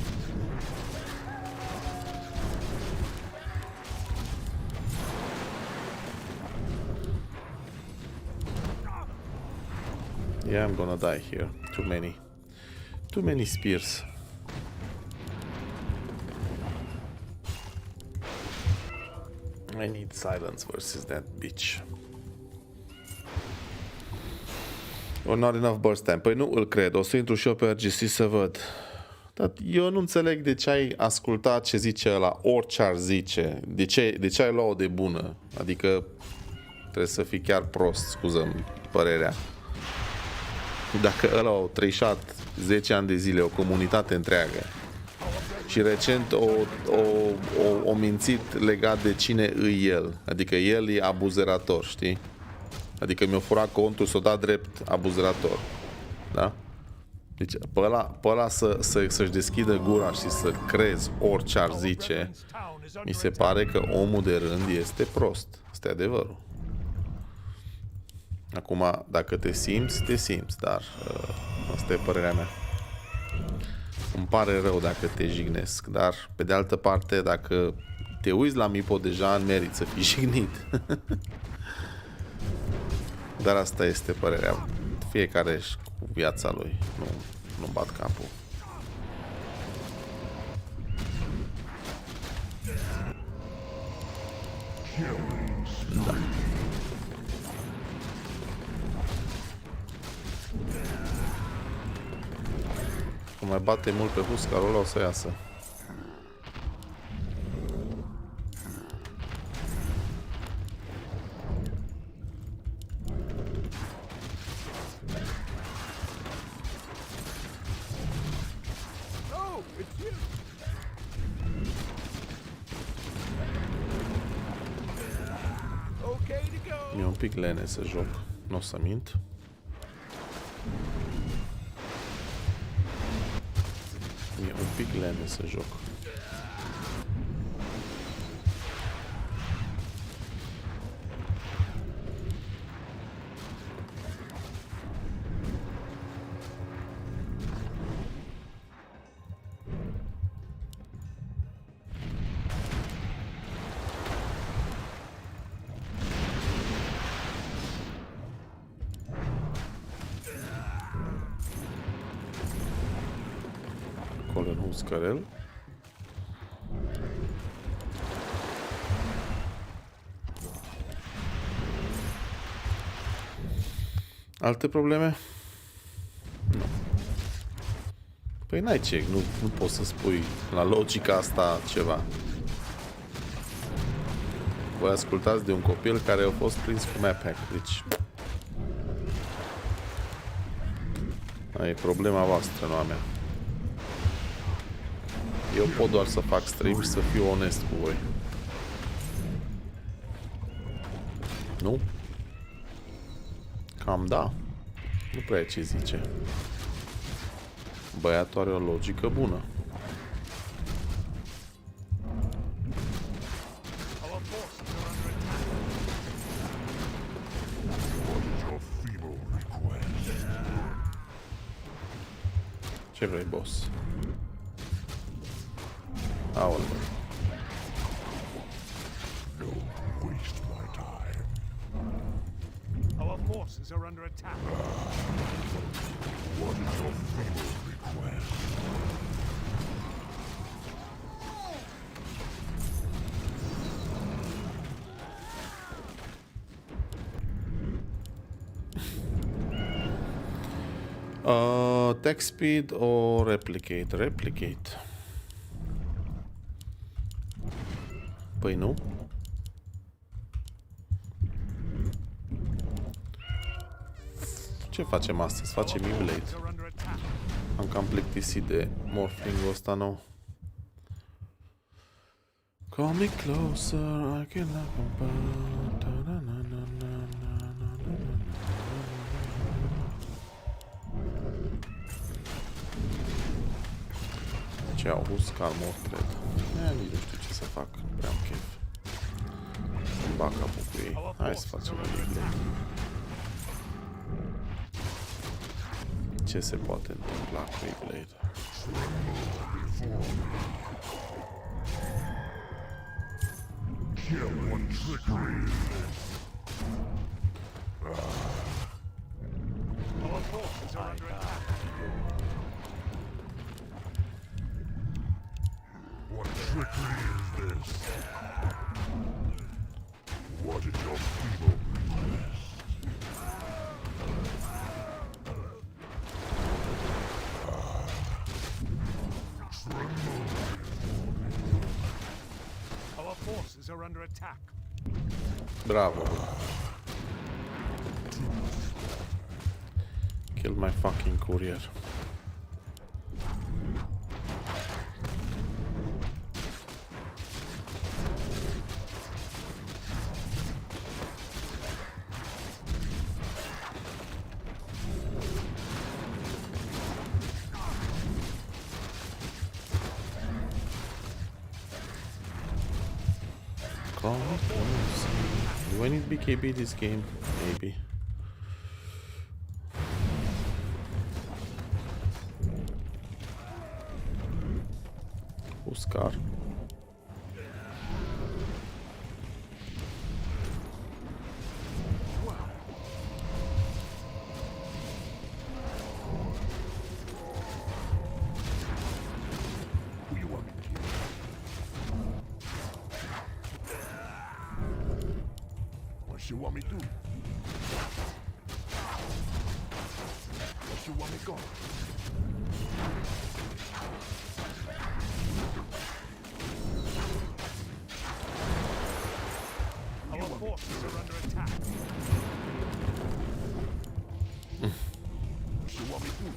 Yeah, I'm gonna die here. Too many spears. I need silence versus that bitch. Or not enough burst time. Păi nu îl cred. O să intru și eu pe RGC să văd. Dar eu nu înțeleg de ce ai ascultat ce zice ăla, orice ar zice. De ce ai luat-o de bună? Adică trebuie să fii chiar prost, scuză-mi părerea. Dacă ăla a trișat 10 ani de zile, o comunitate întreagă, și recent o mințit legat de cine îi el. Adică el e abuzerator, știi? Adică mi-a furat contul, s-o dat drept abuzerator. Da? Deci pe ăla să-și deschidă gura și să crezi orice ar zice, mi se pare că omul de rând este prost. Asta e adevărul. Acum, dacă te simți, dar asta e părerea mea. Îmi pare rău dacă te jignesc, dar pe de altă parte, dacă te uiți la Mipo deja, merit să fii jignit. Dar asta este părerea mea. Fiecare cu viața lui. Nu bat capul. Da. Cum mai bate mult pe Huscarul ăla, o să iasă. Mi-e un pic lene să joc, nu o să mint. Mi-e un pic lene să joc. în Huscarel. Alte probleme? Nu. Păi n-ai ce, nu poți să spui la logica asta ceva. Voi ascultați de un copil care a fost prins cu map hack, deci... Aia e problema voastră, nu a mea. Eu pot doar să fac stream și să fiu onest cu voi. Nu? Cam da. Nu prea e ce zice. Băiatul are o logică bună. Ce vrei, boss? Aoleu. Our forces are under attack. What is your feeble request? Text speed or replicate? Replicate. Păi nu. Ce facem astăzi? Facem Blade. Am cam plictisit de morphling-ul ăsta nou. Call me closer, I cannot compare. Ce au Huscar mod, cred. Nici nu știu ce să fac. Prea am chef. Să-mi bag capul cu ei. Hai să facem un Blade. Ce se poate întâmpla cu Blade? What trickery is this? What is your feeble request? Our forces are under attack. Bravo. Killed my fucking courier. Do I need BKB this game? Maybe. Huscar. What you want me to do? What you want me gone? Our forces are under attack. What you want me to do?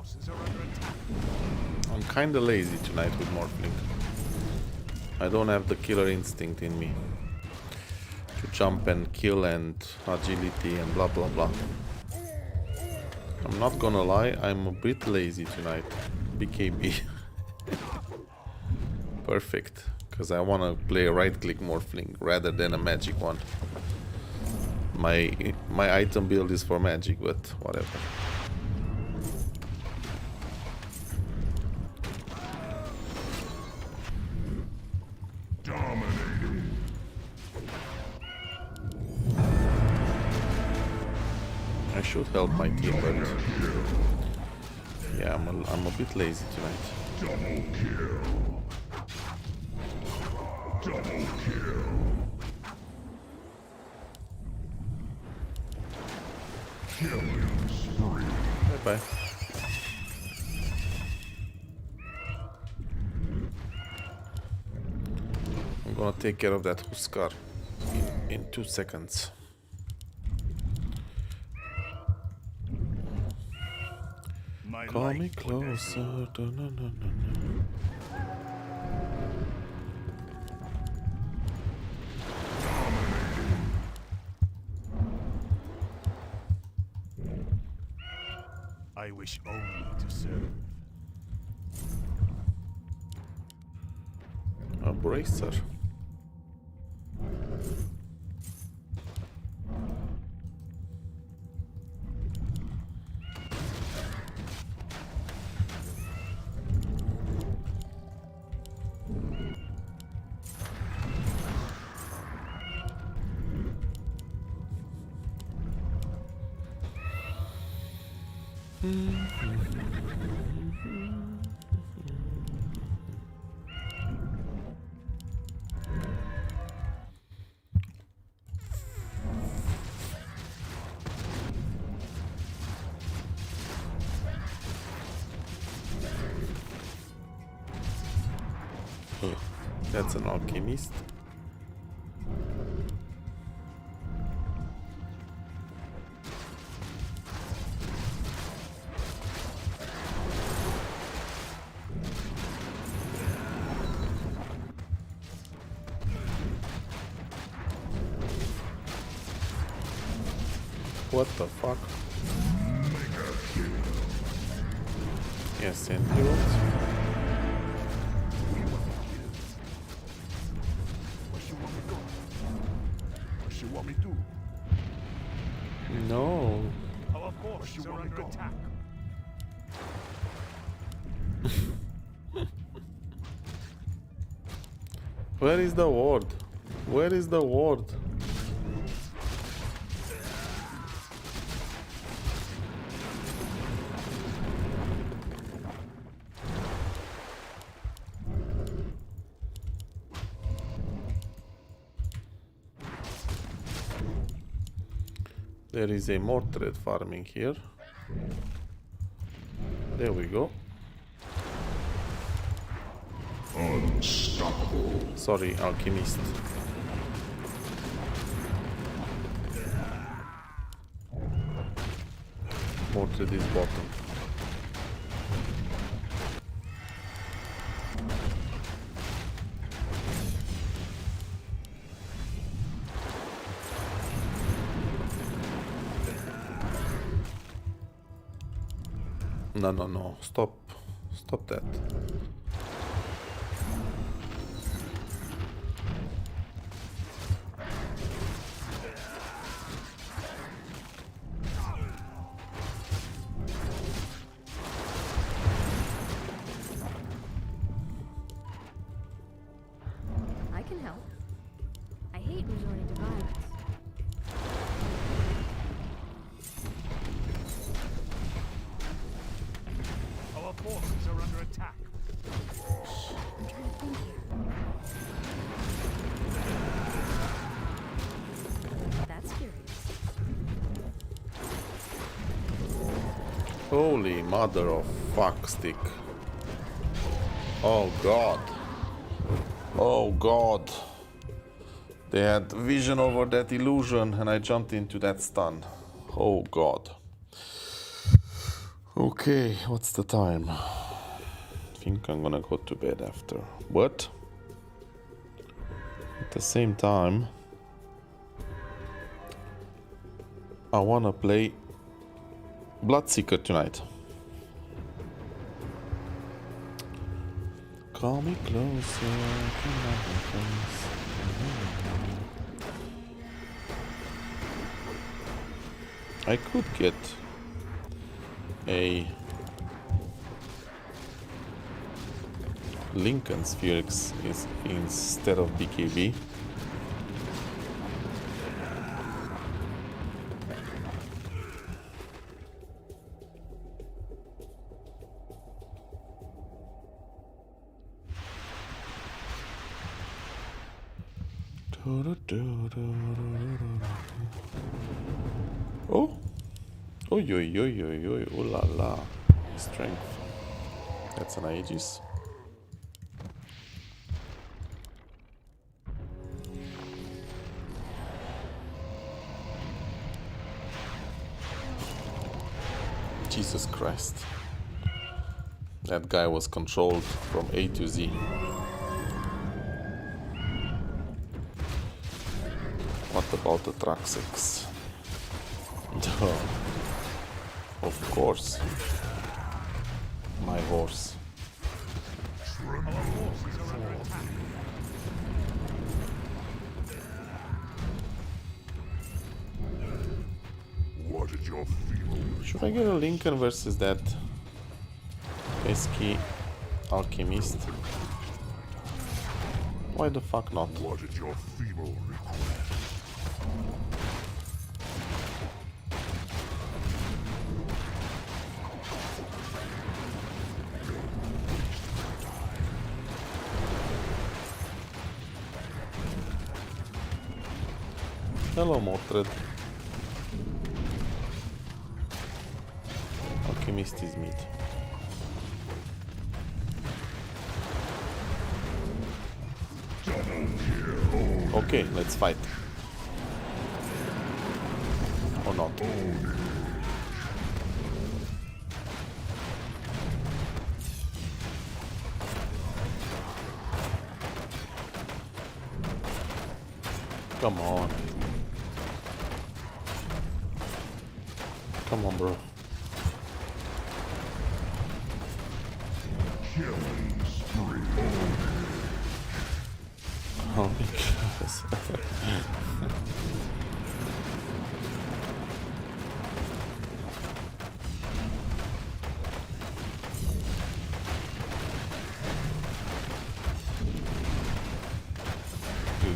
forces are under attack. I'm kinda lazy tonight with Morphling. I don't have the killer instinct in me to jump and kill and agility and blah blah blah. I'm not gonna lie, I'm a bit lazy tonight. BKB. Perfect, because I wanna play a right-click Morphling rather than a magic one. My item build is for magic, but whatever. Dominating. I should help my team, but yeah, I'm a bit lazy tonight. Double kill. Double kill. Killing spree. Bye bye. I'm gonna take care of that Huskar in 2 seconds. My Call me life closer. Dun-dun-dun-dun-dun. I wish only to serve. A bracer. That's an alchemist. What the fuck? Yes, and he wants. What you want me to? No. Our forces are under attack. Where is the ward? Where is the ward? There is a Mordred farming here. There we go. Unstoppable. Sorry, alchemist. Mordred is bottom. No, no, no. Stop. Stop that. I can help. I hate resorting to violence. Our forces are under attack. I'm trying to think here. That's curious. Holy mother of fuck stick. Oh god. Oh god. They had vision over that illusion and I jumped into that stun. Oh god. Okay, what's the time? I think I'm gonna go to bed after. But at the same time, I wanna play Bloodseeker tonight. Call me closer, come on, close. I could get a Lincoln Spherix is instead of BKB. Oh! Oi, oi, oi, oi, oi, oh la la. Strength. That's an Aegis. Jesus Christ. That guy was controlled from A to Z. What about the Traxx? Of course. My horse. What did your feeble Should I get a Lincoln versus that pesky alchemist? Why the fuck not? What did your feeble request? Hello, Mordred. Alchemist is mid. Okay, let's fight. Or not. Come on. Come on, bro. Killing spree. Oh my goodness.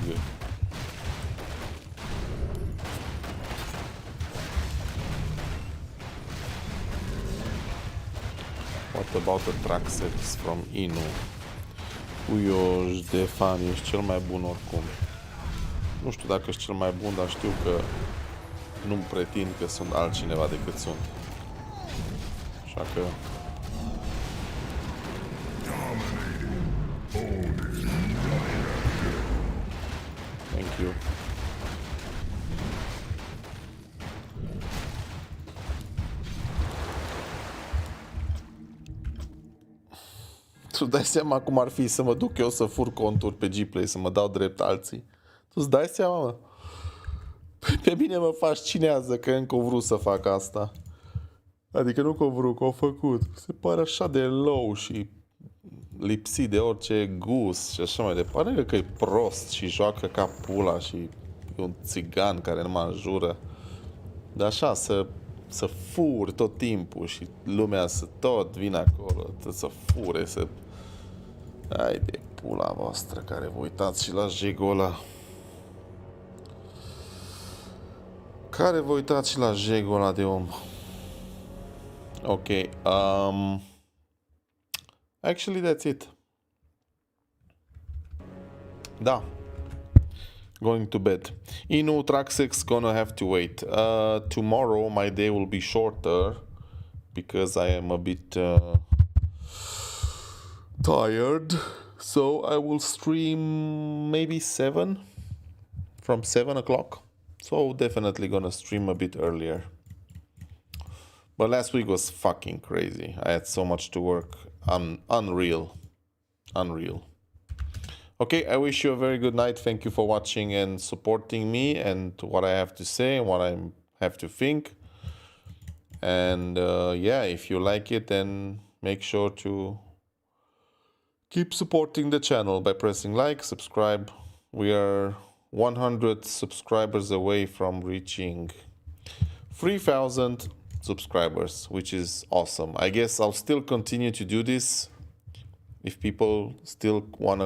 Good. What about the Traxx from Inu? Uio, Ștefan, ești cel mai bun oricum. Nu știu dacă ești cel mai bun, dar știu că nu-mi pretind că sunt altcineva decât sunt. Așa că... Thank you. Tu dai seama cum ar fi să mă duc eu să fur conturi pe Gplay, să mă dau drept alții? Tu îți dai seama, mă? Pe mine mă fascinează că încă au vrut să fac asta. Adică nu că au vrut, că au făcut. Se pare așa de low și lipsit de orice gust și așa mai departe. Că e prost și joacă ca pula și e un țigan care nu mă înjură. Dar așa, să furi tot timpul și lumea să tot vină acolo, să fure, să... Hai de pula voastră care vă uitați și la jegul ăla. Care vă uitați și la jegul ăla de om. Ok, actually that's it. Da. Going to bed. Inu, Traxx gonna have to wait. Tomorrow my day will be shorter because I am a bit tired. So I will stream maybe 7 from 7 o'clock. So definitely gonna stream a bit earlier. But last week was fucking crazy. I had so much to work. Unreal. Unreal. Okay, I wish you a very good night. Thank you for watching and supporting me and what I have to say and what I have to think. And yeah, if you like it, then make sure to keep supporting the channel by pressing like, subscribe. We are 100 subscribers away from reaching 3,000 subscribers, which is awesome. I guess I'll still continue to do this if people still want to